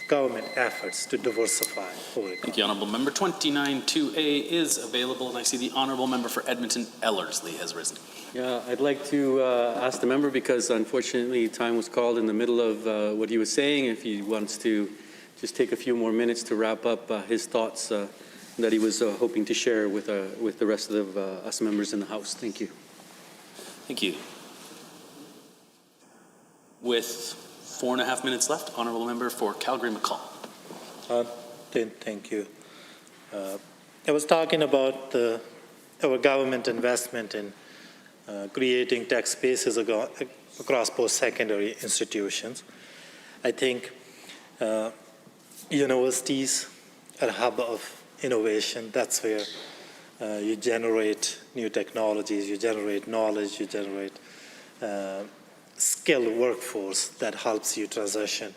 government efforts to diversify our economy. Thank you, Honourable Member. 29-2A is available, and I see the Honourable Member for Edmonton, Ellerslie, has risen. Yeah, I'd like to ask the member, because unfortunately time was called in the middle of what he was saying, if he wants to just take a few more minutes to wrap up his thoughts that he was hoping to share with the rest of us members in the House. Thank you. Thank you. With 4.5 minutes left, Honourable Member for Calgary-McCall. Thank you. I was talking about our government investment in creating tech spaces across post-secondary institutions. I think universities are a hub of innovation. That's where you generate new technologies, you generate knowledge, you generate skilled workforce that helps you transition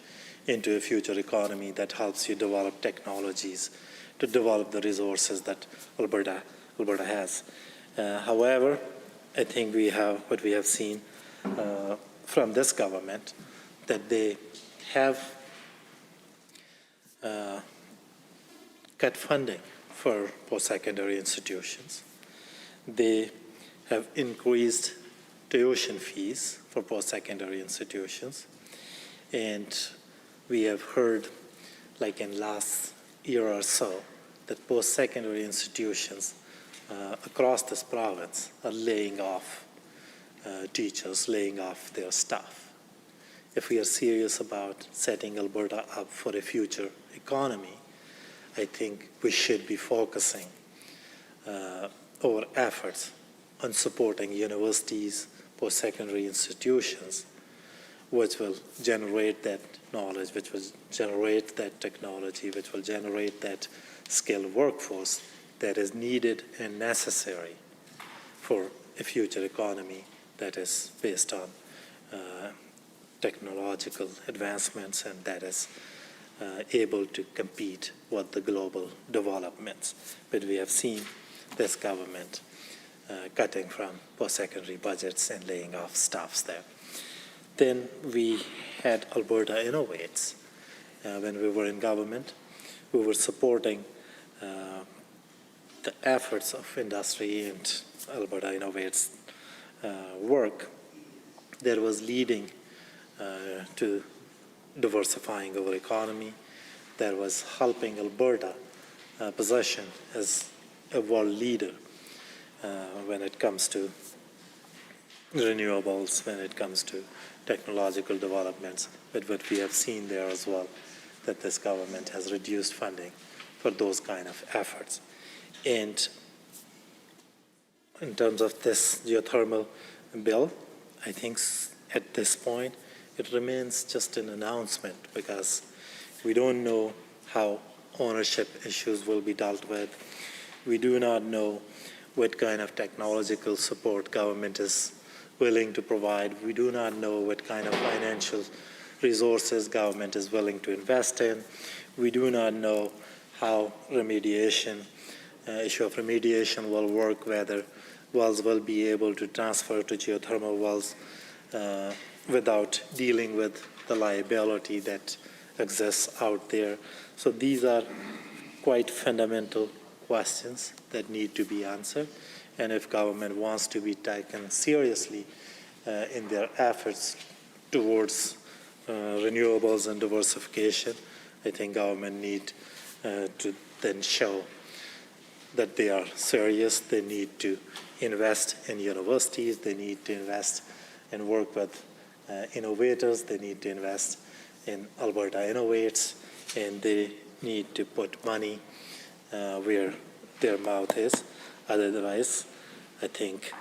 into a future economy, that helps you develop technologies to develop the resources that Alberta has. However, I think what we have seen from this government, that they have cut funding for post-secondary institutions. They have increased tuition fees for post-secondary institutions. And we have heard, like in last year or so, that post-secondary institutions across this province are laying off teachers, laying off their staff. If we are serious about setting Alberta up for a future economy, I think we should be focusing our efforts on supporting universities, post-secondary institutions, which will generate that knowledge, which will generate that technology, which will generate that skilled workforce that is needed and necessary for a future economy that is based on technological advancements and that is able to compete with the global developments. But we have seen this government cutting from post-secondary budgets and laying off staffs there. Then we had Alberta Innovates. When we were in government, we were supporting the efforts of industry and Alberta Innovates work that was leading to diversifying our economy, that was helping Alberta position as a world leader when it comes to renewables, when it comes to technological developments. But what we have seen there as well, that this government has reduced funding for those kind of efforts. And in terms of this geothermal bill, I think at this point, it remains just an announcement because we don't know how ownership issues will be dealt with. We do not know what kind of technological support government is willing to provide. We do not know what kind of financial resources government is willing to invest in. We do not know how issue of remediation will work, whether wells will be able to transfer to geothermal wells without dealing with the liability that exists out there. So these are quite fundamental questions that need to be answered. And if government wants to be taken seriously in their efforts towards renewables and diversification, I think government need to then show that they are serious. They need to invest in universities, they need to invest and work with innovators, they need to invest in Alberta Innovates, and they need to put money where their mouth is. Otherwise, I think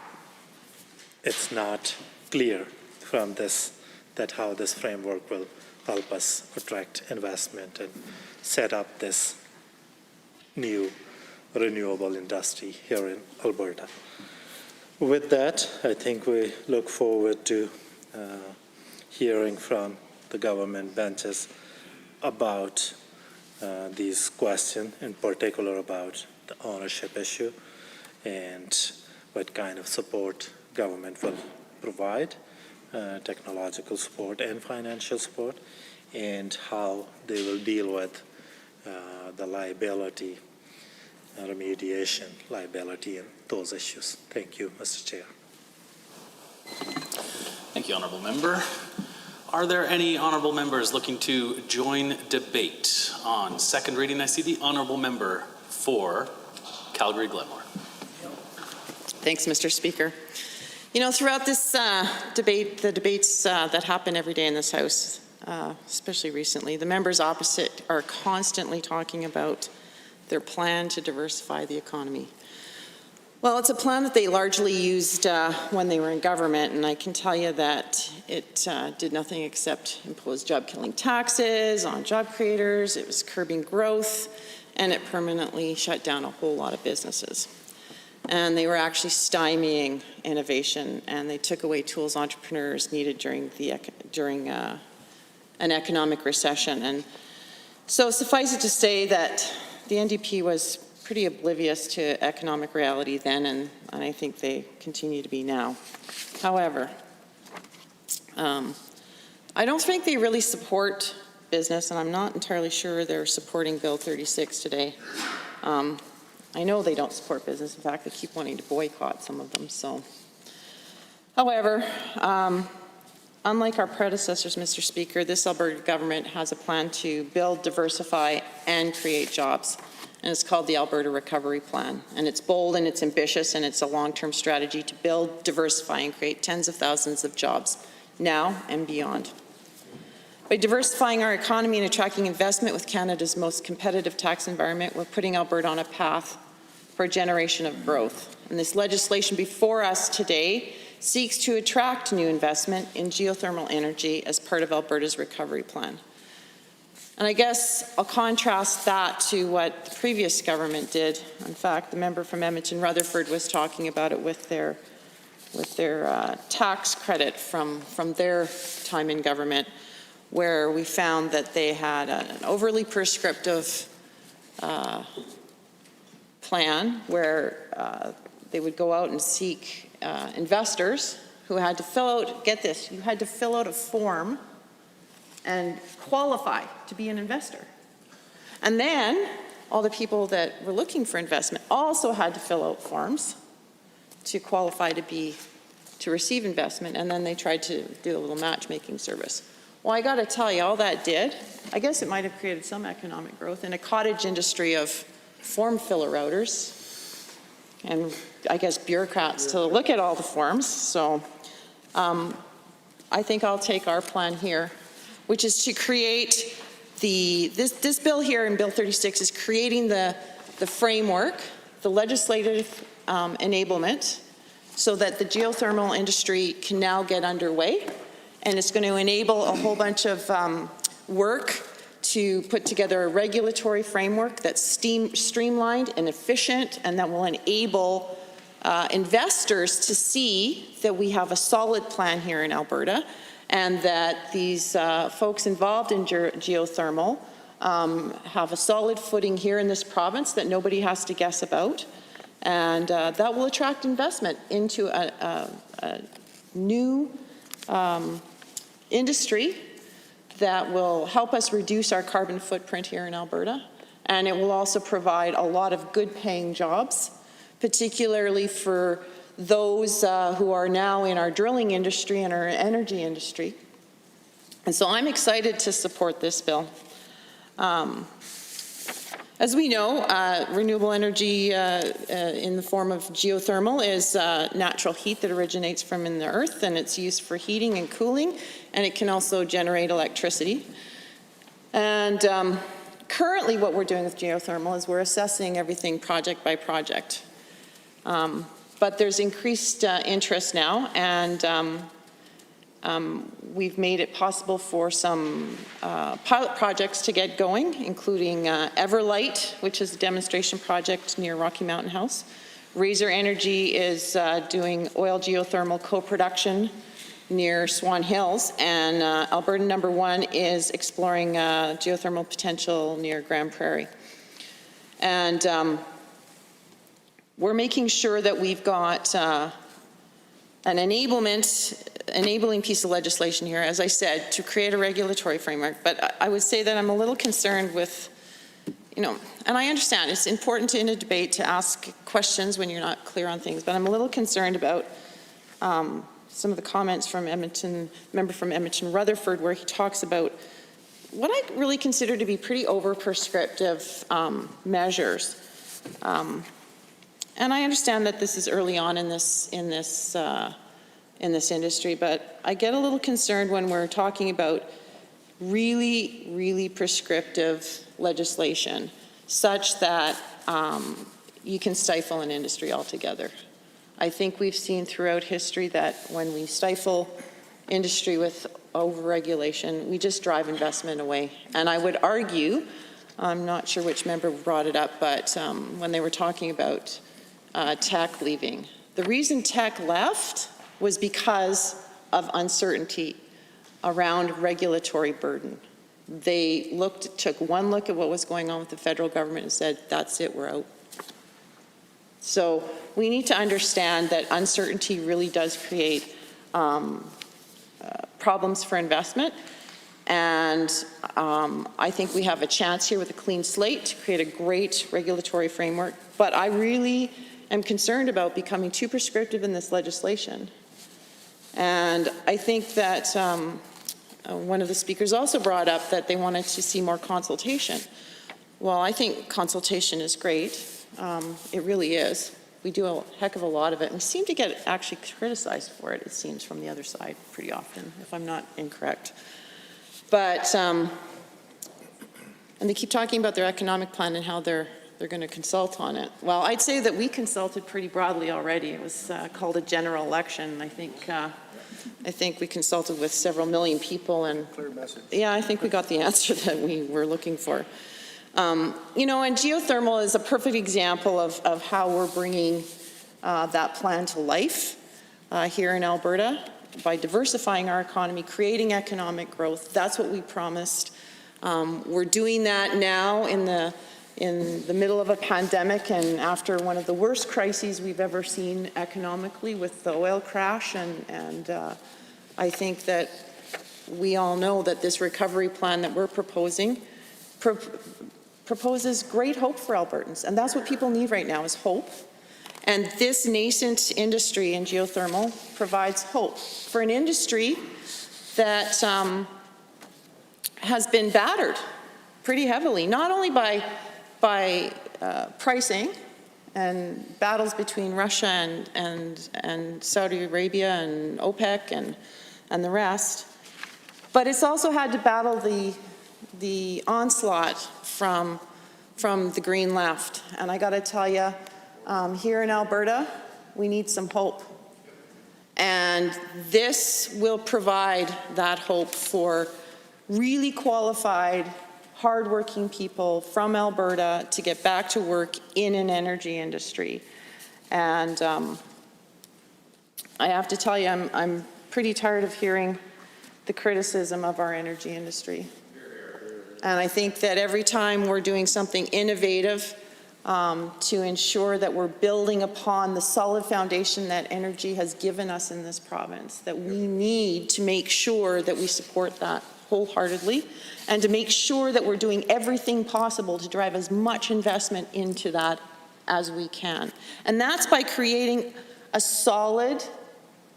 it's not clear from this that how this framework will help us attract investment and set up this new renewable industry here in Alberta. With that, I think we look forward to hearing from the government benches about these questions, in particular about the ownership issue and what kind of support government will provide, technological support and financial support, and how they will deal with the liability, remediation, liability, and those issues. Thank you, Mr. Chair. Thank you, Honourable Member. Are there any Honourable Members looking to join debate on second reading? I see the Honourable Member for Calgary-Glenmore. Thanks, Mr. Speaker. You know, throughout this debate, the debates that happen every day in this House, especially recently, the members opposite are constantly talking about their plan to diversify the economy. Well, it's a plan that they largely used when they were in government, and I can tell you that it did nothing except impose job-killing taxes on job creators, it was curbing growth, and it permanently shut down a whole lot of businesses. And they were actually stymieing innovation, and they took away tools entrepreneurs needed during an economic recession. And so suffice it to say that the NDP was pretty oblivious to economic reality then, and I think they continue to be now. However, I don't think they really support business, and I'm not entirely sure they're supporting Bill 36 today. I know they don't support business. In fact, they keep wanting to boycott some of them. So, however, unlike our predecessors, Mr. Speaker, this Alberta government has a plan to build, diversify, and create jobs. And it's called the Alberta Recovery Plan. And it's bold and it's ambitious and it's a long-term strategy to build, diversify, and create tens of thousands of jobs now and beyond. By diversifying our economy and attracting investment with Canada's most competitive tax environment, we're putting Alberta on a path for a generation of growth. And this legislation before us today seeks to attract new investment in geothermal energy as part of Alberta's recovery plan. And I guess I'll contrast that to what the previous government did. In fact, the member from Edmonton, Rutherford, was talking about it with their tax credit from their time in government, where we found that they had an overly prescriptive plan where they would go out and seek investors who had to fill out, get this, you had to fill out a form and qualify to be an investor. And then all the people that were looking for investment also had to fill out forms to qualify to receive investment, and then they tried to do a little matchmaking service. Well, I got to tell you, all that did, I guess it might have created some economic growth in a cottage industry of form filler routers and I guess bureaucrats to look at all the forms. So I think I'll take our plan here, which is to create this bill here in Bill 36 is creating the framework, the legislative enablement, so that the geothermal industry can now get underway. And it's going to enable a whole bunch of work to put together a regulatory framework that's streamlined and efficient, and that will enable investors to see that we have a solid plan here in Alberta, and that these folks involved in geothermal have a solid footing here in this province that nobody has to guess about, and that will attract investment into a new industry that will help us reduce our carbon footprint here in Alberta, and it will also provide a lot of good paying jobs, particularly for those who are now in our drilling industry and our energy industry. And so I'm excited to support this bill. As As we know, renewable energy in the form of geothermal is natural heat that originates from in the earth, and it's used for heating and cooling, and it can also generate electricity. And currently what we're doing with geothermal is we're assessing everything project by project. But there's increased interest now, and we've made it possible for some pilot projects to get going, including Everlight, which is a demonstration project near Rocky Mountain House. Razor Energy is doing oil geothermal co-production near Swan Hills, and Alberta No. 1 is exploring geothermal potential near Grand Prairie. And we're making sure that we've got an enabling piece of legislation here, as I said, to create a regulatory framework. But I would say that I'm a little concerned with, and I understand it's important in a debate to ask questions when you're not clear on things, but I'm a little concerned about some of the comments from Edmonton, member from Edmonton Rutherford, where he talks about what I really consider to be pretty over-prescriptive measures. And I understand that this is early on in this industry, but I get a little concerned when we're talking about really, really prescriptive legislation, such that you can stifle an industry altogether. I think we've seen throughout history that when we stifle industry with over-regulation, we just drive investment away. And I would argue, I'm not sure which member brought it up, but when they were talking about tech leaving, the reason tech left was because of uncertainty around regulatory burden. They took one look at what was going on with the federal government and said, that's it, we're out. So we need to understand that uncertainty really does create problems for investment. And I think we have a chance here with a clean slate to create a great regulatory framework. But I really am concerned about becoming too prescriptive in this legislation. And I think that one of the speakers also brought up that they wanted to see more consultation. Well, I think consultation is great. It really is. We do a heck of a lot of it. And we seem to get actually criticized for it, it seems, from the other side pretty often, if I'm not incorrect. But, and they keep talking about their economic plan and how they're going to consult on it. Well, I'd say that we consulted pretty broadly already. It was called a general election. I think we consulted with several million people, and yeah, I think we got the answer that we were looking for. And geothermal is a perfect example of how we're bringing that plan to life here in Alberta by diversifying our economy, creating economic growth. That's what we promised. We're doing that now in the middle of a pandemic and after one of the worst crises we've ever seen economically with the oil crash. And I think that we all know that this recovery plan that we're proposing proposes great hope for Albertans. And that's what people need right now, is hope. And this nascent industry in geothermal provides hope for an industry that has been battered pretty heavily, not only by pricing and battles between Russia and Saudi Arabia and OPEC and the rest, but it's also had to battle the onslaught from the green left. And I got to tell you, here in Alberta, we need some hope. And this will provide that hope for really qualified, hardworking people from Alberta to get back to work in an energy industry. And I have to tell you, I'm pretty tired of hearing the criticism of our energy industry. And I think that every time we're doing something innovative to ensure that we're building upon the solid foundation that energy has given us in this province, that we need to make sure that we support that wholeheartedly and to make sure that we're doing everything possible to drive as much investment into that as we can. And that's by creating a solid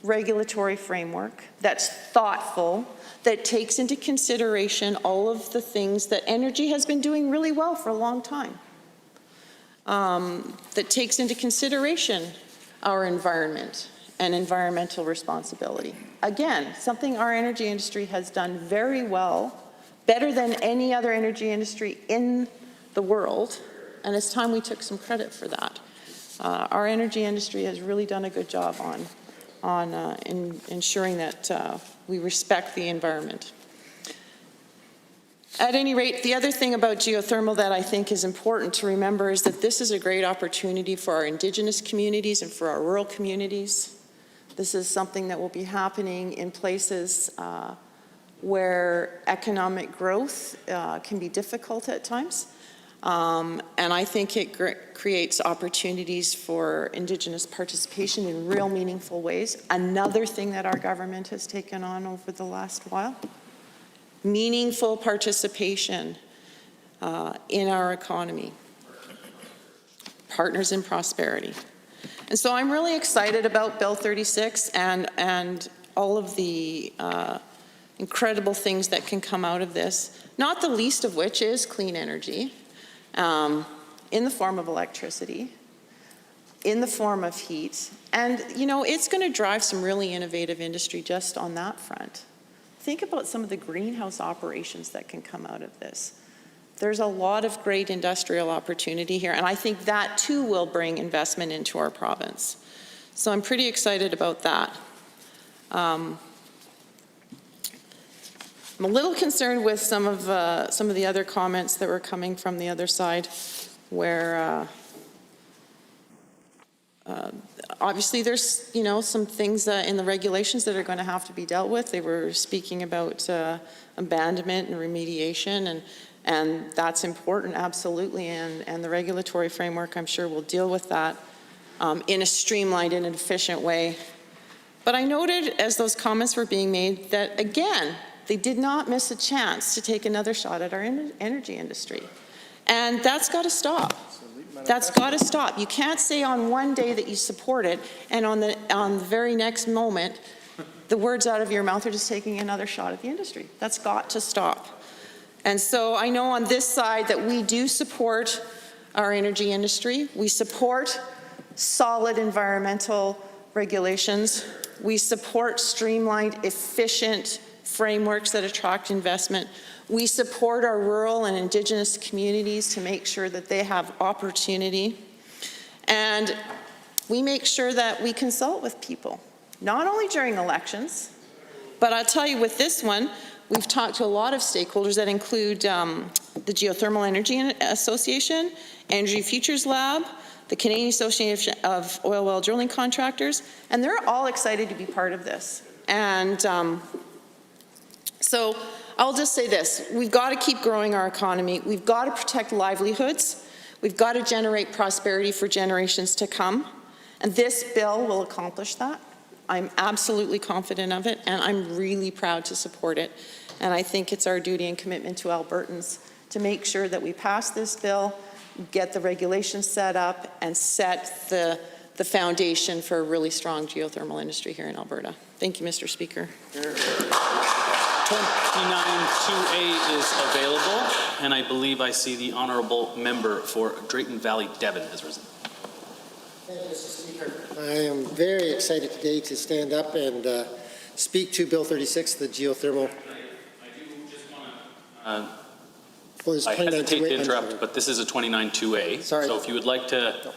regulatory framework that's thoughtful, that takes into consideration all of the things that energy has been doing really well for a long time. that takes into consideration our environment and environmental responsibility. Again, something our energy industry has done very well, better than any other energy industry in the world, and it's time we took some credit for that. Our energy industry has really done a good job on ensuring that we respect the environment. At any rate, the other thing about geothermal that I think is important to remember is that this is a great opportunity for our Indigenous communities and for our rural communities. This is something that will be happening in places where economic growth can be difficult at times. And I think it creates opportunities for Indigenous participation in real meaningful ways. Another thing that our government has taken on over the last while. Meaningful participation in our economy. Partners in prosperity. And so I'm really excited about Bill 36 and all of the incredible things that can come out of this, not the least of which is clean energy in the form of electricity, in the form of heat. And, you know, it's going to drive some really innovative industry just on that front. Think about some of the greenhouse operations that can come out of this. There's a lot of great industrial opportunity here, and I think that too will bring investment into our province. So I'm pretty excited about that. I'm a little concerned with some of the other comments that were coming from the other side, where obviously there's, you know, some things in the regulations that are going to have to be dealt with. They were speaking about abandonment and remediation, and that's important, absolutely, and the regulatory framework, I'm sure, will deal with that in a streamlined and efficient way. But I noted, as those comments were being made, that, again, they did not miss a chance to take another shot at our energy industry. And that's got to stop. That's got to stop. You can't say on one day that you support it, and on the very next moment, the words out of your mouth are just taking another shot at the industry. That's got to stop. And so I know on this side that we do support our energy industry. We support solid environmental regulations. We support streamlined, efficient frameworks that attract investment. We support our rural and Indigenous communities to make sure that they have opportunity. And we make sure that we consult with people, not only during elections, but I'll tell you with this one, we've talked to a lot of stakeholders that include the Geothermal Energy Association, Energy Futures Lab, the Canadian Association of Oil Well Drilling Contractors, and they're all excited to be part of this. And so I'll just say this, we've got to keep growing our economy. We've got to protect livelihoods. We've got to generate prosperity for generations to come. And this bill will accomplish that. I'm absolutely confident of it, and I'm really proud to support it. And I think it's our duty and commitment to Albertans to make sure that we pass this bill, get the regulations set up, and set the foundation for a really strong geothermal industry here in Alberta. Thank you, Mr. Speaker. 292A is available, and I believe I see the honourable member for Drayton Valley, Devon has risen. Thank you, Mr. Speaker. I am very excited today to stand up and speak to Bill 36, the geothermal. I hesitate to interrupt, but this is a 292A. Sorry. So if you would like to,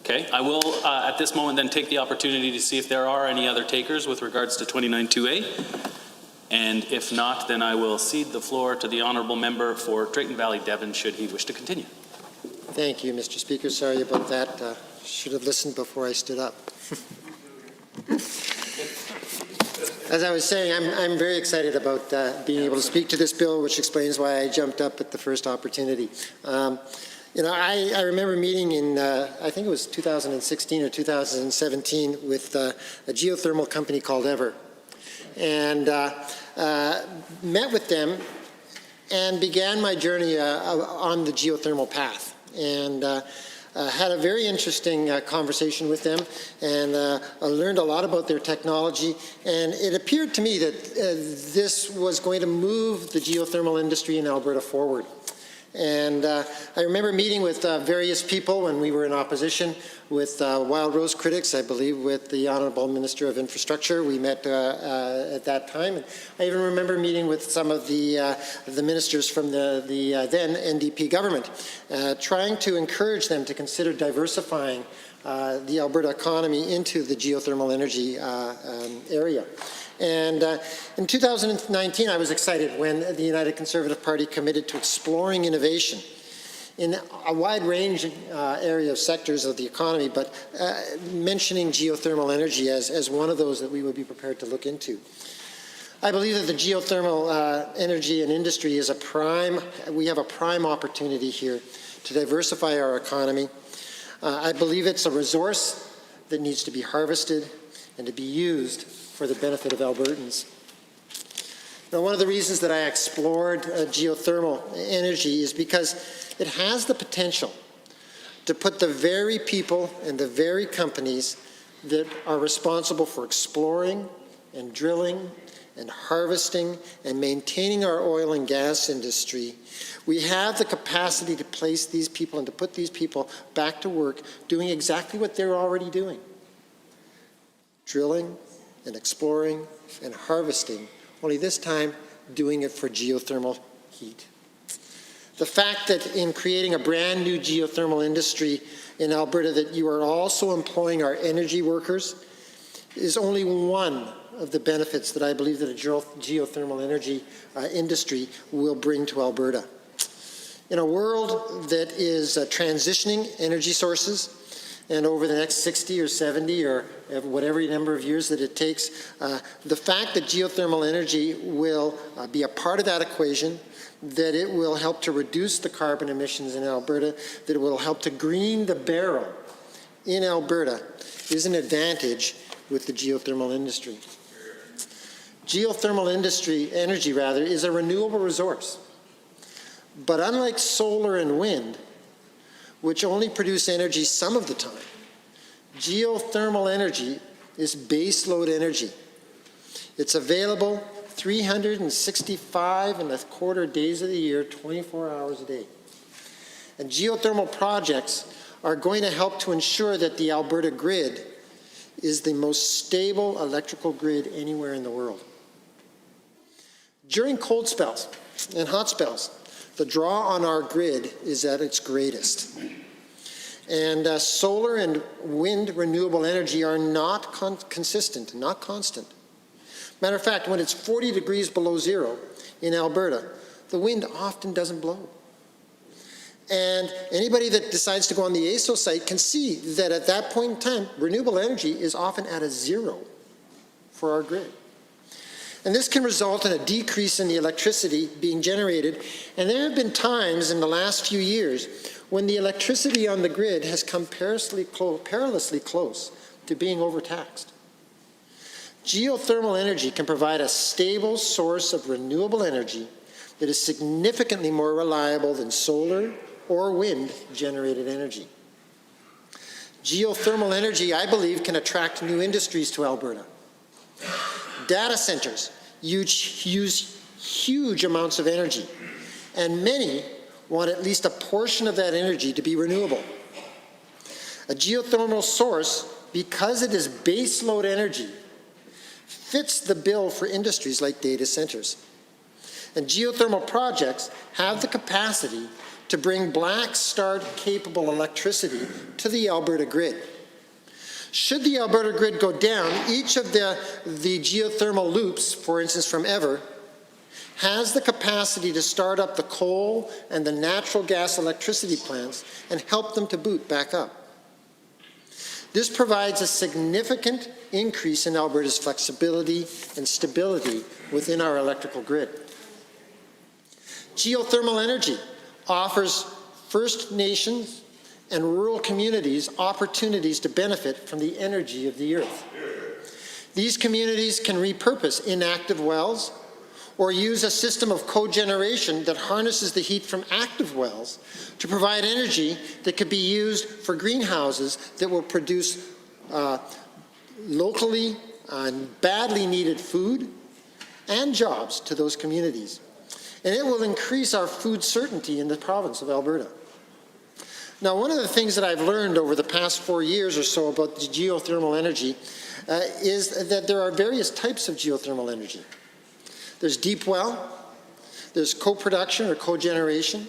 okay, I will at this moment then take the opportunity to see if there are any other takers with regards to 292A. And if not, then I will cede the floor to the honourable member for Drayton Valley, Devon, should he wish to continue. Thank you, Mr. Speaker. Sorry about that. Should have listened before I stood up. As I was saying, I'm very excited about being able to speak to this bill, which explains why I jumped up at the first opportunity. You know, I remember meeting in, I think it was 2016 or 2017, with a geothermal company called Ever. And met with them and began my journey on the geothermal path. And had a very interesting conversation with them, and I learned a lot about their technology, and it appeared to me that this was going to move the geothermal industry in Alberta forward. And I remember meeting with various people when we were in opposition with Wild Rose critics, I believe with the Honourable Minister of Infrastructure. We met at that time. And I even remember meeting with some of the ministers from the then NDP government, trying to encourage them to consider diversifying the Alberta economy into the geothermal energy area. And in 2019, I was excited when the United Conservative Party committed to exploring innovation in a wide range area of sectors of the economy, but mentioning geothermal energy as one of those that we would be prepared to look into. I believe that the geothermal energy and industry is we have a prime opportunity here to diversify our economy. I believe it's a resource that needs to be harvested and to be used for the benefit of Albertans. Now, one of the reasons that I explored geothermal energy is because it has the potential to put the very people and the very companies that are responsible for exploring and drilling and harvesting and maintaining our oil and gas industry. We have the capacity to place these people and to put these people back to work doing exactly what they're already doing. Drilling and exploring and harvesting, only this time doing it for geothermal heat. The fact that in creating a brand new geothermal industry in Alberta that you are also employing our energy workers is only one of the benefits that I believe that a geothermal energy industry will bring to Alberta. In a world that is transitioning energy sources, and over the next 60 or 70 or whatever number of years that it takes, the fact that geothermal energy will be a part of that equation, that it will help to reduce the carbon emissions in Alberta, that it will help to green the barrel in Alberta is an advantage with the geothermal industry. Geothermal energy is a renewable resource. But unlike solar and wind, which only produce energy some of the time, geothermal energy is baseload energy. It's available 365.25 days of the year, 24 hours a day. And geothermal projects are going to help to ensure that the Alberta grid is the most stable electrical grid anywhere in the world. During cold spells and hot spells, the draw on our grid is at its greatest. And solar and wind renewable energy are not consistent, not constant. Matter of fact, when it's 40 degrees below zero in Alberta, the wind often doesn't blow. And anybody that decides to go on the AESO site can see that at that point in time, renewable energy is often at a zero for our grid. And this can result in a decrease in the electricity being generated. And there have been times in the last few years when the electricity on the grid has come perilously close to being overtaxed. Geothermal energy can provide a stable source of renewable energy that is significantly more reliable than solar or wind-generated energy. Geothermal energy, I believe, can attract new industries to Alberta. Data centers use huge amounts of energy, and many want at least a portion of that energy to be renewable. A geothermal source, because it is baseload energy, fits the bill for industries like data centers. And geothermal projects have the capacity to bring black start-capable electricity to the Alberta grid. Should the Alberta grid go down, each of the geothermal loops, for instance from Ever, has the capacity to start up the coal and the natural gas electricity plants and help them to boot back up. This provides a significant increase in Alberta's flexibility and stability within our electrical grid. Geothermal energy offers First Nations and rural communities opportunities to benefit from the energy of the earth. These communities can repurpose inactive wells or use a system of cogeneration that harnesses the heat from active wells to provide energy that could be used for greenhouses that will produce locally badly needed food and jobs to those communities. and it will increase our food certainty in the province of Alberta. Now, one of the things that I've learned over the past 4 years or so about the geothermal energy is that there are various types of geothermal energy. There's deep well, there's co-production or cogeneration,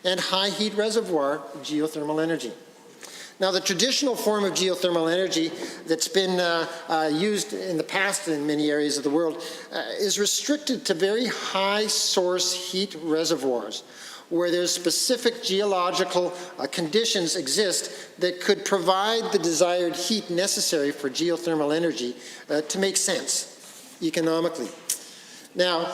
and high heat reservoir geothermal energy. Now, the traditional form of geothermal energy that's been used in the past in many areas of the world is restricted to very high source heat reservoirs, where there's specific geological conditions exist that could provide the desired heat necessary for geothermal energy to make sense economically. Now,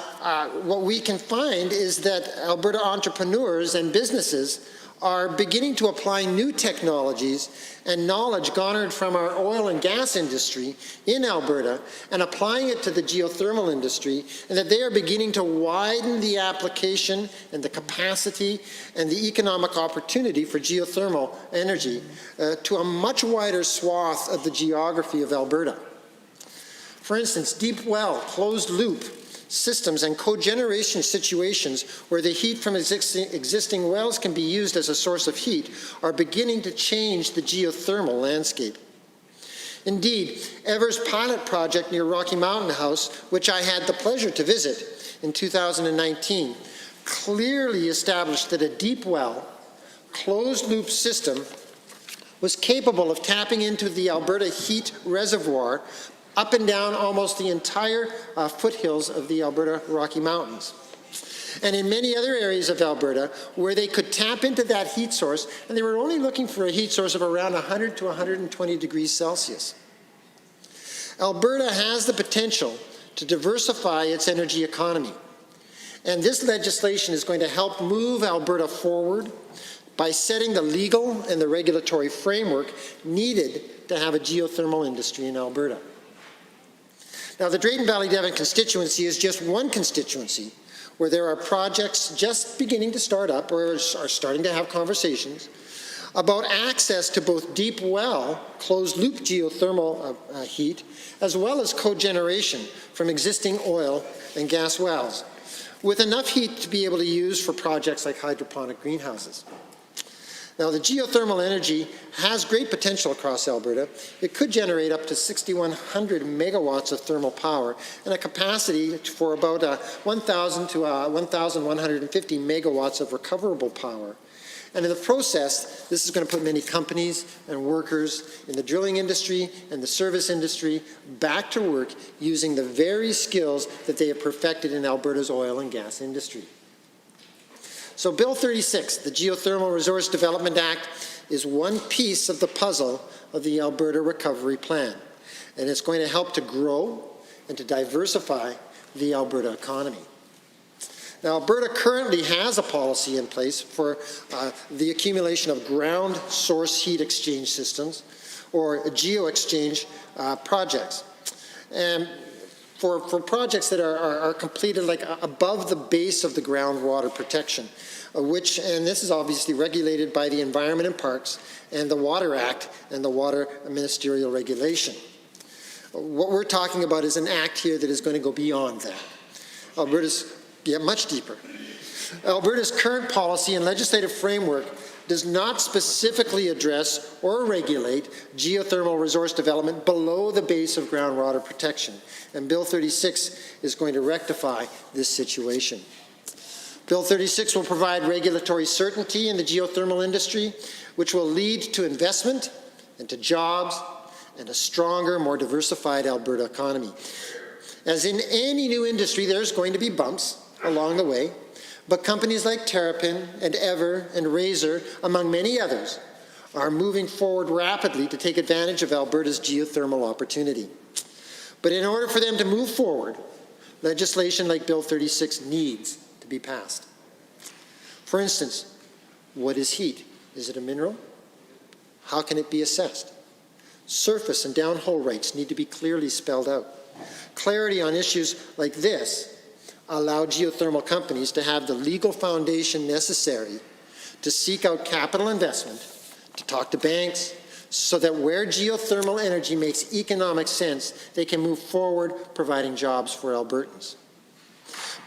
what we can find is that Alberta entrepreneurs and businesses are beginning to apply new technologies and knowledge garnered from our oil and gas industry in Alberta and applying it to the geothermal industry, and that they are beginning to widen the application and the capacity and the economic opportunity for geothermal energy to a much wider swath of the geography of Alberta. For instance, deep well, closed loop systems and cogeneration situations where the heat from existing wells can be used as a source of heat are beginning to change the geothermal landscape. Indeed, Ever's pilot project near Rocky Mountain House, which I had the pleasure to visit in 2019, clearly established that a deep well, closed-loop system was capable of tapping into the Alberta heat reservoir up and down almost the entire foothills of the Alberta Rocky Mountains. And in many other areas of Alberta where they could tap into that heat source, and they were only looking for a heat source of around 100 to 120 degrees Celsius. Alberta has the potential to diversify its energy economy. And this legislation is going to help move Alberta forward by setting the legal and the regulatory framework needed to have a geothermal industry in Alberta. Now, the Drayton Valley Devon constituency is just one constituency where there are projects just beginning to start up or are starting to have conversations about access to both deep well, closed-loop geothermal heat, as well as cogeneration from existing oil and gas wells, with enough heat to be able to use for projects like hydroponic greenhouses. Now, the geothermal energy has great potential across Alberta. It could generate up to 6,100 megawatts of thermal power and a capacity for about 1,000 to 1,150 megawatts of recoverable power. And in the process, this is going to put many companies and workers in the drilling industry and the service industry back to work using the very skills that they have perfected in Alberta's oil and gas industry. So Bill 36, the Geothermal Resource Development Act, is one piece of the puzzle of the Alberta Recovery Plan, and it's going to help to grow and to diversify the Alberta economy. Now, Alberta currently has a policy in place for the accumulation of ground source heat exchange systems, or geo-exchange projects. And for projects that are completed like above the base of the groundwater protection, and this is obviously regulated by the Environment and Parks and the Water Act and the Water Ministerial Regulation. What we're talking about is an act here that is going to go beyond that. Alberta's much deeper. Alberta's current policy and legislative framework does not specifically address or regulate geothermal resource development below the base of groundwater protection, and Bill 36 is going to rectify this situation. Bill 36 will provide regulatory certainty in the geothermal industry, which will lead to investment and to jobs and a stronger, more diversified Alberta economy. As in any new industry, there's going to be bumps along the way, but companies like Terrapin and Ever and Razor, among many others, are moving forward rapidly to take advantage of Alberta's geothermal opportunity. But in order for them to move forward, legislation like Bill 36 needs to be passed. For instance, what is heat? Is it a mineral? How can it be assessed? Surface and downhole rights need to be clearly spelled out. Clarity on issues like this allow geothermal companies to have the legal foundation necessary to seek out capital investment, to talk to banks, so that where geothermal energy makes economic sense, they can move forward providing jobs for Albertans.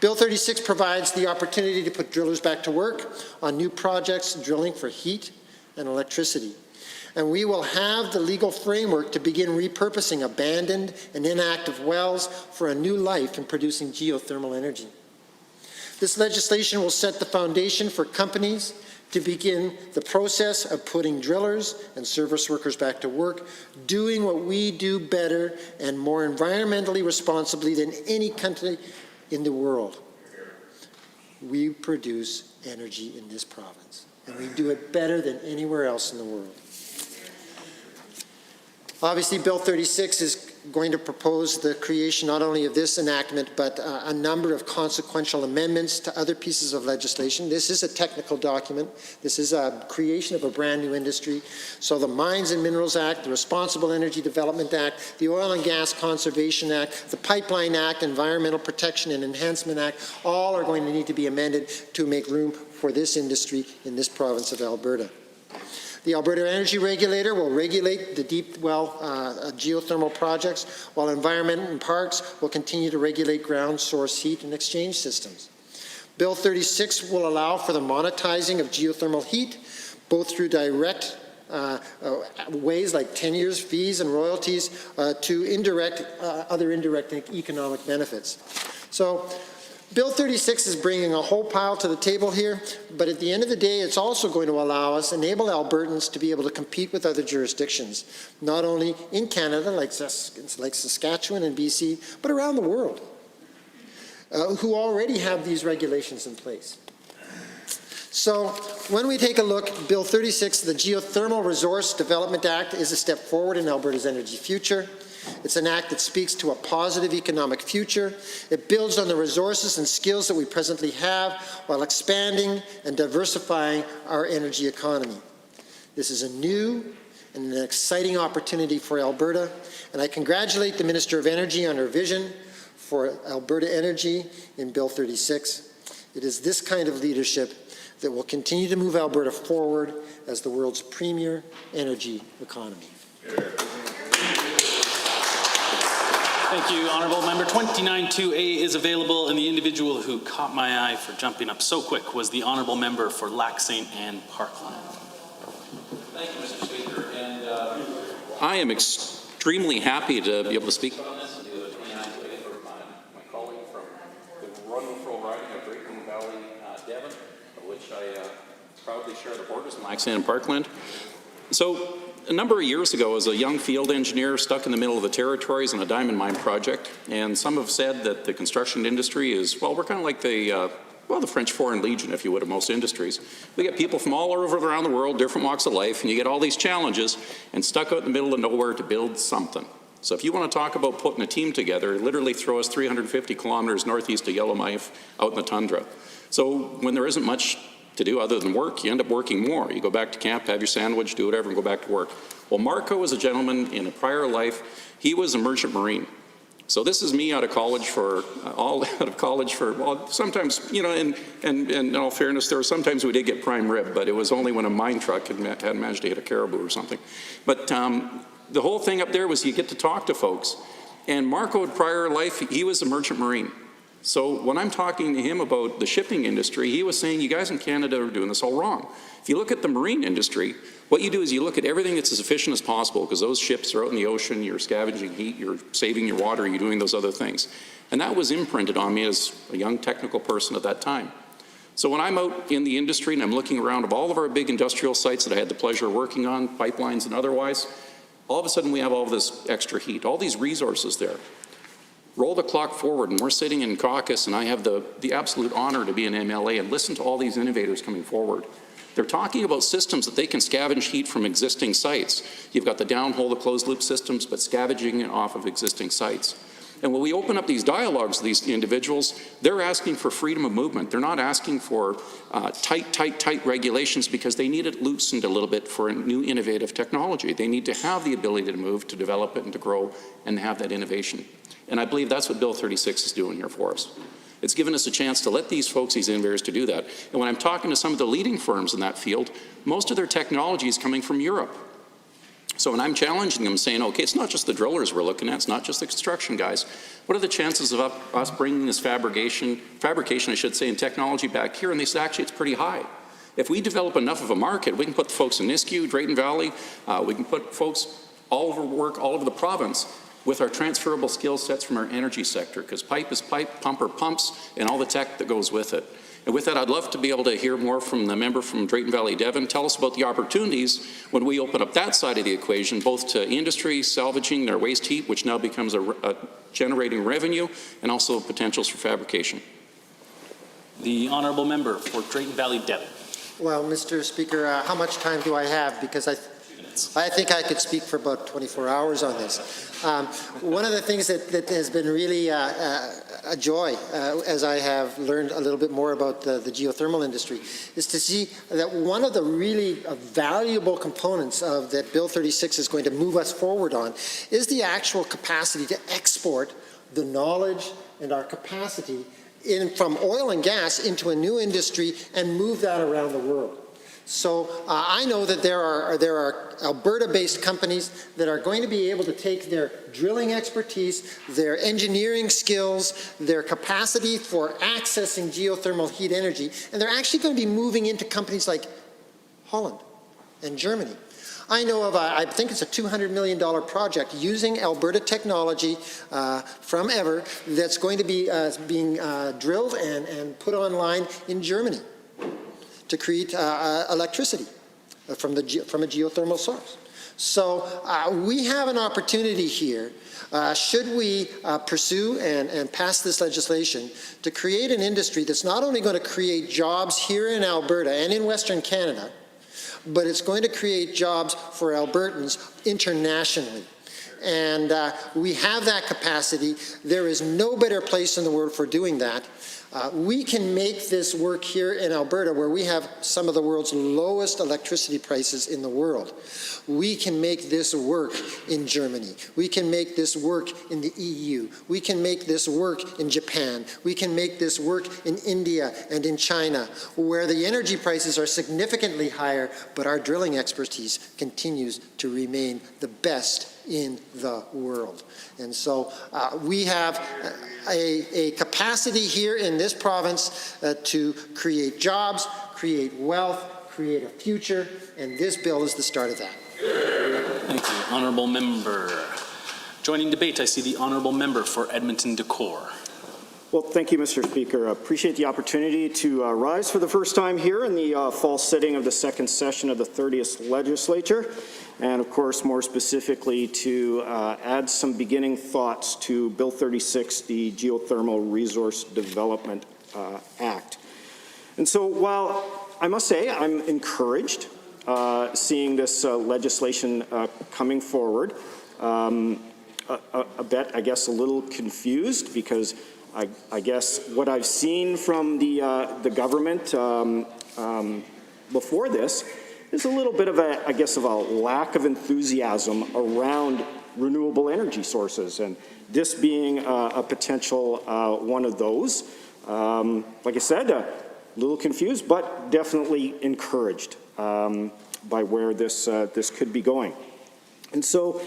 Bill 36 provides the opportunity to put drillers back to work on new projects drilling for heat and electricity. And we will have the legal framework to begin repurposing abandoned and inactive wells for a new life in producing geothermal energy. This legislation will set the foundation for companies to begin the process of putting drillers and service workers back to work, doing what we do better and more environmentally responsibly than any country in the world. We produce energy in this province, and we do it better than anywhere else in the world. Obviously, Bill 36 is going to propose the creation not only of this enactment, but a number of consequential amendments to other pieces of legislation. This is a technical document. This is a creation of a brand new industry. So the Mines and Minerals Act, the Responsible Energy Development Act, the Oil and Gas Conservation Act, the Pipeline Act, Environmental Protection and Enhancement Act, all are going to need to be amended to make room for this industry in this province of Alberta. The Alberta Energy Regulator will regulate the deep well geothermal projects, while Environment and Parks will continue to regulate ground source heat and exchange systems. Bill 36 will allow for the monetizing of geothermal heat, both through direct ways like tenures, fees, and royalties, to indirect, other indirect economic benefits. So, Bill 36 is bringing a whole pile to the table here, but at the end of the day, it's also going to enable Albertans to be able to compete with other jurisdictions, not only in Canada, like Saskatchewan and BC, but around the world, who already have these regulations in place. So when we take a look, Bill 36, the Geothermal Resource Development Act, is a step forward in Alberta's energy future. It's an act that speaks to a positive economic future. It builds on the resources and skills that we presently have while expanding and diversifying our energy economy. This is a new and an exciting opportunity for Alberta, and I congratulate the Minister of Energy on her vision for Alberta energy in Bill 36. It is this kind of leadership that will continue to move Alberta forward as the world's premier energy economy. Thank you, Honourable Member. 29-2A is available, and the individual who caught my eye for jumping up so quick was the Honourable Member for Lac St. Anne Parkland. Thank you, Mr. Speaker. And I am extremely happy to be able to speak on this and do a 29-2A for my colleague from the Run-Fro riding of Drayton Valley, Devon, which I proudly share the borders in Lac St. Anne Parkland. So, a number of years ago, as a young field engineer stuck in the middle of the territories on a diamond mine project, and some have said that the construction industry is, well, we're kind of like the French Foreign Legion, if you would, of most industries. We get people from all over around the world, different walks of life, and you get all these challenges, and stuck out in the middle of nowhere to build something. So if you want to talk about putting a team together, literally throw us 350 kilometers northeast of Yellowknife out in the tundra. So when there isn't much to do other than work, you end up working more. You go back to camp, have your sandwich, do whatever, and go back to work. Well, Marco was a gentleman in a prior life. He was a merchant marine. So this is me out of college for, well, sometimes, you know, and in all fairness, there were sometimes we did get prime rib, but it was only when a mine truck had managed to hit a caribou or something. But the whole thing up there was you get to talk to folks. And Marco, in prior life, he was a merchant marine. So when I'm talking to him about the shipping industry, he was saying, you guys in Canada are doing this all wrong. If you look at the marine industry, what you do is you look at everything that's as efficient as possible, because those ships are out in the ocean, you're scavenging heat, you're saving your water, you're doing those other things. And that was imprinted on me as a young technical person at that time. So when I'm out in the industry and I'm looking around of all of our big industrial sites that I had the pleasure of working on, pipelines and otherwise, all of a sudden we have all this extra heat, all these resources there. Roll the clock forward, and we're sitting in caucus, and I have the absolute honor to be an MLA and listen to all these innovators coming forward. They're talking about systems that they can scavenge heat from existing sites. You've got the downhole, the closed-loop systems, but scavenging it off of existing sites. And when we open up these dialogues with these individuals, they're asking for freedom of movement. They're not asking for tight regulations because they need it loosened a little bit for a new innovative technology. They need to have the ability to move, to develop it, and to grow, and have that innovation. And I believe that's what Bill 36 is doing here for us. It's given us a chance to let these folks, these innovators, to do that. And when I'm talking to some of the leading firms in that field, most of their technology is coming from Europe. So when I'm challenging them, saying, okay, it's not just the drillers we're looking at, it's not just the construction guys. What are the chances of us bringing this fabrication, I should say, and technology back here? And they say, actually, it's pretty high. If we develop enough of a market, we can put the folks in Nisku, Drayton Valley, we can put folks all over the province with our transferable skill sets from our energy sector, because pipe is pipe, pumper pumps, and all the tech that goes with it. And with that, I'd love to be able to hear more from the member from Drayton Valley Devon. Tell us about the opportunities when we open up that side of the equation, both to industry, salvaging their waste heat, which now becomes a generating revenue, and also potentials for fabrication. The honourable member for Drayton Valley Devon. Well, Mr. Speaker, how much time do I have? Because I think I could speak for about 24 hours on this. One of the things that has been really a joy as I have learned a little bit more about the geothermal industry is to see that one of the really valuable components of that Bill 36 is going to move us forward on is the actual capacity to export the knowledge and our capacity from oil and gas into a new industry and move that around the world. So I know that there are Alberta-based companies that are going to be able to take their drilling expertise, their engineering skills, their capacity for accessing geothermal heat energy, and they're actually going to be moving into companies like Holland and Germany. I know of, I think it's a $200 million project using Alberta technology from Ever that's going to be being drilled and put online in Germany to create electricity from a geothermal source. So we have an opportunity here, should we pursue and pass this legislation, to create an industry that's not only going to create jobs here in Alberta and in Western Canada, but it's going to create jobs for Albertans internationally. And we have that capacity. There is no better place in the world for doing that. We can make this work here in Alberta, where we have some of the world's lowest electricity prices in the world. We can make this work in Germany. We can make this work in the EU. We can make this work in Japan. We can make this work in India and in China, where the energy prices are significantly higher, but our drilling expertise continues to remain the best in the world. And so we have a capacity here in this province to create jobs, create wealth, create a future, and this bill is the start of that. Thank you, honourable member. Joining debate, I see the honourable member for Edmonton Decor. Well, thank you, Mr. Speaker. I appreciate the opportunity to rise for the first time here in the fall sitting of the second session of the 30th Legislature, and of course, more specifically, to add some beginning thoughts to Bill 36, the Geothermal Resource Development Act. And so while I must say I'm encouraged seeing this legislation coming forward, a bit, I guess, a little confused, because I guess what I've seen from the government before this is a little bit of a, I guess, of a lack of enthusiasm around renewable energy sources, and this being a potential one of those. Like I said, a little confused, but definitely encouraged by where this could be going. And so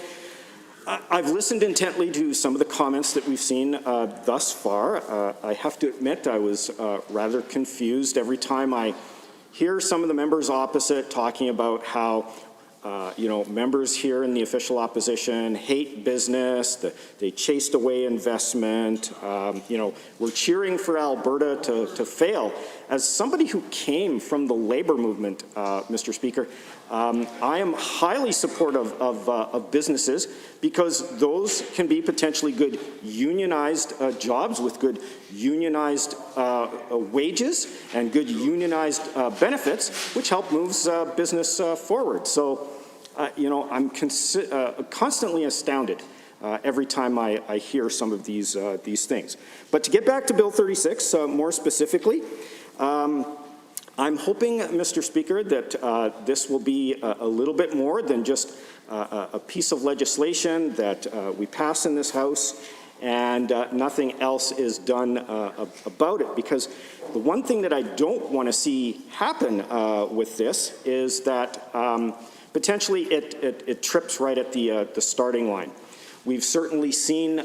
I've listened intently to some of the comments that we've seen thus far. I have to admit I was rather confused every time I hear some of the members opposite talking about how members here in the official opposition hate business, they chased away investment, we're cheering for Alberta to fail. As somebody who came from the labor movement, Mr. Speaker, I am highly supportive of businesses, because those can be potentially good unionized jobs with good unionized wages and good unionized benefits, which help moves business forward. So, I'm constantly astounded every time I hear some of these things. But to get back to Bill 36, more specifically, I'm hoping, Mr. Speaker, that this will be a little bit more than just a piece of legislation that we pass in this House and nothing else is done about it. Because the one thing that I don't want to see happen with this is that potentially it trips right at the starting line. We've certainly seen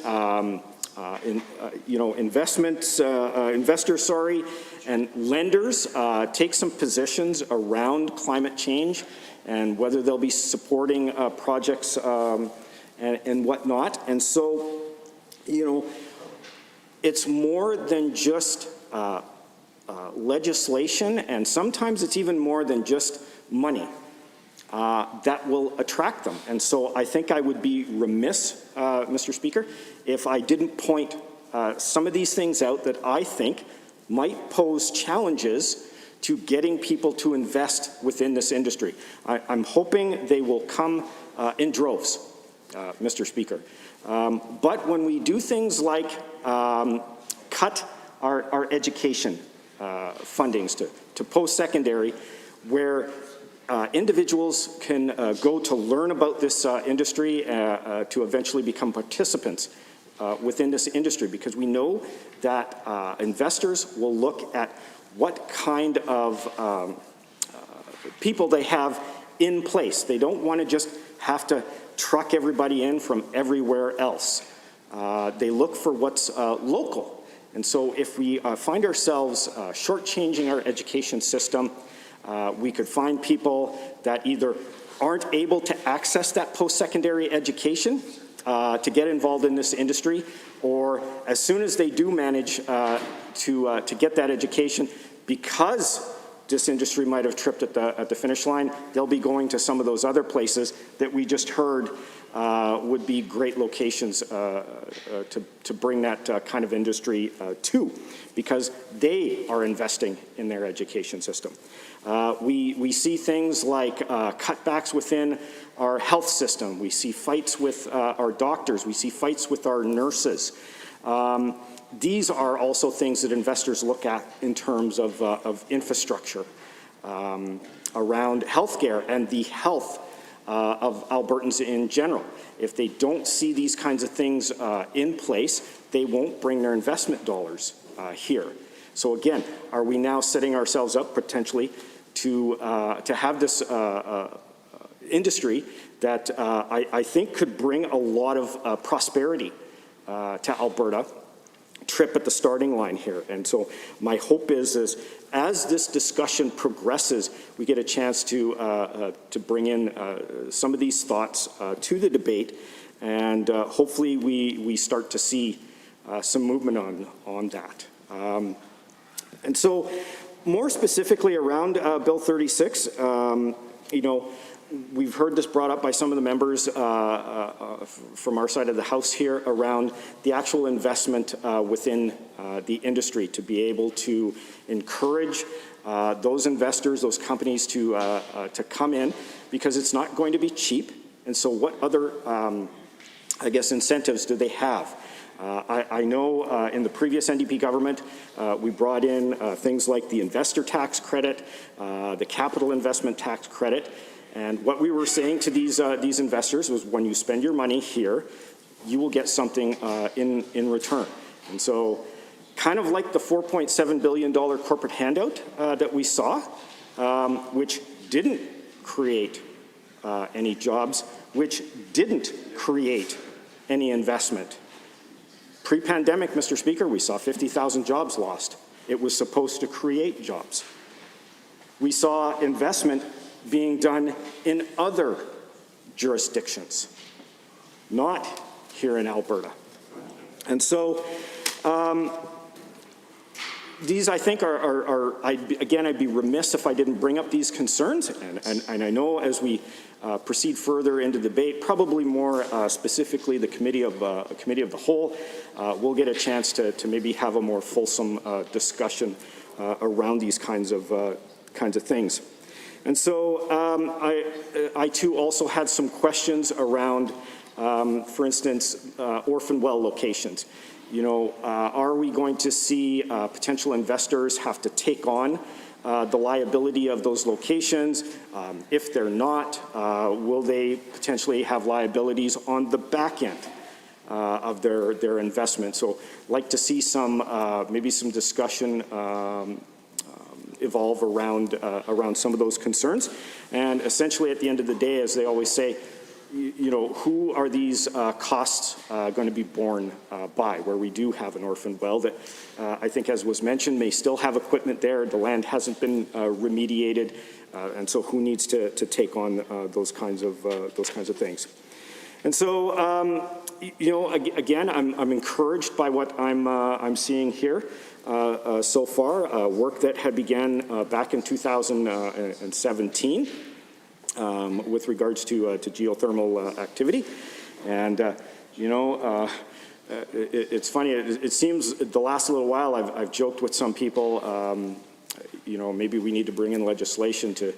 investors, and lenders take some positions around climate change and whether they'll be supporting projects and whatnot. And so, it's more than just legislation, and sometimes it's even more than just money that will attract them. And so I think I would be remiss, Mr. Speaker, if I didn't point some of these things out that I think might pose challenges to getting people to invest within this industry. I'm hoping they will come in droves, Mr. Speaker. But when we do things like cut our education fundings to post-secondary, where individuals can go to learn about this industry to eventually become participants within this industry, because we know that investors will look at what kind of people they have in place. They don't want to just have to truck everybody in from everywhere else. They look for what's local. And so if we find ourselves shortchanging our education system, we could find people that either aren't able to access that post-secondary education to get involved in this industry, or as soon as they do manage to get that education, because this industry might have tripped at the finish line, they'll be going to some of those other places that we just heard would be great locations to bring that kind of industry to, because they are investing in their education system. We see things like cutbacks within our health system. We see fights with our doctors. We see fights with our nurses. These are also things that investors look at in terms of infrastructure around healthcare and the health of Albertans in general. If they don't see these kinds of things in place, they won't bring their investment dollars here. So again, are we now setting ourselves up potentially to have this industry that I think could bring a lot of prosperity to Alberta, trip at the starting line here? And so my hope is as this discussion progresses, we get a chance to bring in some of these thoughts to the debate, and hopefully we start to see some movement on that. And so more specifically around Bill 36, we've heard this brought up by some of the members from our side of the House here around the actual investment within the industry, to be able to encourage those investors, those companies to come in, because it's not going to be cheap. And so what other, incentives do they have? I know in the previous NDP government, we brought in things like the investor tax credit, the capital investment tax credit. And what we were saying to these investors was, when you spend your money here, you will get something in return. And so, kind of like the $4.7 billion corporate handout that we saw, which didn't create any jobs, which didn't create any investment. Pre-pandemic, Mr. Speaker, we saw 50,000 jobs lost. It was supposed to create jobs. We saw investment being done in other jurisdictions, not here in Alberta. And so these, I think, I'd be remiss if I didn't bring up these concerns. And I know as we proceed further into debate, probably more specifically the committee of the whole, we'll get a chance to maybe have a more fulsome discussion around these kinds of things. And so I too also had some questions around, for instance, orphan well locations. Are we going to see potential investors have to take on the liability of those locations? If they're not, will they potentially have liabilities on the back end of their investment? So I'd like to see some, maybe some discussion evolve around some of those concerns. And essentially, at the end of the day, as they always say, who are these costs going to be borne by, where we do have an orphan well that I think, as was mentioned, may still have equipment there. The land hasn't been remediated, and so who needs to take on those kinds of things? And so, again, I'm encouraged by what I'm seeing here so far. Work that had began back in 2017. With regards to geothermal activity. And, it's funny, it seems the last little while I've joked with some people, maybe we need to bring in legislation to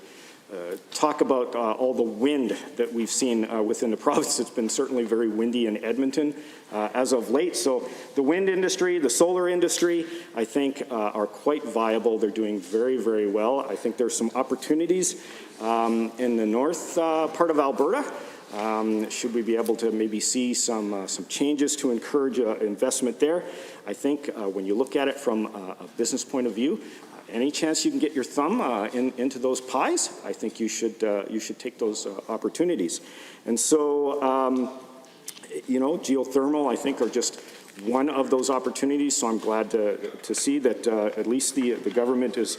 talk about all the wind that we've seen within the province. It's been certainly very windy in Edmonton as of late. So the wind industry, the solar industry, I think are quite viable. They're doing very, very well. I think there's some opportunities in the north part of Alberta. Should we be able to maybe see some changes to encourage investment there? I think when you look at it from a business point of view, any chance you can get your thumb into those pies, I think you should take those opportunities. And so, geothermal, I think, are just one of those opportunities. So I'm glad to see that at least the government is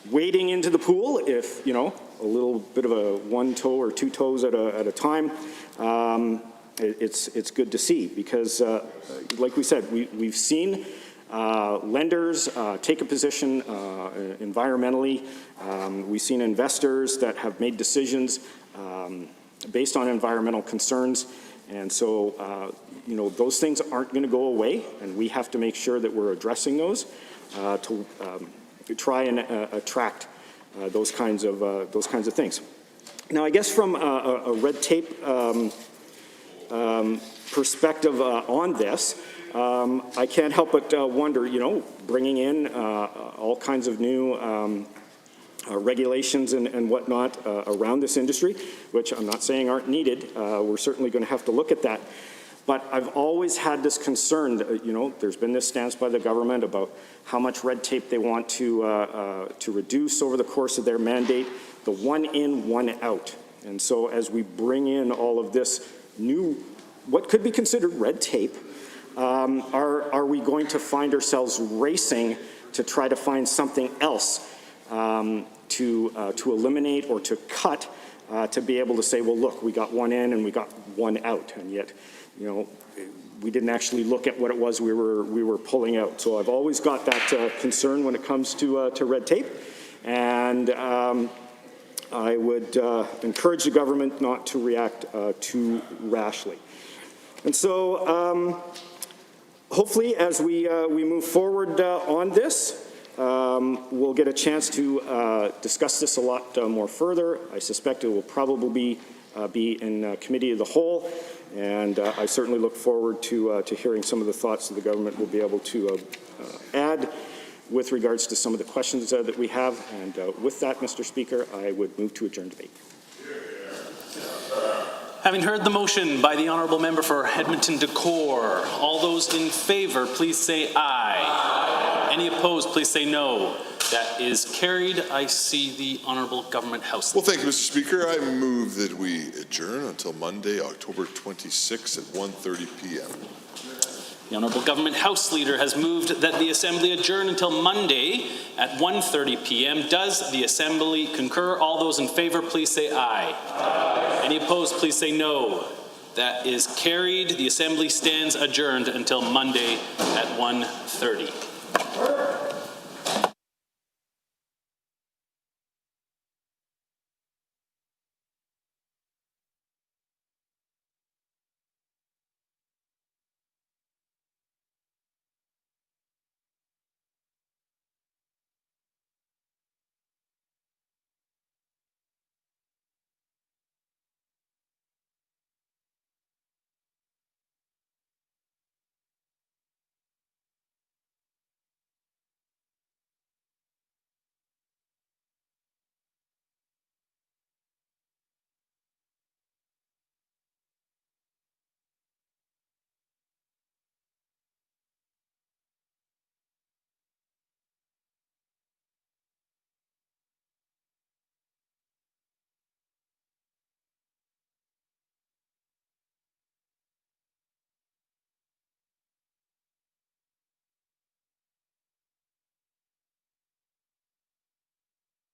wading into the pool, if a little bit of a one toe or two toes at a time. It's good to see, because like we said, we've seen lenders take a position environmentally. We've seen investors that have made decisions based on environmental concerns. And so, those things aren't going to go away, and we have to make sure that we're addressing those to try and attract those kinds of things. Now, I guess from a red tape perspective on this, I can't help but wonder, bringing in all kinds of new regulations and whatnot around this industry, which I'm not saying aren't needed. We're certainly going to have to look at that. But I've always had this concern that, there's been this stance by the government about how much red tape they want to reduce over the course of their mandate, the one in, one out. And so as we bring in all of this new, what could be considered red tape, are we going to find ourselves racing to try to find something else to eliminate or to cut to be able to say, well, look, we got one in and we got one out, and yet, we didn't actually look at what it was we were pulling out. So I've always got that concern when it comes to red tape, and I would encourage the government not to react too rashly. And so, hopefully, as we move forward on this, we'll get a chance to discuss this a lot more further. I suspect it will probably be in committee of the whole, and I certainly look forward to hearing some of the thoughts that the government will be able to add with regards to some of the questions that we have. And with that, Mr. Speaker, I would move to adjourn debate. Having heard the motion by the honourable member for Edmonton Decore, all those in favour, please say aye. Any opposed, please say no. That is carried. I see the Honourable Government House Leader. Well, thank you, Mr. Speaker. I move that we adjourn until Monday, October 26 at 1:30 p.m. The Honourable Government House Leader has moved that the Assembly adjourn until Monday at 1:30 p.m. Does the Assembly concur? All those in favour, please say aye. Aye. Any opposed, please say no. That is carried. The Assembly stands adjourned until Monday at 1:30.